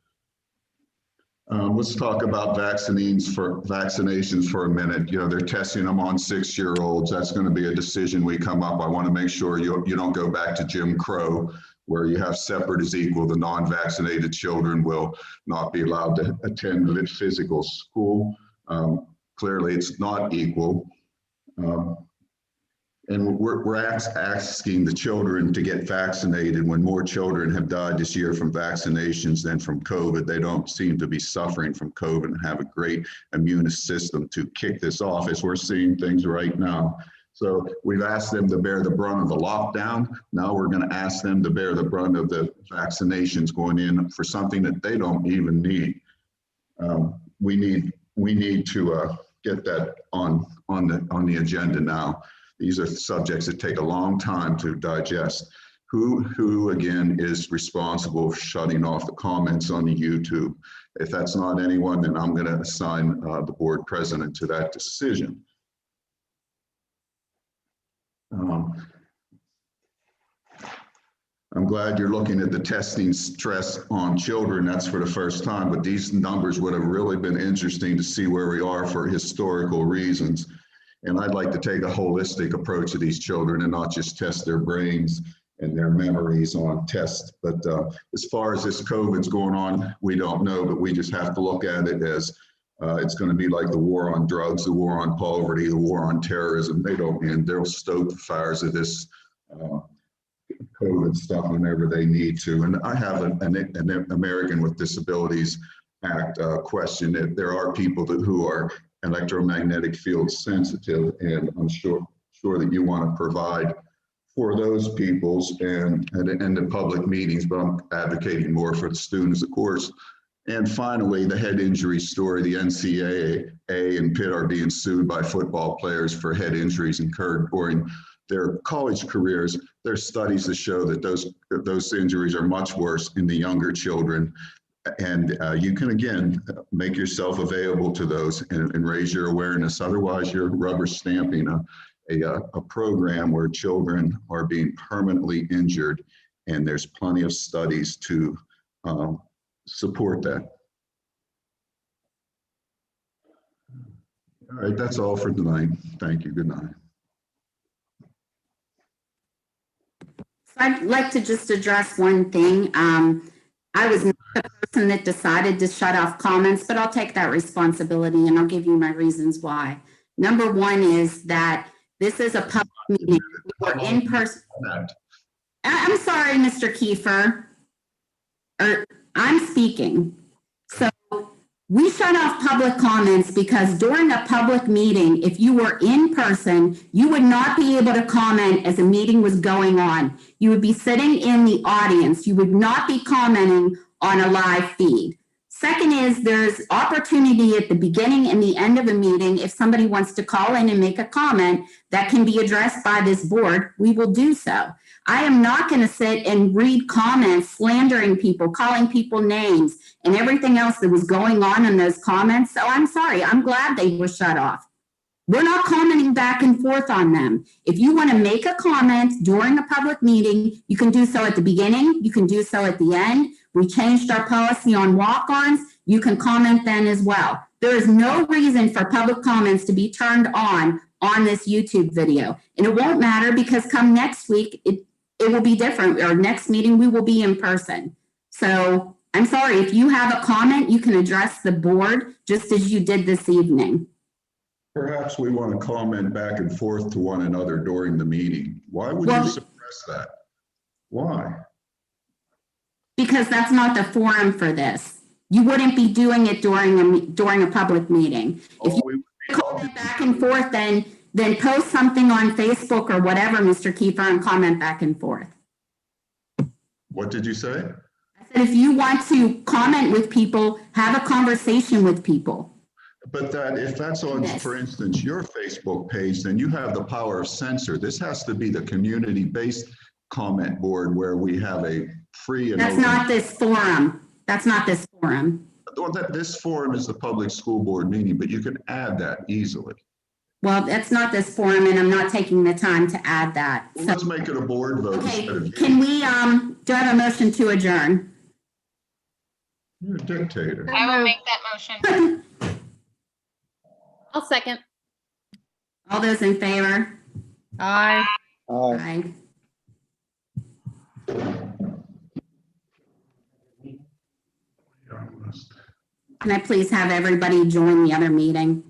Let's talk about vaccinations for a minute. You know, they're testing them on 6-year-olds. That's going to be a decision we come up. I want to make sure you don't go back to Jim Crow, where you have separate is equal. The non-vaccinated children will not be allowed to attend physical school. Clearly, it's not equal. And we're asking the children to get vaccinated when more children have died this year from vaccinations than from COVID. They don't seem to be suffering from COVID and have a great immune system to kick this off as we're seeing things right now. So we've asked them to bear the brunt of the lockdown. Now we're going to ask them to bear the brunt of the vaccinations going in for something that they don't even need. We need to get that on the agenda now. These are subjects that take a long time to digest. Who again is responsible for shutting off the comments on the YouTube? If that's not anyone, then I'm going to assign the board president to that decision. I'm glad you're looking at the testing stress on children. That's for the first time, but these numbers would have really been interesting to see where we are for historical reasons. And I'd like to take a holistic approach to these children and not just test their brains and their memories on tests. But as far as this COVID's going on, we don't know, but we just have to look at it as it's going to be like the war on drugs, the war on poverty, the war on terrorism. They don't end. They'll stoke the fires of this COVID stuff whenever they need to. And I have an American with Disabilities Act question. That there are people who are electromagnetic field sensitive, and I'm sure that you want to provide for those peoples and in public meetings, but I'm advocating more for the students, of course. And finally, the head injury story. The NCAA and Pitt are being sued by football players for head injuries incurred during their college careers. There's studies that show that those injuries are much worse in the younger children. And you can, again, make yourself available to those and raise your awareness. Otherwise, you're rubber stamping a program where children are being permanently injured, and there's plenty of studies to support that. All right, that's all for tonight. Thank you. Good night. I'd like to just address one thing. I was not the person that decided to shut off comments, but I'll take that responsibility and I'll give you my reasons why. Number one is that this is a public meeting. We're in person. I'm sorry, Mr. Kiefer. I'm speaking. So we shut off public comments because during a public meeting, if you were in person, you would not be able to comment as a meeting was going on. You would be sitting in the audience. You would not be commenting on a live feed. Second is there's opportunity at the beginning and the end of a meeting. If somebody wants to call in and make a comment that can be addressed by this board, we will do so. I am not going to sit and read comments slandering people, calling people names, and everything else that was going on in those comments. So I'm sorry. I'm glad they were shut off. We're not commenting back and forth on them. If you want to make a comment during a public meeting, you can do so at the beginning. You can do so at the end. We changed our policy on walk-ons. You can comment then as well. There is no reason for public comments to be turned on this YouTube video. And it won't matter because come next week, it will be different. Our next meeting, we will be in person. So I'm sorry, if you have a comment, you can address the board just as you did this evening. Perhaps we want to comment back and forth to one another during the meeting. Why would you suppress that? Why? Because that's not the forum for this. You wouldn't be doing it during a public meeting. If you comment back and forth, then post something on Facebook or whatever, Mr. Kiefer, and comment back and forth. What did you say? I said if you want to comment with people, have a conversation with people. But if that's on, for instance, your Facebook page, then you have the power of censor. This has to be the community-based comment board where we have a free and That's not this forum. That's not this forum. This forum is the public school board meeting, but you can add that easily. Well, that's not this forum, and I'm not taking the time to add that. Well, let's make it a board vote. Okay, can we, do I have a motion to adjourn? You're a dictator. I will make that motion. I'll second. All those in favor? Aye. Aye. Can I please have everybody join the other meeting?